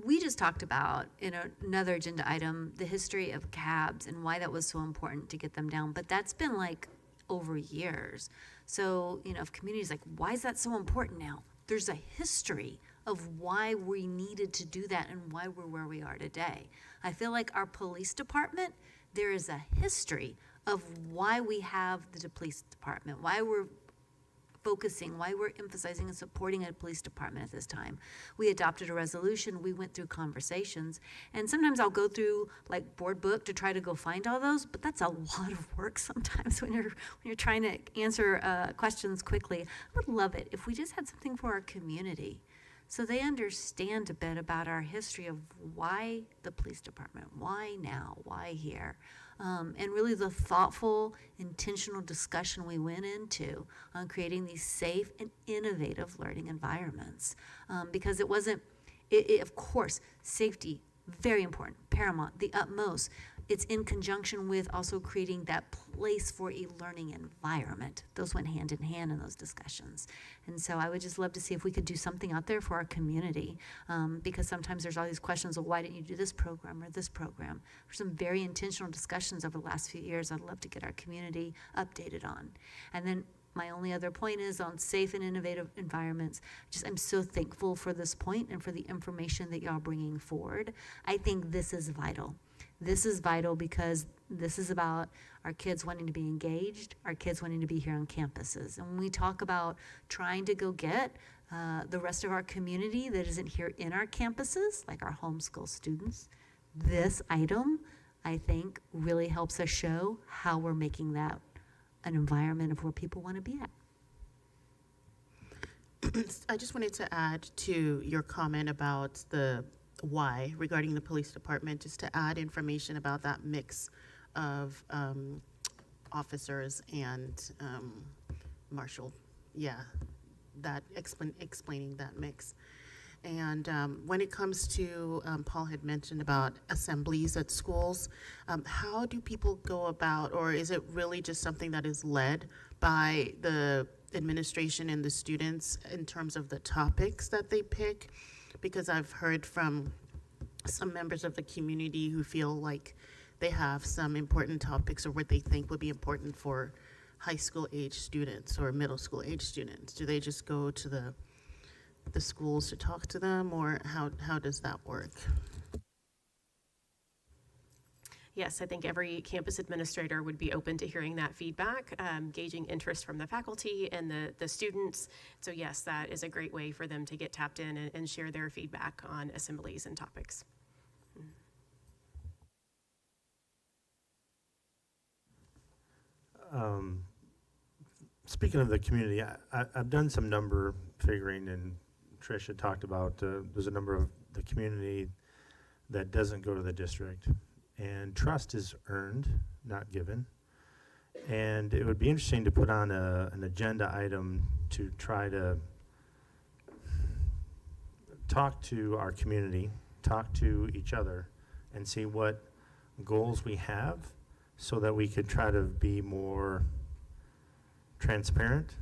we just talked about in another agenda item the history of cabs and why that was so important to get them down. But that's been like over years. So, if communities like, why is that so important now? There's a history of why we needed to do that and why we're where we are today. I feel like our police department, there is a history of why we have the police department, why we're focusing, why we're emphasizing and supporting a police department at this time. We adopted a resolution, we went through conversations, and sometimes I'll go through like board book to try to go find all those, but that's a lot of work sometimes when you're trying to answer questions quickly. I would love it if we just had something for our community so they understand a bit about our history of why the police department, why now, why here. And really the thoughtful, intentional discussion we went into on creating these safe and innovative learning environments. Because it wasn't, of course, safety, very important, paramount, the utmost. It's in conjunction with also creating that place for a learning environment. Those went hand in hand in those discussions. And so I would just love to see if we could do something out there for our community, because sometimes there's all these questions of why didn't you do this program or this program? There's some very intentional discussions over the last few years I'd love to get our community updated on. And then my only other point is on safe and innovative environments. I'm so thankful for this point and for the information that y'all bringing forward. I think this is vital. This is vital because this is about our kids wanting to be engaged, our kids wanting to be here on campuses. And when we talk about trying to go get the rest of our community that isn't here in our campuses, like our homeschool students, this item, I think, really helps us show how we're making that an environment of where people want to be at. I just wanted to add to your comment about the why regarding the police department, just to add information about that mix of officers and marshal. Yeah, that explaining that mix. And when it comes to, Paul had mentioned about assemblies at schools, how do people go about, or is it really just something that is led by the administration and the students in terms of the topics that they pick? Because I've heard from some members of the community who feel like they have some important topics or what they think would be important for high school age students or middle school age students. Do they just go to the schools to talk to them, or how does that work? Yes, I think every campus administrator would be open to hearing that feedback, gauging interest from the faculty and the students. So yes, that is a great way for them to get tapped in and share their feedback on assemblies and topics. Speaking of the community, I've done some number figuring, and Trish had talked about there's a number of the community that doesn't go to the district. And trust is earned, not given. And it would be interesting to put on an agenda item to try to talk to our community, talk to each other, and see what goals we have so that we could try to be more transparent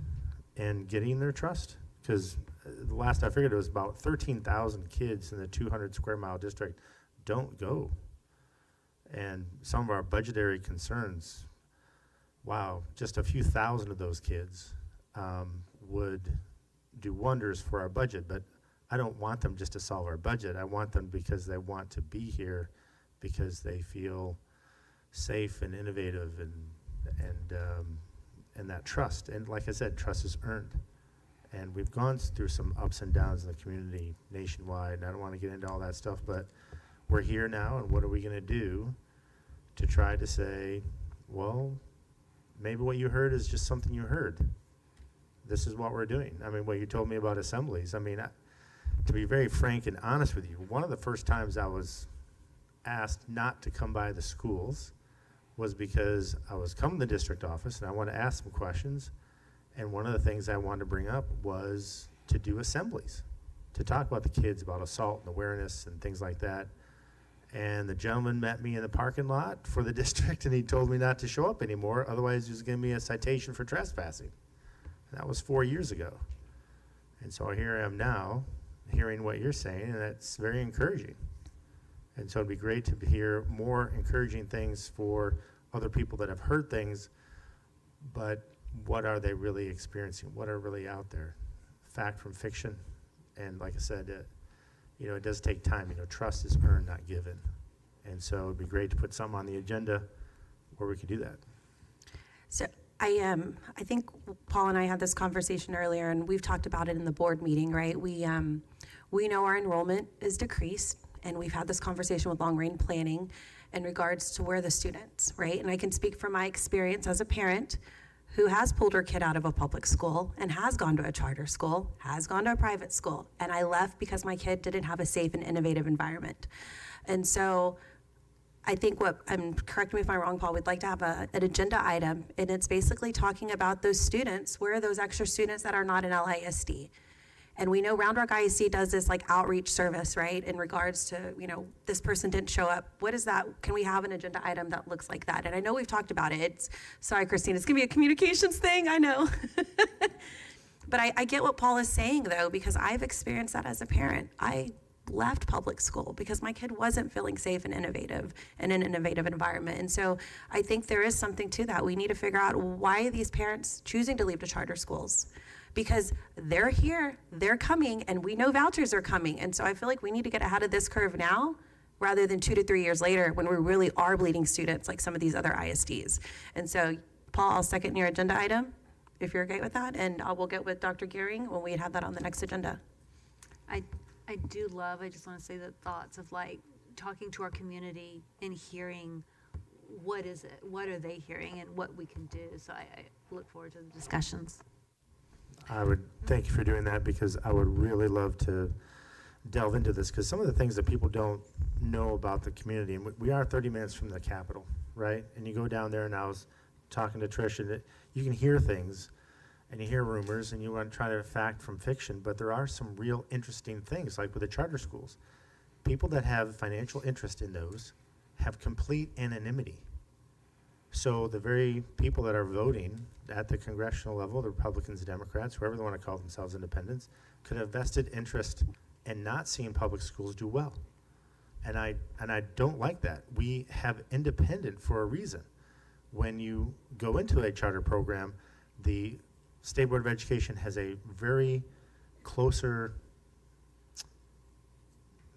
in getting their trust. Because the last I figured it was about 13,000 kids in the 200 square mile district don't go. And some of our budgetary concerns, wow, just a few thousand of those kids would do wonders for our budget. But I don't want them just to solve our budget. I want them because they want to be here, because they feel safe and innovative and that trust. And like I said, trust is earned. And we've gone through some ups and downs in the community nationwide, and I don't want to get into all that stuff, but we're here now, and what are we going to do to try to say, well, maybe what you heard is just something you heard. This is what we're doing. I mean, what you told me about assemblies, I mean, to be very frank and honest with you, one of the first times I was asked not to come by the schools was because I was coming to the district office and I wanted to ask some questions. And one of the things I wanted to bring up was to do assemblies, to talk about the kids, about assault and awareness and things like that. And the gentleman met me in the parking lot for the district, and he told me not to show up anymore, otherwise he was giving me a citation for trespassing. And that was 4 years ago. And so here I am now, hearing what you're saying, and that's very encouraging. And so it'd be great to hear more encouraging things for other people that have heard things, but what are they really experiencing? What are really out there? Fact from fiction. And like I said, it does take time. Trust is earned, not given. And so it'd be great to put something on the agenda where we could do that. So I think Paul and I had this conversation earlier, and we've talked about it in the board meeting, right? We know our enrollment is decreased, and we've had this conversation with long-range planning in regards to where the students, right? And I can speak from my experience as a parent who has pulled her kid out of a public school and has gone to a charter school, has gone to a private school, and I left because my kid didn't have a safe and innovative environment. And so I think correct me if I'm wrong, Paul, we'd like to have an agenda item, and it's basically talking about those students. Where are those extra students that are not in LISD? And we know Round Rock ISD does this like outreach service, right? In regards to, this person didn't show up. What is that? Can we have an agenda item that looks like that? And I know we've talked about it. Sorry, Christine, it's gonna be a communications thing, I know. But I get what Paul is saying though, because I've experienced that as a parent. I left public school because my kid wasn't feeling safe and innovative in an innovative environment. And so I think there is something to that. We need to figure out why are these parents choosing to leave to charter schools? Because they're here, they're coming, and we know vouchers are coming. And so I feel like we need to get ahead of this curve now rather than 2 to 3 years later when we really are bleeding students like some of these other ISDs. And so, Paul, I'll second your agenda item if you're okay with that, and we'll get with Dr. Gearing when we have that on the next agenda. I just want to say the thoughts of like talking to our community and hearing what are they hearing and what we can do. So I look forward to the discussions. I would thank you for doing that, because I would really love to delve into this, because some of the things that people don't know about the community, and we are 30 minutes from the Capitol, right? And you go down there, and I was talking to Trish, and you can hear things, and you hear rumors, and you want to try to fact from fiction, but there are some real interesting things, like with the charter schools. People that have financial interest in those have complete anonymity. So the very people that are voting at the congressional level, the Republicans, Democrats, whoever they want to call themselves, independents, could have vested interest in not seeing public schools do well. And I don't like that. We have independent for a reason. When you go into a charter program, the State Board of Education has a very closer,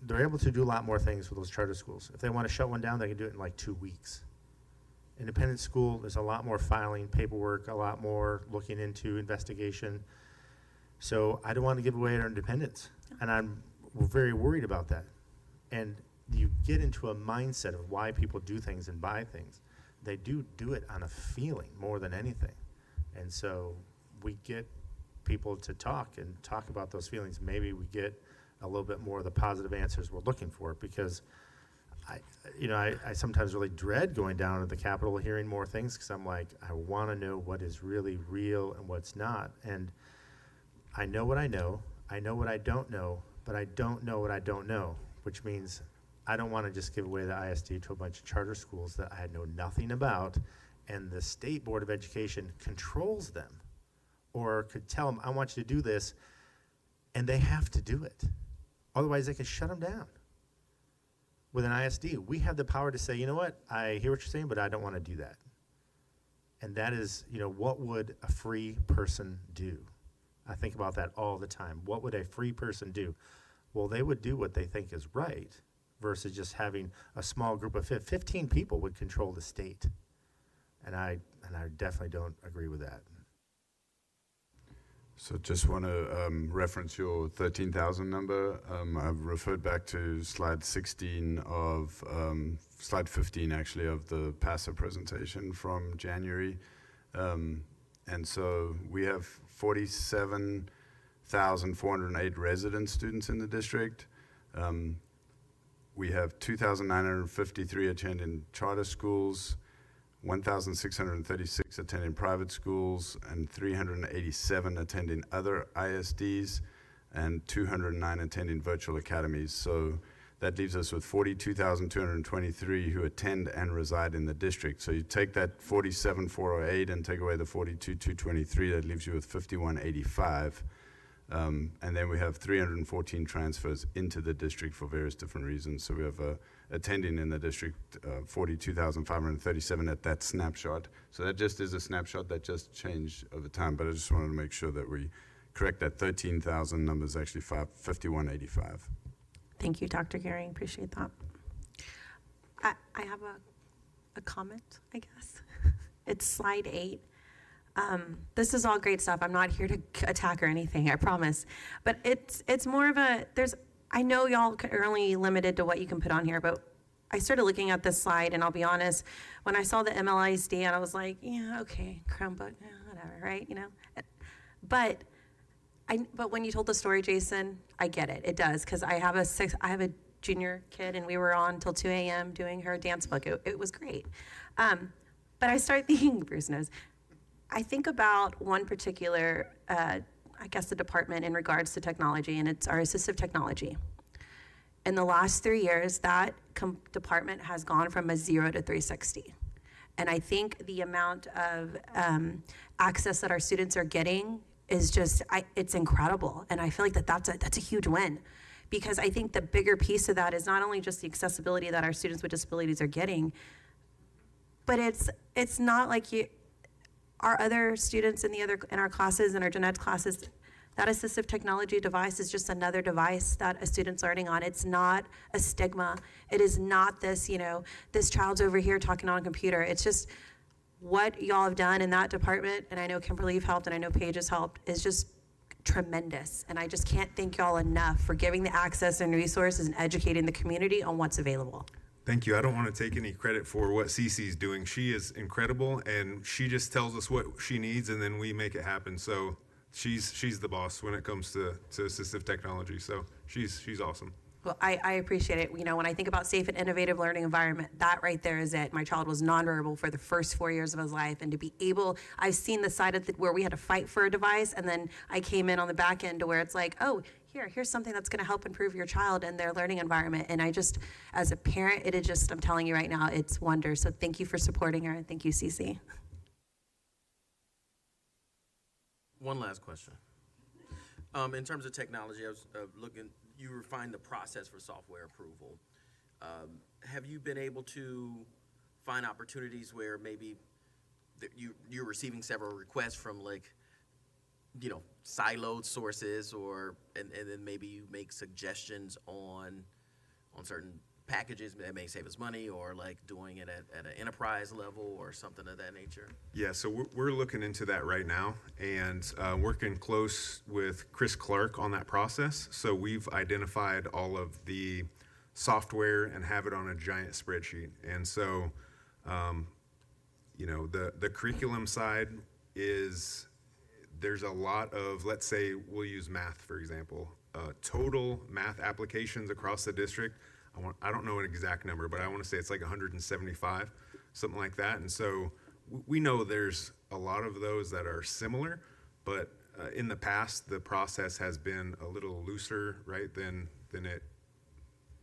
they're able to do a lot more things with those charter schools. If they want to shut one down, they can do it in like 2 weeks. Independent school, there's a lot more filing, paperwork, a lot more looking into investigation. So I don't want to give away our independence, and we're very worried about that. And you get into a mindset of why people do things and buy things. They do it on a feeling more than anything. And so we get people to talk about those feelings. Maybe we get a little bit more of the positive answers we're looking for, because I sometimes really dread going down to the Capitol, hearing more things, because I'm like, I want to know what is really real and what's not. And I know what I know what I don't know, but I don't know what I don't know, which means I don't want to just give away the ISD to a bunch of charter schools that I know nothing about, and the State Board of Education controls them, or could tell them, I want you to do this, and they have to do it. Otherwise, they could shut them down. With an ISD, we have the power to say, you know what, I hear what you're saying, but I don't want to do that. And that is, what would a free person do? I think about that all the time. What would a free person do? Well, they would do what they think is right, versus just having a small group of 15 people would control the state. And I definitely don't agree with that. So just want to reference your 13,000 number. I've referred back to slide 16 of, slide 15 actually, of the PASA presentation from January. And so we have 47,408 resident students in the district. We have 2,953 attending charter schools, 1,636 attending private schools, and 387 attending other ISDs, and 209 attending virtual academies. So That leaves us with 42,223 who attend and reside in the district. So you take that 47,408 and take away the 42,223, that leaves you with 5185. And then we have 314 transfers into the district for various different reasons. So we have attending in the district 42,537 at that snapshot. So that just is a snapshot that just changed over time, but I just wanted to make sure that we correct that 13,000 number is actually 5185. Thank you, Dr. Gehring. Appreciate that. I have a comment, I guess. It's slide 8. This is all great stuff. I'm not here to attack or anything, I promise. But it's more of I know y'all are only limited to what you can put on here, but I started looking at this slide, and I'll be honest, when I saw the MLISD, and I was like, yeah, okay, Chromebook, whatever, right, you know? But when you told the story, Jason, I get it. It does, because I have a junior kid, and we were on till 2 a.m. doing her dance book. It was great. But I started thinking, Bruce knows, I think about one particular, I guess, the department in regards to technology, and it's our assistive technology. In the last 3 years, that department has gone from a 0 to 360. And I think the amount of access that our students are getting is just, it's incredible. And I feel like that's a huge win, because I think the bigger piece of that is not only just the accessibility that our students with disabilities are getting, but it's not like our other students in our classes, in our gen ed classes, that assistive technology device is just another device that a student's learning on. It's not a stigma. It is not this, this child's over here talking on a computer. It's just what y'all have done in that department, and I know Kimberly helped, and I know Paige has helped, is just tremendous. And I just can't thank y'all enough for giving the access and resources and educating the community on what's available. Thank you. I don't want to take any credit for what Cece's doing. She is incredible, and she just tells us what she needs, and then we make it happen. So she's the boss when it comes to assistive technology. So she's awesome. Well, I appreciate it. When I think about safe and innovative learning environment, that right there is it. My child was nonverbal for the first 4 years of his life, and to be able, I've seen the side of where we had to fight for a device, and then I came in on the back end to where it's like, oh, here's something that's going to help improve your child and their learning environment. And I just, as a parent, it is just, I'm telling you right now, it's wonder. So thank you for supporting her, and thank you, Cece. One last question. In terms of technology, I was looking, you refined the process for software approval. Have you been able to find opportunities where maybe you're receiving several requests from siloed sources, and then maybe you make suggestions on certain packages that may save us money, or doing it at an enterprise level or something of that nature? Yeah, so we're looking into that right now, and working close with Chris Clark on that process. So we've identified all of the software and have it on a giant spreadsheet. And so, the curriculum side is, there's a lot of, let's say we'll use math, for example, total math applications across the district. I don't know an exact number, but I want to say it's like 175, something like that. And so we know there's a lot of those that are similar, but in the past, the process has been a little looser, right, than it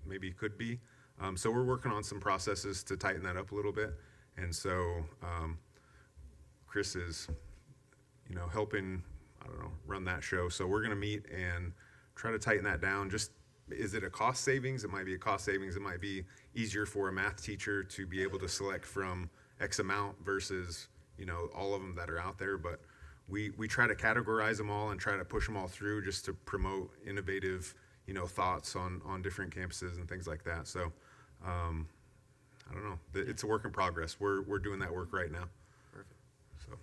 maybe could be. So we're working on some processes to tighten that up a little bit. And so Chris is, helping, run that show. So we're going to meet and try to tighten that down. Just, is it a cost savings? It might be a cost savings. It might be easier for a math teacher to be able to select from X amount versus, all of them that are out there. But we try to categorize them all and try to push them all through just to promote innovative, thoughts on different campuses and things like that. So, I don't know. It's a work in progress. We're doing that work right now. Perfect. So.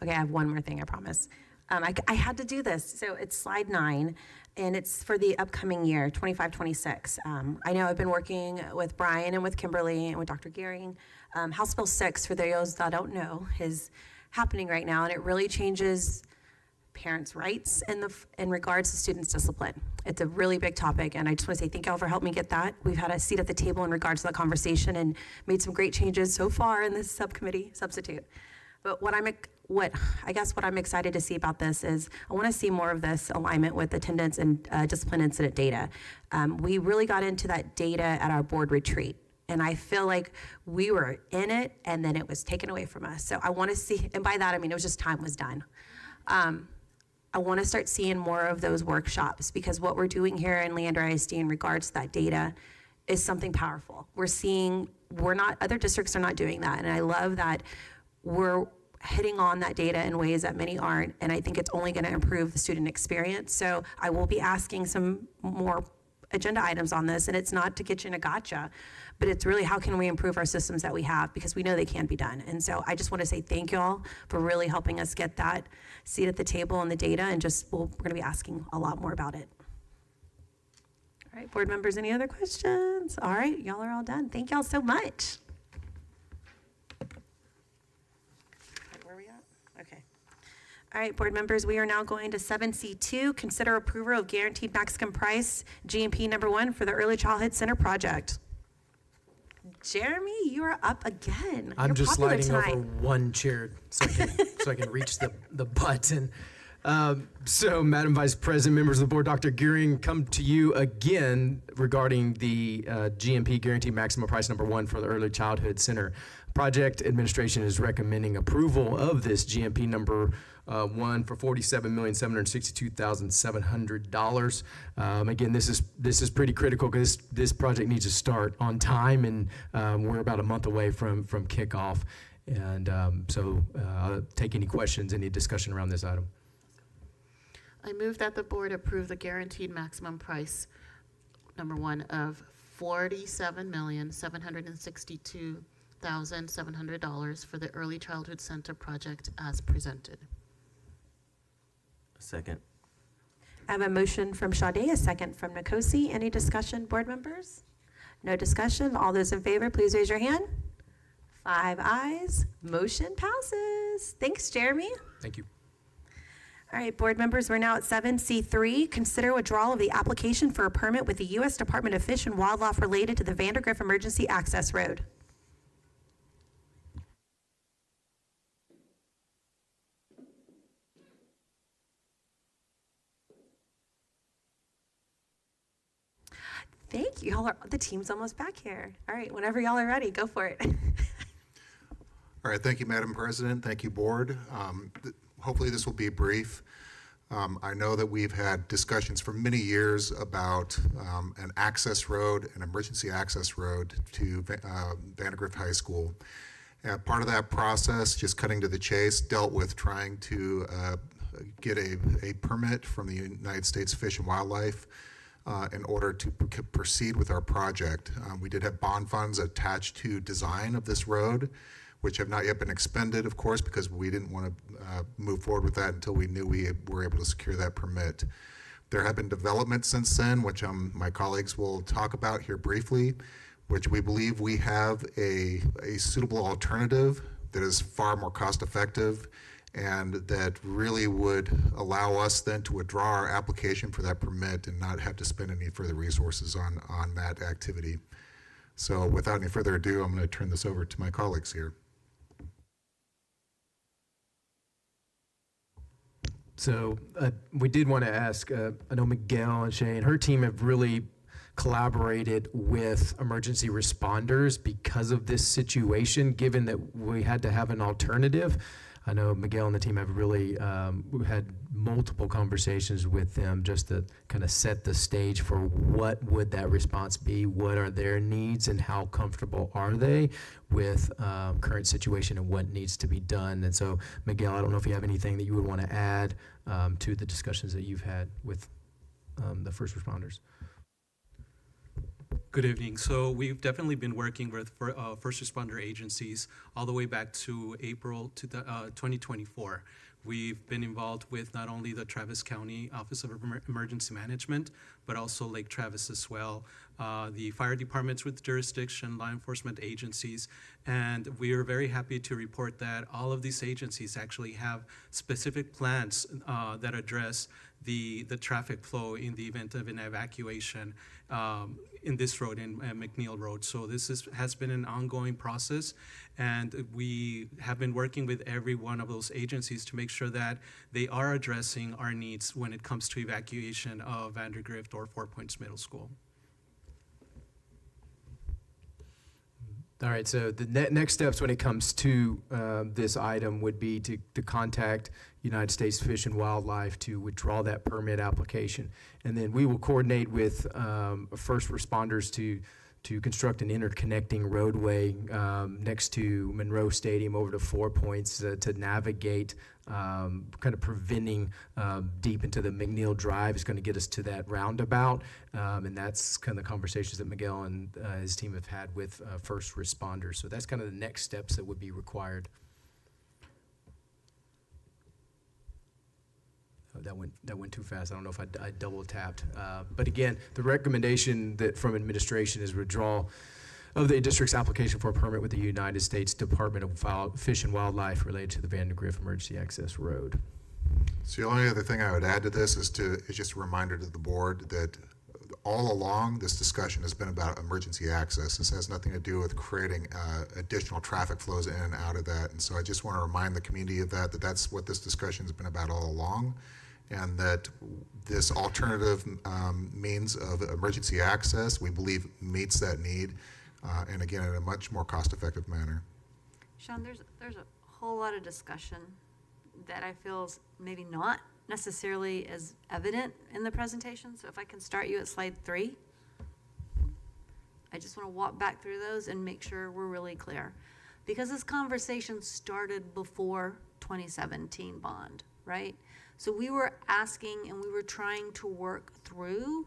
Okay, I have one more thing, I promise. I had to do this. So it's slide 9, and it's for the upcoming year, 25-26. I know I've been working with Brian and with Kimberly and with Dr. Gehring. House Bill 6, for those that don't know, is happening right now, and it really changes parents' rights in regards to students' discipline. It's a really big topic, and I just want to say thank y'all for helping me get that. We've had a seat at the table in regards to that conversation and made some great changes so far in this subcommittee substitute. But what what I'm excited to see about this is I want to see more of this alignment with attendance and discipline incident data. We really got into that data at our board retreat, and I feel like we were in it and then it was taken away from us. So I want to see, and by that I mean it was just time was done. I want to start seeing more of those workshops, because what we're doing here in Leander ISD in regards to that data is something powerful. Other districts are not doing that, and I love that we're hitting on that data in ways that many aren't, and I think it's only going to improve the student experience. So I will be asking some more agenda items on this, and it's not to get you in a gotcha, but it's really how can we improve our systems that we have, because we know they can be done. And so I just want to say thank you all for really helping us get that seat at the table on the data, and we're going to be asking a lot more about it. All right, board members, any other questions? All right, y'all are all done. Thank y'all so much. Where are we at? Okay. All right, board members, we are now going to 7C2, consider approval of guaranteed maximum price, GMP number 1 for the Early Childhood Center project. Jeremy, you are up again. I'm You're just popular sliding tonight. over one chair so I can reach the button. So, Madam Vice President, members of the board, Dr. Gearing, come to you again regarding the GMP Guaranteed Maximum Price number 1 for the Early Childhood Center project. Administration is recommending approval of this GMP number 1 for $47,762,700. Again, this is pretty critical because this project needs to start on time, and we're about a month away from kickoff. And so I'll take any questions, any discussion around this item. I move that the board approve the guaranteed maximum price, number 1, of $47,762,700 for the Early Childhood Center project as presented. Second. I have a motion from Sade, a second from Nkosi. Any discussion, board members? No discussion. All those in favor, please raise your hand. 5 ayes. Motion passes. Thanks, Jeremy. Thank you. All right, board members, we're now at 7C3. Consider withdrawal of the application for a permit with the U.S. Department of Fish and Wildlife related to the Vandergrift Emergency Access Road. Thank you. The team's almost back here. All right, whenever y'all are ready, go for it. All right, thank you, Madam President. Thank you, board. Hopefully this will be brief. I know that we've had discussions for many years about an access road, an emergency access road to Vandergrift High School. Part of that process, just cutting to the chase, dealt with trying to get a permit from the United States Fish and Wildlife in order to proceed with our project. We did have bond funds attached to design of this road, which have not yet been expended, of course, because we didn't want to move forward with that until we knew we were able to secure that permit. There have been developments since then, which my colleagues will talk about here briefly, which we believe we have a suitable alternative that is far more cost effective and that really would allow us then to withdraw our application for that permit and not have to spend any further resources on that activity. So without any further ado, I'm going to turn this over to my colleagues here. So we did want to ask, I know Miguel and Shay and her team have really collaborated with emergency responders because of this situation, given that we had to have an alternative. I know Miguel and the team have really had multiple conversations with them just to kind of set the stage for what would that response be, what are their needs, and how comfortable are they with current situation and what needs to be done. And so, Miguel, I don't know if you have anything that you would want to add to the discussions that you've had with the first responders. Good evening. So we've definitely been working with first responder agencies all the way back to April 2024. We've been involved with not only the Travis County Office of Emergency Management, but also Lake Travis as well, the fire departments with jurisdiction, law enforcement agencies, and we are very happy to report that all of these agencies actually have specific plans that address the traffic flow in the event of an evacuation in this road, in McNeil Road. So this has been an ongoing process, and we have been working with every one of those agencies to make sure that they are addressing our needs when it comes to evacuation of Vandergrift or 4 Points Middle School. All right, so the next steps when it comes to this item would be to contact United States Fish and Wildlife to withdraw that permit application. And then we will coordinate with first responders to construct an interconnecting roadway next to Monroe Stadium over to 4 Points to navigate, kind of preventing deep into the McNeil Drive is going to get us to that roundabout. And that's kind of the conversations that Miguel and his team have had with first responders. So that's kind of the next steps that would be required. That went too fast. I don't know if I double tapped. But again, the recommendation that from administration is withdrawal of the district's application for a permit with the United States Department of Fish and Wildlife related to the Vandergrift Emergency Access Road. So the only other thing I would add to this is just a reminder to the board that all along this discussion has been about emergency access. This has nothing to do with creating additional traffic flows in and out of that. And so I just want to remind the community of that that's what this discussion has been about all along. And that this alternative means of emergency access, we believe meets that need, and again, in a much more cost-effective manner. Sean, there's a whole lot of discussion that I feel is maybe not necessarily as evident in the presentation. So if I can start you at slide 3. I just want to walk back through those and make sure we're really clear. Because this conversation started before 2017 bond, right? So we were asking and we were trying to work through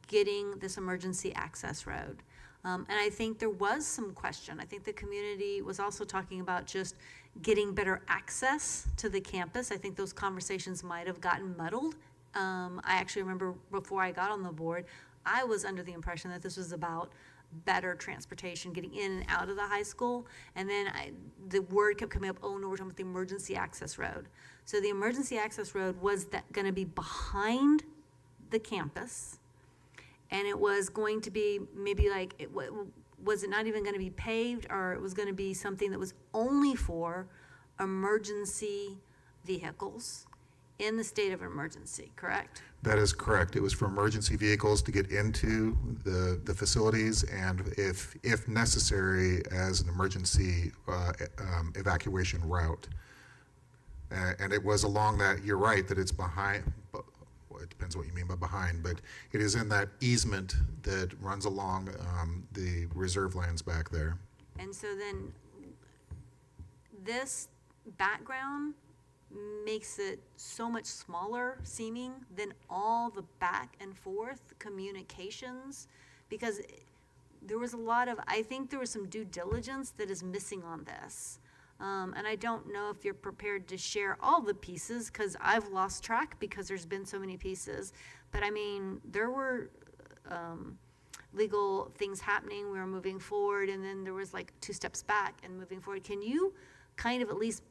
getting this emergency access road. And I think there was some question. I think the community was also talking about just getting better access to the campus. I think those conversations might have gotten muddled. I actually remember before I got on the board, I was under the impression that this was about better transportation, getting in and out of the high school. And then the word kept coming up, oh no, we're talking about the emergency access road. So the emergency access road was going to be behind the campus. And it was going to be maybe like, was it not even going to be paved, or it was going to be something that was only for emergency vehicles in the state of emergency, correct? That is correct. It was for emergency vehicles to get into the facilities, and if necessary, as an emergency evacuation route. And it was along that, you're right, that it's behind, well, it depends what you mean by behind, but it is in that easement that runs along the reserve lands back there. And so then this background makes it so much smaller seeming than all the back and forth communications, because there was a lot of, I think there was some due diligence that is missing on this. And I don't know if you're prepared to share all the pieces, because I've lost track because there's been so many pieces. But I mean, there were legal things happening. We were moving forward, and then there was like 2 steps back and moving forward. Can you kind of at least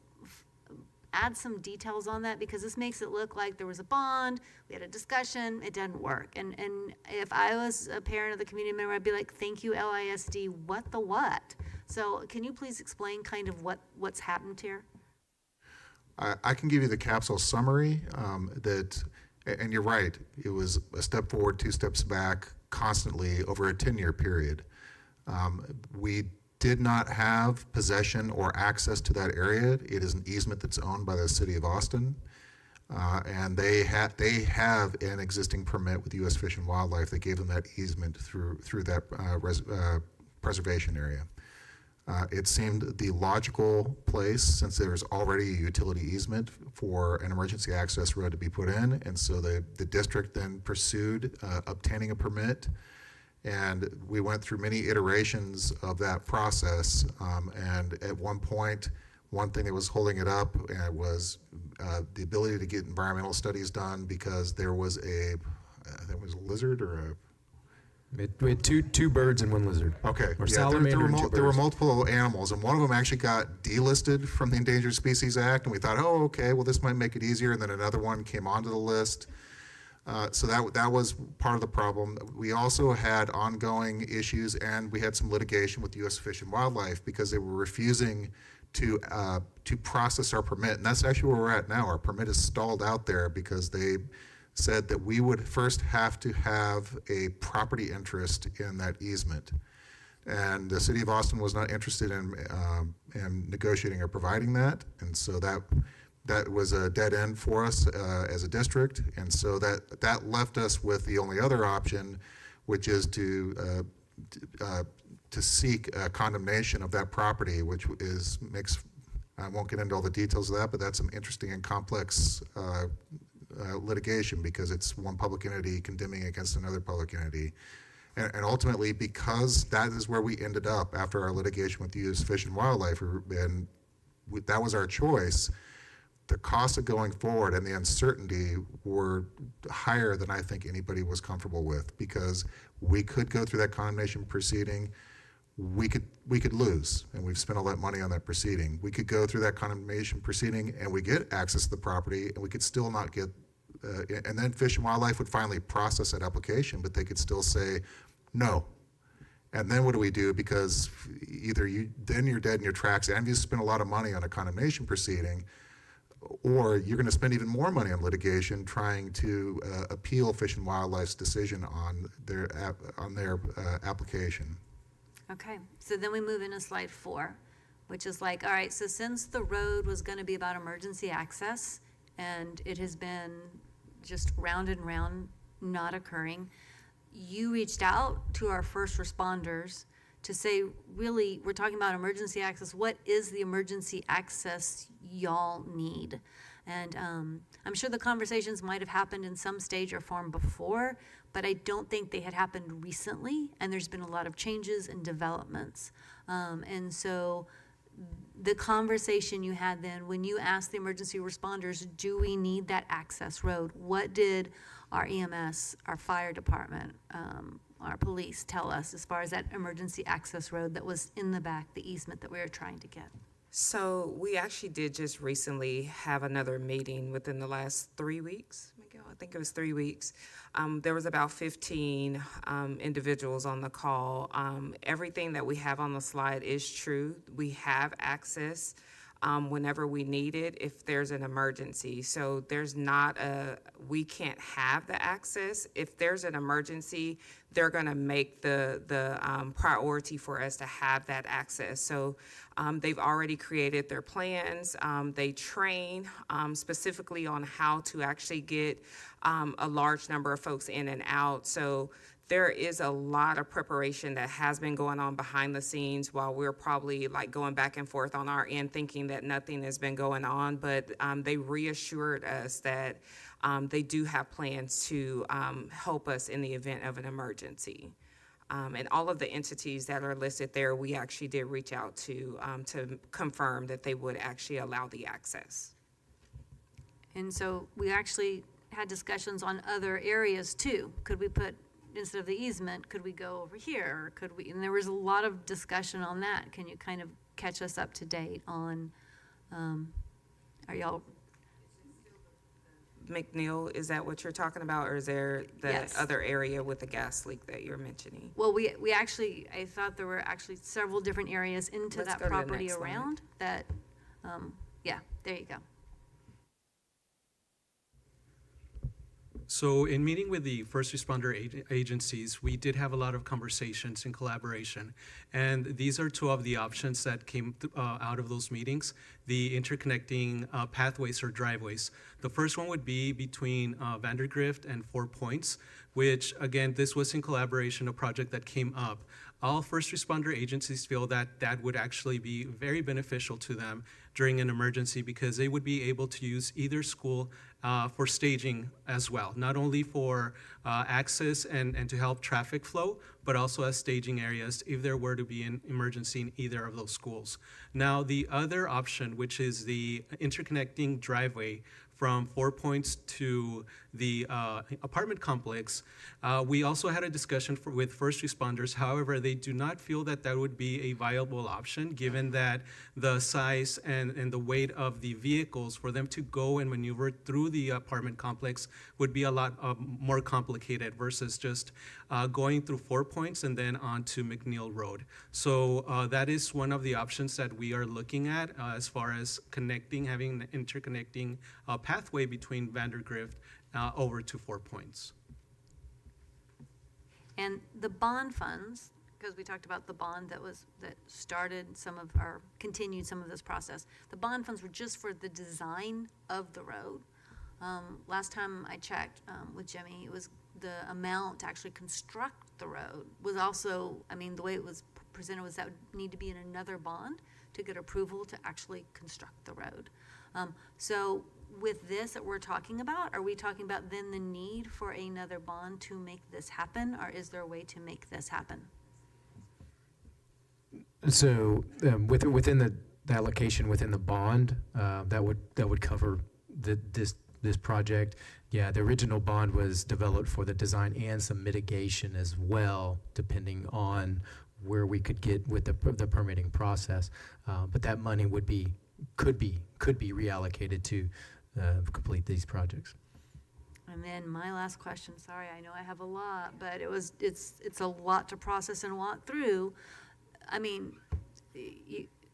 add some details on that? Because this makes it look like there was a bond, we had a discussion, it didn't work. And if I was a parent of the community member, I'd be like, thank you, LISD, what the what? So can you please explain kind of what's happened here? I can give you the capsule summary and you're right, it was a step forward, 2 steps back constantly over a 10-year period. We did not have possession or access to that area. It is an easement that's owned by the city of Austin. And they have an existing permit with U.S. Fish and Wildlife that gave them that easement through that preservation area. It seemed the logical place, since there's already a utility easement, for an emergency access road to be put in. And so the district then pursued obtaining a permit. And we went through many iterations of that process. And at one point, one thing that was holding it up was the ability to get environmental studies done, because there was a lizard or a... We had two birds and 1 lizard. Okay. Or yeah, salamander and 2 birds. There were multiple animals, and one of them actually got delisted from the Endangered Species Act, and we thought, oh, okay, well, this might make it easier. And then another one came onto the list. So that was part of the problem. We also had ongoing issues, and we had some litigation with U.S. Fish and Wildlife because they were refusing to process our permit. And that's actually where we're at now. Our permit is stalled out there because they said that we would first have to have a property interest in that easement. And the city of Austin was not interested in negotiating or providing that. And so that was a dead end for us as a district. And so that left us with the only other option, which is to seek a condemnation of that property, which I won't get into all the details of that, but that's some interesting and complex litigation because it's one public entity condemning against another public entity. And ultimately, because that is where we ended up after our litigation with the U.S. Fish and Wildlife, and that was our choice, the cost of going forward and the uncertainty were higher than I think anybody was comfortable with, because we could go through that condemnation proceeding, we could lose, and we've spent all that money on that proceeding. We could go through that condemnation proceeding and we get access to the property, and we could still not get, and then Fish and Wildlife would finally process that application, but they could still say no. And then what do we do? Because either then you're dead in your tracks and you spend a lot of money on a condemnation proceeding, or you're going to spend even more money on litigation trying to appeal Fish and Wildlife's decision on their application. Okay, so then we move into slide 4, which is like, all right, so since the road was going to be about emergency access, and it has been just round and round not occurring, you reached out to our first responders to say, really, we're talking about emergency access. What is the emergency access y'all need? And I'm sure the conversations might have happened in some stage or form before, but I don't think they had happened recently, and there's been a lot of changes and developments. And so the conversation you had then, when you asked the emergency responders, do we need that access road? What did our EMS, our fire department, our police tell us as far as that emergency access road that was in the back, the easement that we were trying to get? So we actually did just recently have another meeting within the last 3 weeks. I think it was 3 weeks. There was about 15 individuals on the call. Everything that we have on the slide is true. We have access whenever we need it if there's an emergency. So there's not we can't have the access. If there's an emergency, they're going to make the priority for us to have that access. So they've already created their plans. They train specifically on how to actually get a large number of folks in and out. So there is a lot of preparation that has been going on behind the scenes while we're probably like going back and forth on our end thinking that nothing has been going on. But they reassured us that they do have plans to help us in the event of an emergency. And all of the entities that are listed there, we actually did reach out to confirm that they would actually allow the access. And so we actually had discussions on other areas too. Could we put, instead of the easement, could we go over here? Or could we, and there was a lot of discussion on that. Can you kind of catch us up to date on, are y'all? McNeil, is that what you're talking about, or is there the Yes. other area with the gas leak that you're mentioning? Well, we actually, I thought there were actually several different areas into Let's that go to the property next slide. around that, yeah, there you go. So in meeting with the first responder agencies, we did have a lot of conversations and collaboration. And these are two of the options that came out of those meetings, the interconnecting pathways or driveways. The first one would be between Vandergrift and 4 Points, which again, this was in collaboration, a project that came up. All first responder agencies feel that that would actually be very beneficial to them during an emergency because they would be able to use either school for staging as well, not only for access and to help traffic flow, but also as staging areas if there were to be an emergency in either of those schools. Now, the other option, which is the interconnecting driveway from 4 Points to the apartment complex. We also had a discussion with first responders. However, they do not feel that that would be a viable option, given that the size and the weight of the vehicles for them to go and maneuver through the apartment complex would be a lot more complicated versus just going through 4 Points and then on to McNeil Road. So that is one of the options that we are looking at as far as connecting, having an interconnecting pathway between Vandergrift over to 4 Points. And the bond funds, because we talked about the bond that started continued some of this process. The bond funds were just for the design of the road. Last time I checked with Jimmy, it was the amount to actually construct the road was also, the way it was presented was that would need to be in another bond to get approval to actually construct the road. So with this that we're talking about, are we talking about then the need for another bond to make this happen, or is there a way to make this happen? So within the allocation within the bond, that would cover this project. Yeah, the original bond was developed for the design and some mitigation as well, depending on where we could get with the permitting process. But that money could be reallocated to complete these projects. And then my last question, sorry, I know I have a lot, but it's a lot to process and walk through.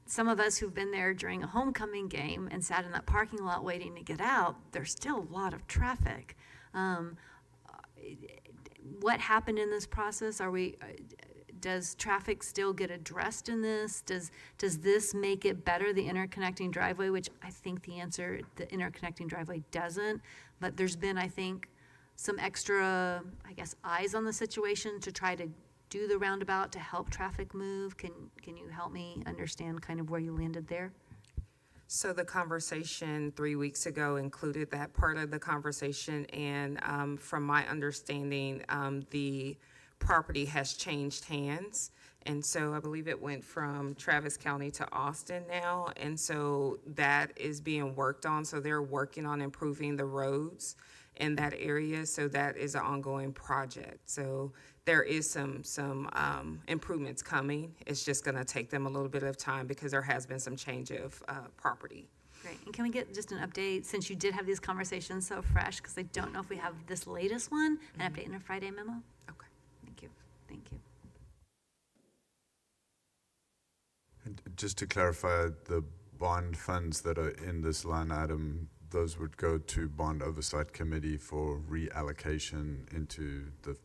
Some of us who've been there during a homecoming game and sat in that parking lot waiting to get out, there's still a lot of traffic. What happened in this process? Does traffic still get addressed in this? Does this make it better, the interconnecting driveway, which I think the answer, the interconnecting driveway doesn't, but there's been, I think, some extra, eyes on the situation to try to do the roundabout to help traffic move. Can you help me understand kind of where you landed there? So the conversation 3 weeks ago included that part of the conversation, and from my understanding, the property has changed hands. And so I believe it went from Travis County to Austin now. And so that is being worked on. So they're working on improving the roads in that area. So that is an ongoing project. So there is some improvements coming. It's just going to take them a little bit of time because there has been some change of property. Great. And can we get just an update, since you did have these conversations so fresh, because I don't know if we have this latest one, an update in a Friday memo? Okay. Thank you. And just to clarify, the bond funds that are in this line item, those would go to Bond Oversight Committee for reallocation into the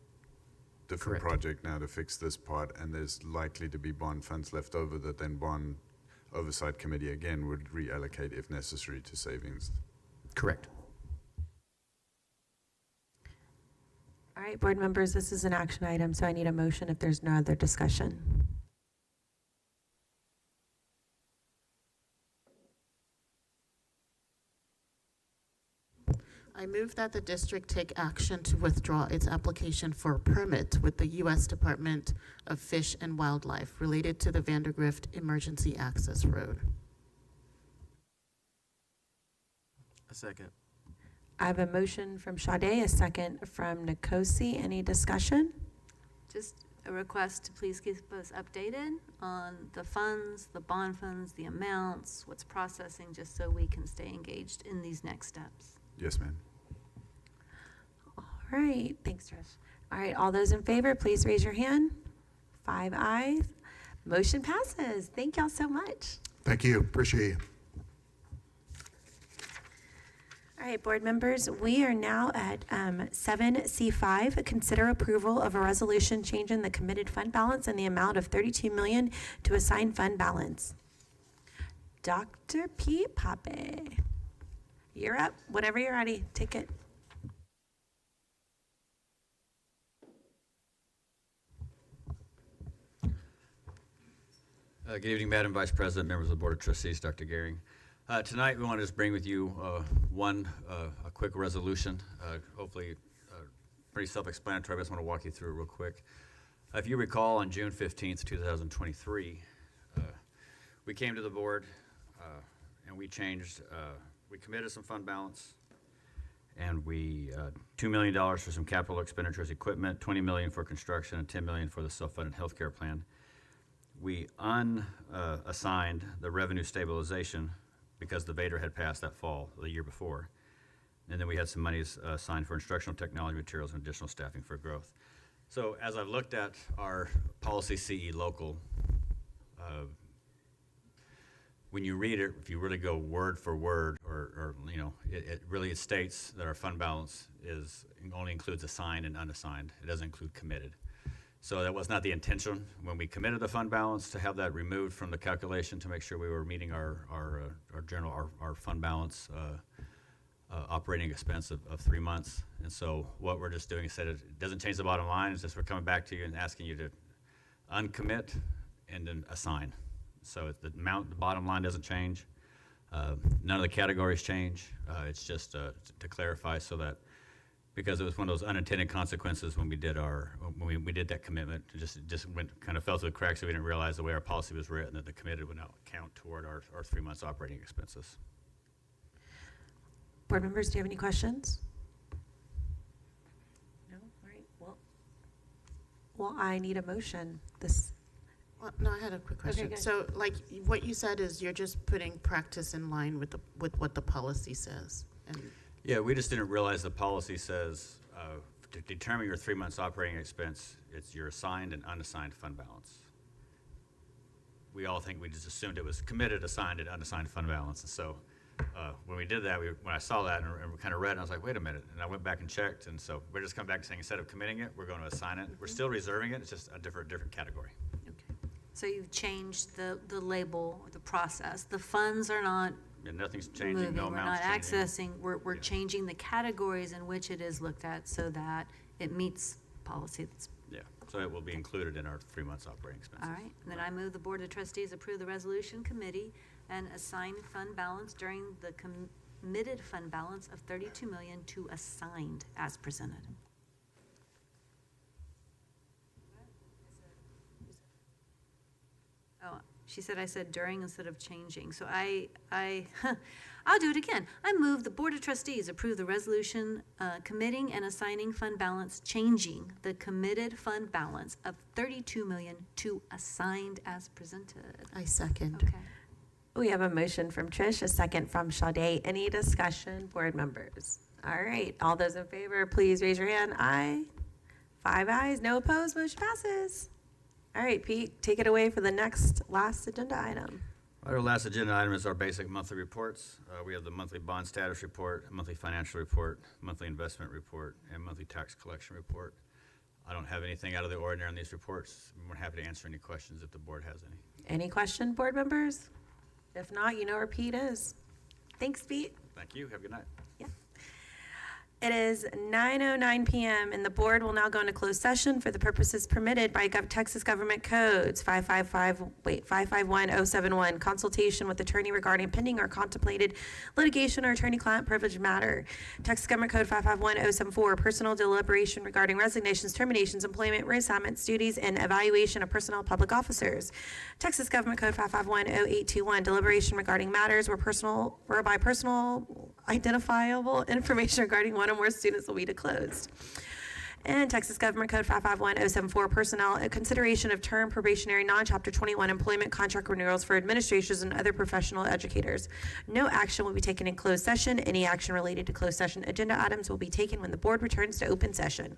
different project now to fix this part, and there's likely to be bond funds left over that then Bond Oversight Committee again would reallocate if necessary to savings. Correct. All right, board members, this is an action item, so I need a motion if there's no other discussion. I move that the district take action to withdraw its application for a permit with the U.S. Department of Fish and Wildlife related to the Vandergrift Emergency Access Road. A second. I have a motion from Sade, a second from Nkosi. Any discussion? Just a request to please keep us updated on the funds, the bond funds, the amounts, what's processing, just so we can stay engaged in these next steps. Yes, ma'am. All right, thanks, Trish. All right, all those in favor, please raise your hand. 5 ayes. Motion passes. Thank y'all so much. Thank you. Appreciate you. All right, board members, we are now at 7C5. Consider approval of a resolution changing the committed fund balance in the amount of $32 million to assigned fund balance. Dr. Pete Pape, you're up. Whenever you're ready, take it. Good evening, Madam Vice President, members of the Board of Trustees, Dr. Gehring. Tonight, we want to just bring with you a quick resolution, hopefully pretty self-explanatory. I just want to walk you through it real quick. If you recall, on June 15th, 2023, we came to the board and we changed, we committed some fund balance And we, $2 million for some capital expenditures, equipment, $20 million for construction, and $10 million for the self-funded healthcare plan. We unassigned the revenue stabilization because the Vader had passed that fall, the year before. And then we had some monies assigned for instructional technology materials and additional staffing for growth. So as I've looked at our policy CE local, when you read it, if you really go word for word, or you know, it really states that our fund balance only includes assigned and unassigned. It doesn't include committed. So that was not the intention when we committed the fund balance to have that removed from the calculation to make sure we were meeting our fund balance operating expense of 3 months. And so what we're just doing is that it doesn't change the bottom line. It's just we're coming back to you and asking you to uncommit and then assign. So the bottom line doesn't change. None of the categories change. It's just to clarify so that, because it was one of those unintended consequences when we did when we did that commitment. It just kind of fell through the cracks, so we didn't realize the way our policy was written that the committed would now count toward our 3 months operating expenses. Board members, do you have any questions? No? All right. Well, I need a motion. Well, no, I had a quick question. good. So, like, what you said is you're just putting practice in line with what the policy says. And Yeah, we just didn't realize the policy says to determine your 3 months operating expense, it's your assigned and unassigned fund balance. We all think we just assumed it was committed, assigned, and unassigned fund balance. And so when we did that, when I saw that and we kind of read, and I was like, wait a minute. And I went back and checked. And so we're just coming back saying instead of committing it, we're going to assign it. We're still reserving it. It's just a different category. So you've changed the label, the process. The funds are not Yeah, nothing's changing, moving. no We're amounts not changing. accessing, we're changing the categories in which it is looked at so that it meets policy that's, Yeah, so it will be included in our 3 months operating expenses. all right. And then I move the Board of Trustees approve the resolution committee and assign fund balance during the committed fund balance of $32 million to assigned as presented. Oh, she said I said during instead of changing. So I'll do it again. I move the Board of Trustees approve the resolution committing and assigning fund balance, changing the committed fund balance of $32 million to assigned as presented. I second. Okay. We have a motion from Trish, a second from Sade. Any discussion, board members? All right, all those in favor, please raise your hand. Aye. 5 ayes, no opposed, motion passes. All right, Pete, take it away for the last agenda item. Our last agenda item is our basic monthly reports. We have the monthly bond status report, monthly financial report, monthly investment report, and monthly tax collection report. I don't have anything out of the ordinary on these reports. I'm happy to answer any questions if the board has any. Any question, board members? If not, you know where Pete is. Thanks, Pete. Thank you. Have a good night. It is 9:09 p.m. and the board will now go into closed session for the purposes permitted by Texas Government Codes 551-071, consultation with attorney regarding pending or contemplated litigation or attorney-client privilege matter. Texas Government Code 551-074, personal deliberation regarding resignations, terminations, employment, reassignments, duties, and evaluation of personnel public officers. Texas Government Code 551-0821, deliberation regarding matters whereby personal identifiable information regarding one or more students will be disclosed. And Texas Government Code 551-074, personnel, consideration of term probationary non-chapter 21 employment contract renewals for administrators and other professional educators. No action will be taken in closed session. Any action related to closed session agenda items will be taken when the board returns to open session.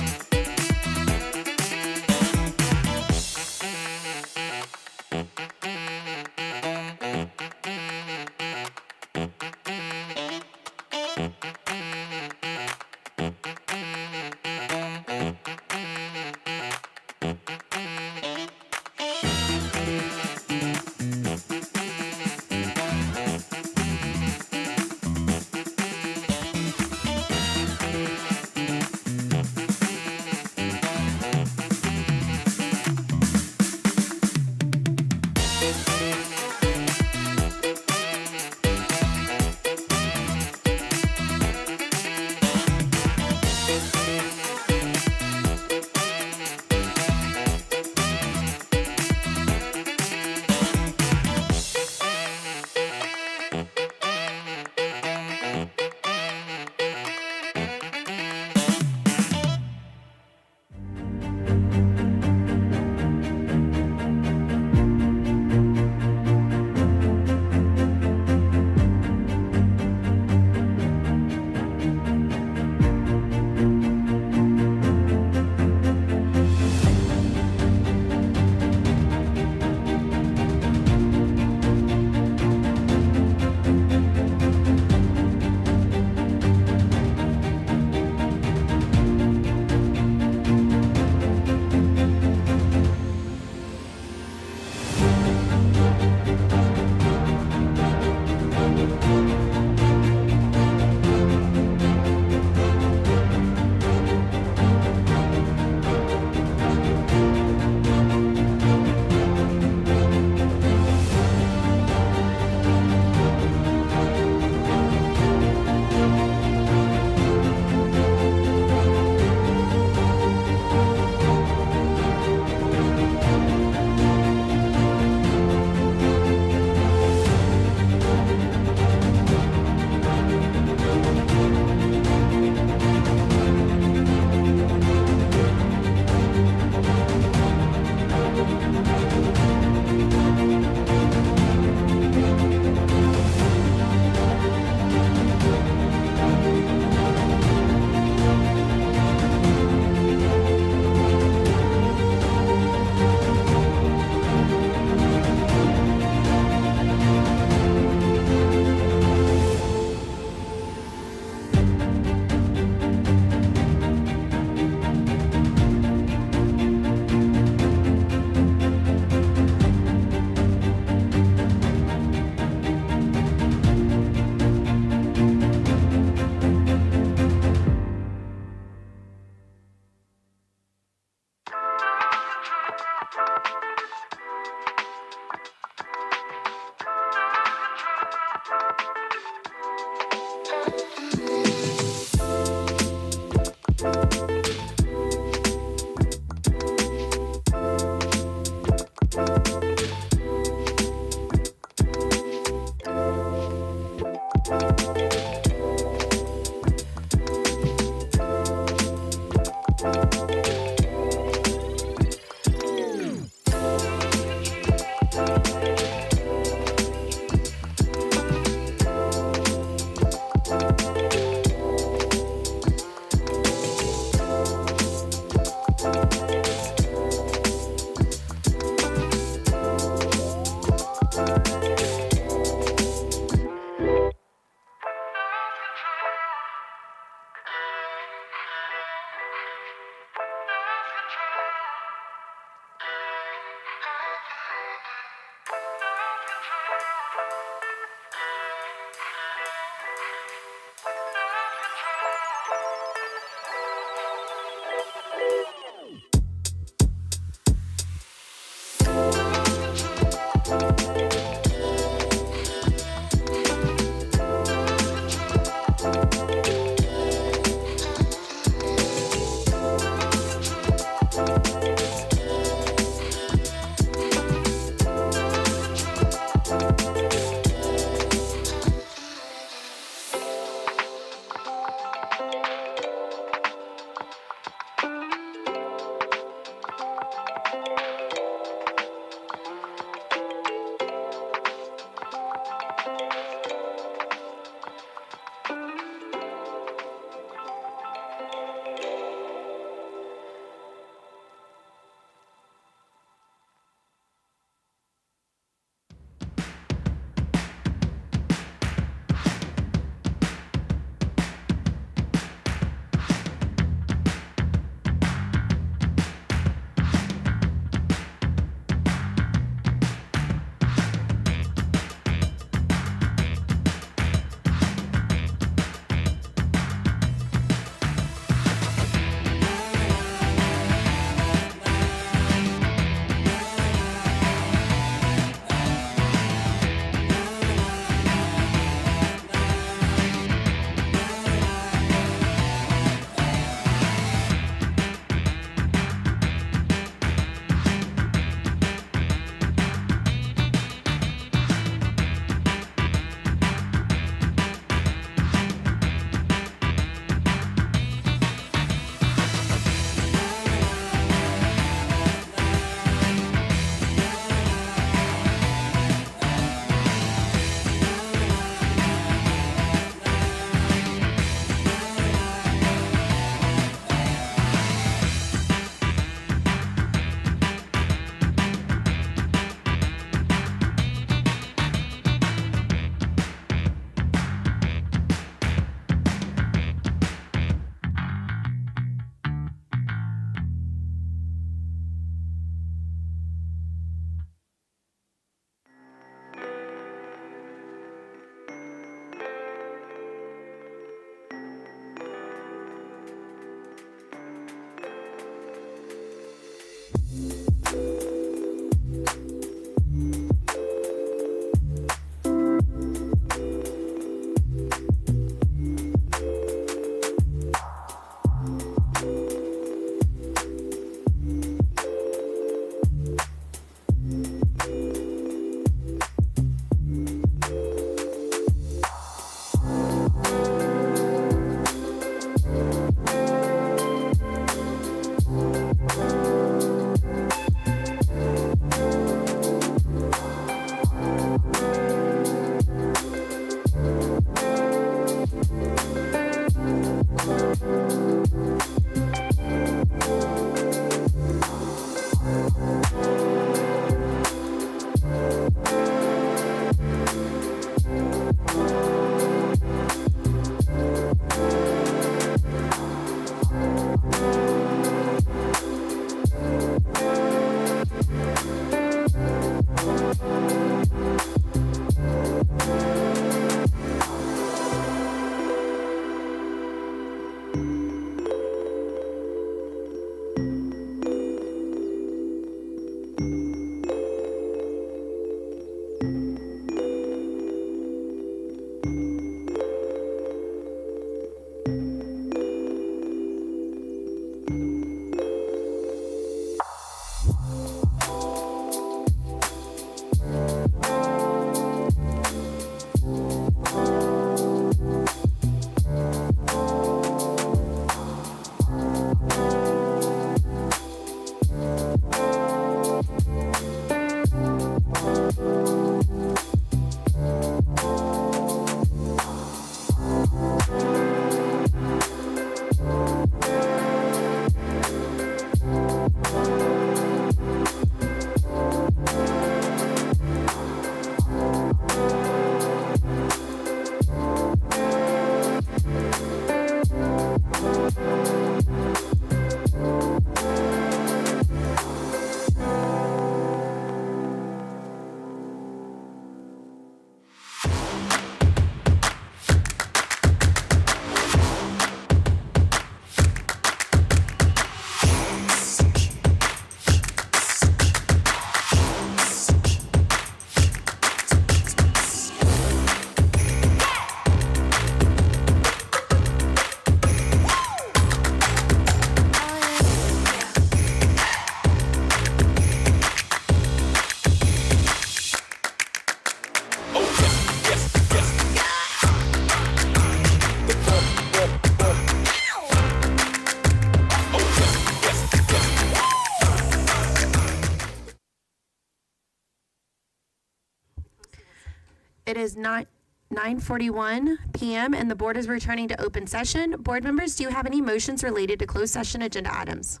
is 9:41 p.m. and the board is returning to open session. Board members, do you have any motions related to closed session agenda items?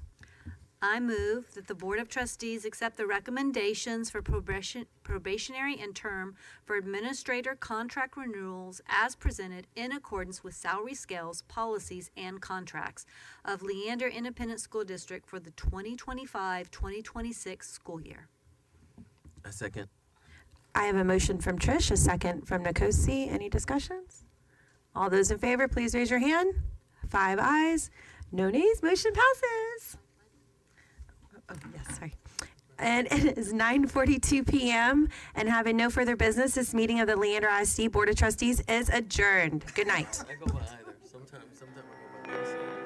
I move that the Board of Trustees accept the recommendations for probationary and term for administrator contract renewals as presented in accordance with salary scales, policies, and contracts of Leander Independent School District for the 2025-2026 school year. A second. I have a motion from Trish, a second from Nkosi. Any discussions? All those in favor, please raise your hand. 5 ayes, no nays, motion passes. Oh, yes, sorry. And it is 9:42 p.m. and having no further business, this meeting of the Leander ISD Board of Trustees is adjourned. Good night. I go by either. Sometimes I go by Wednesday.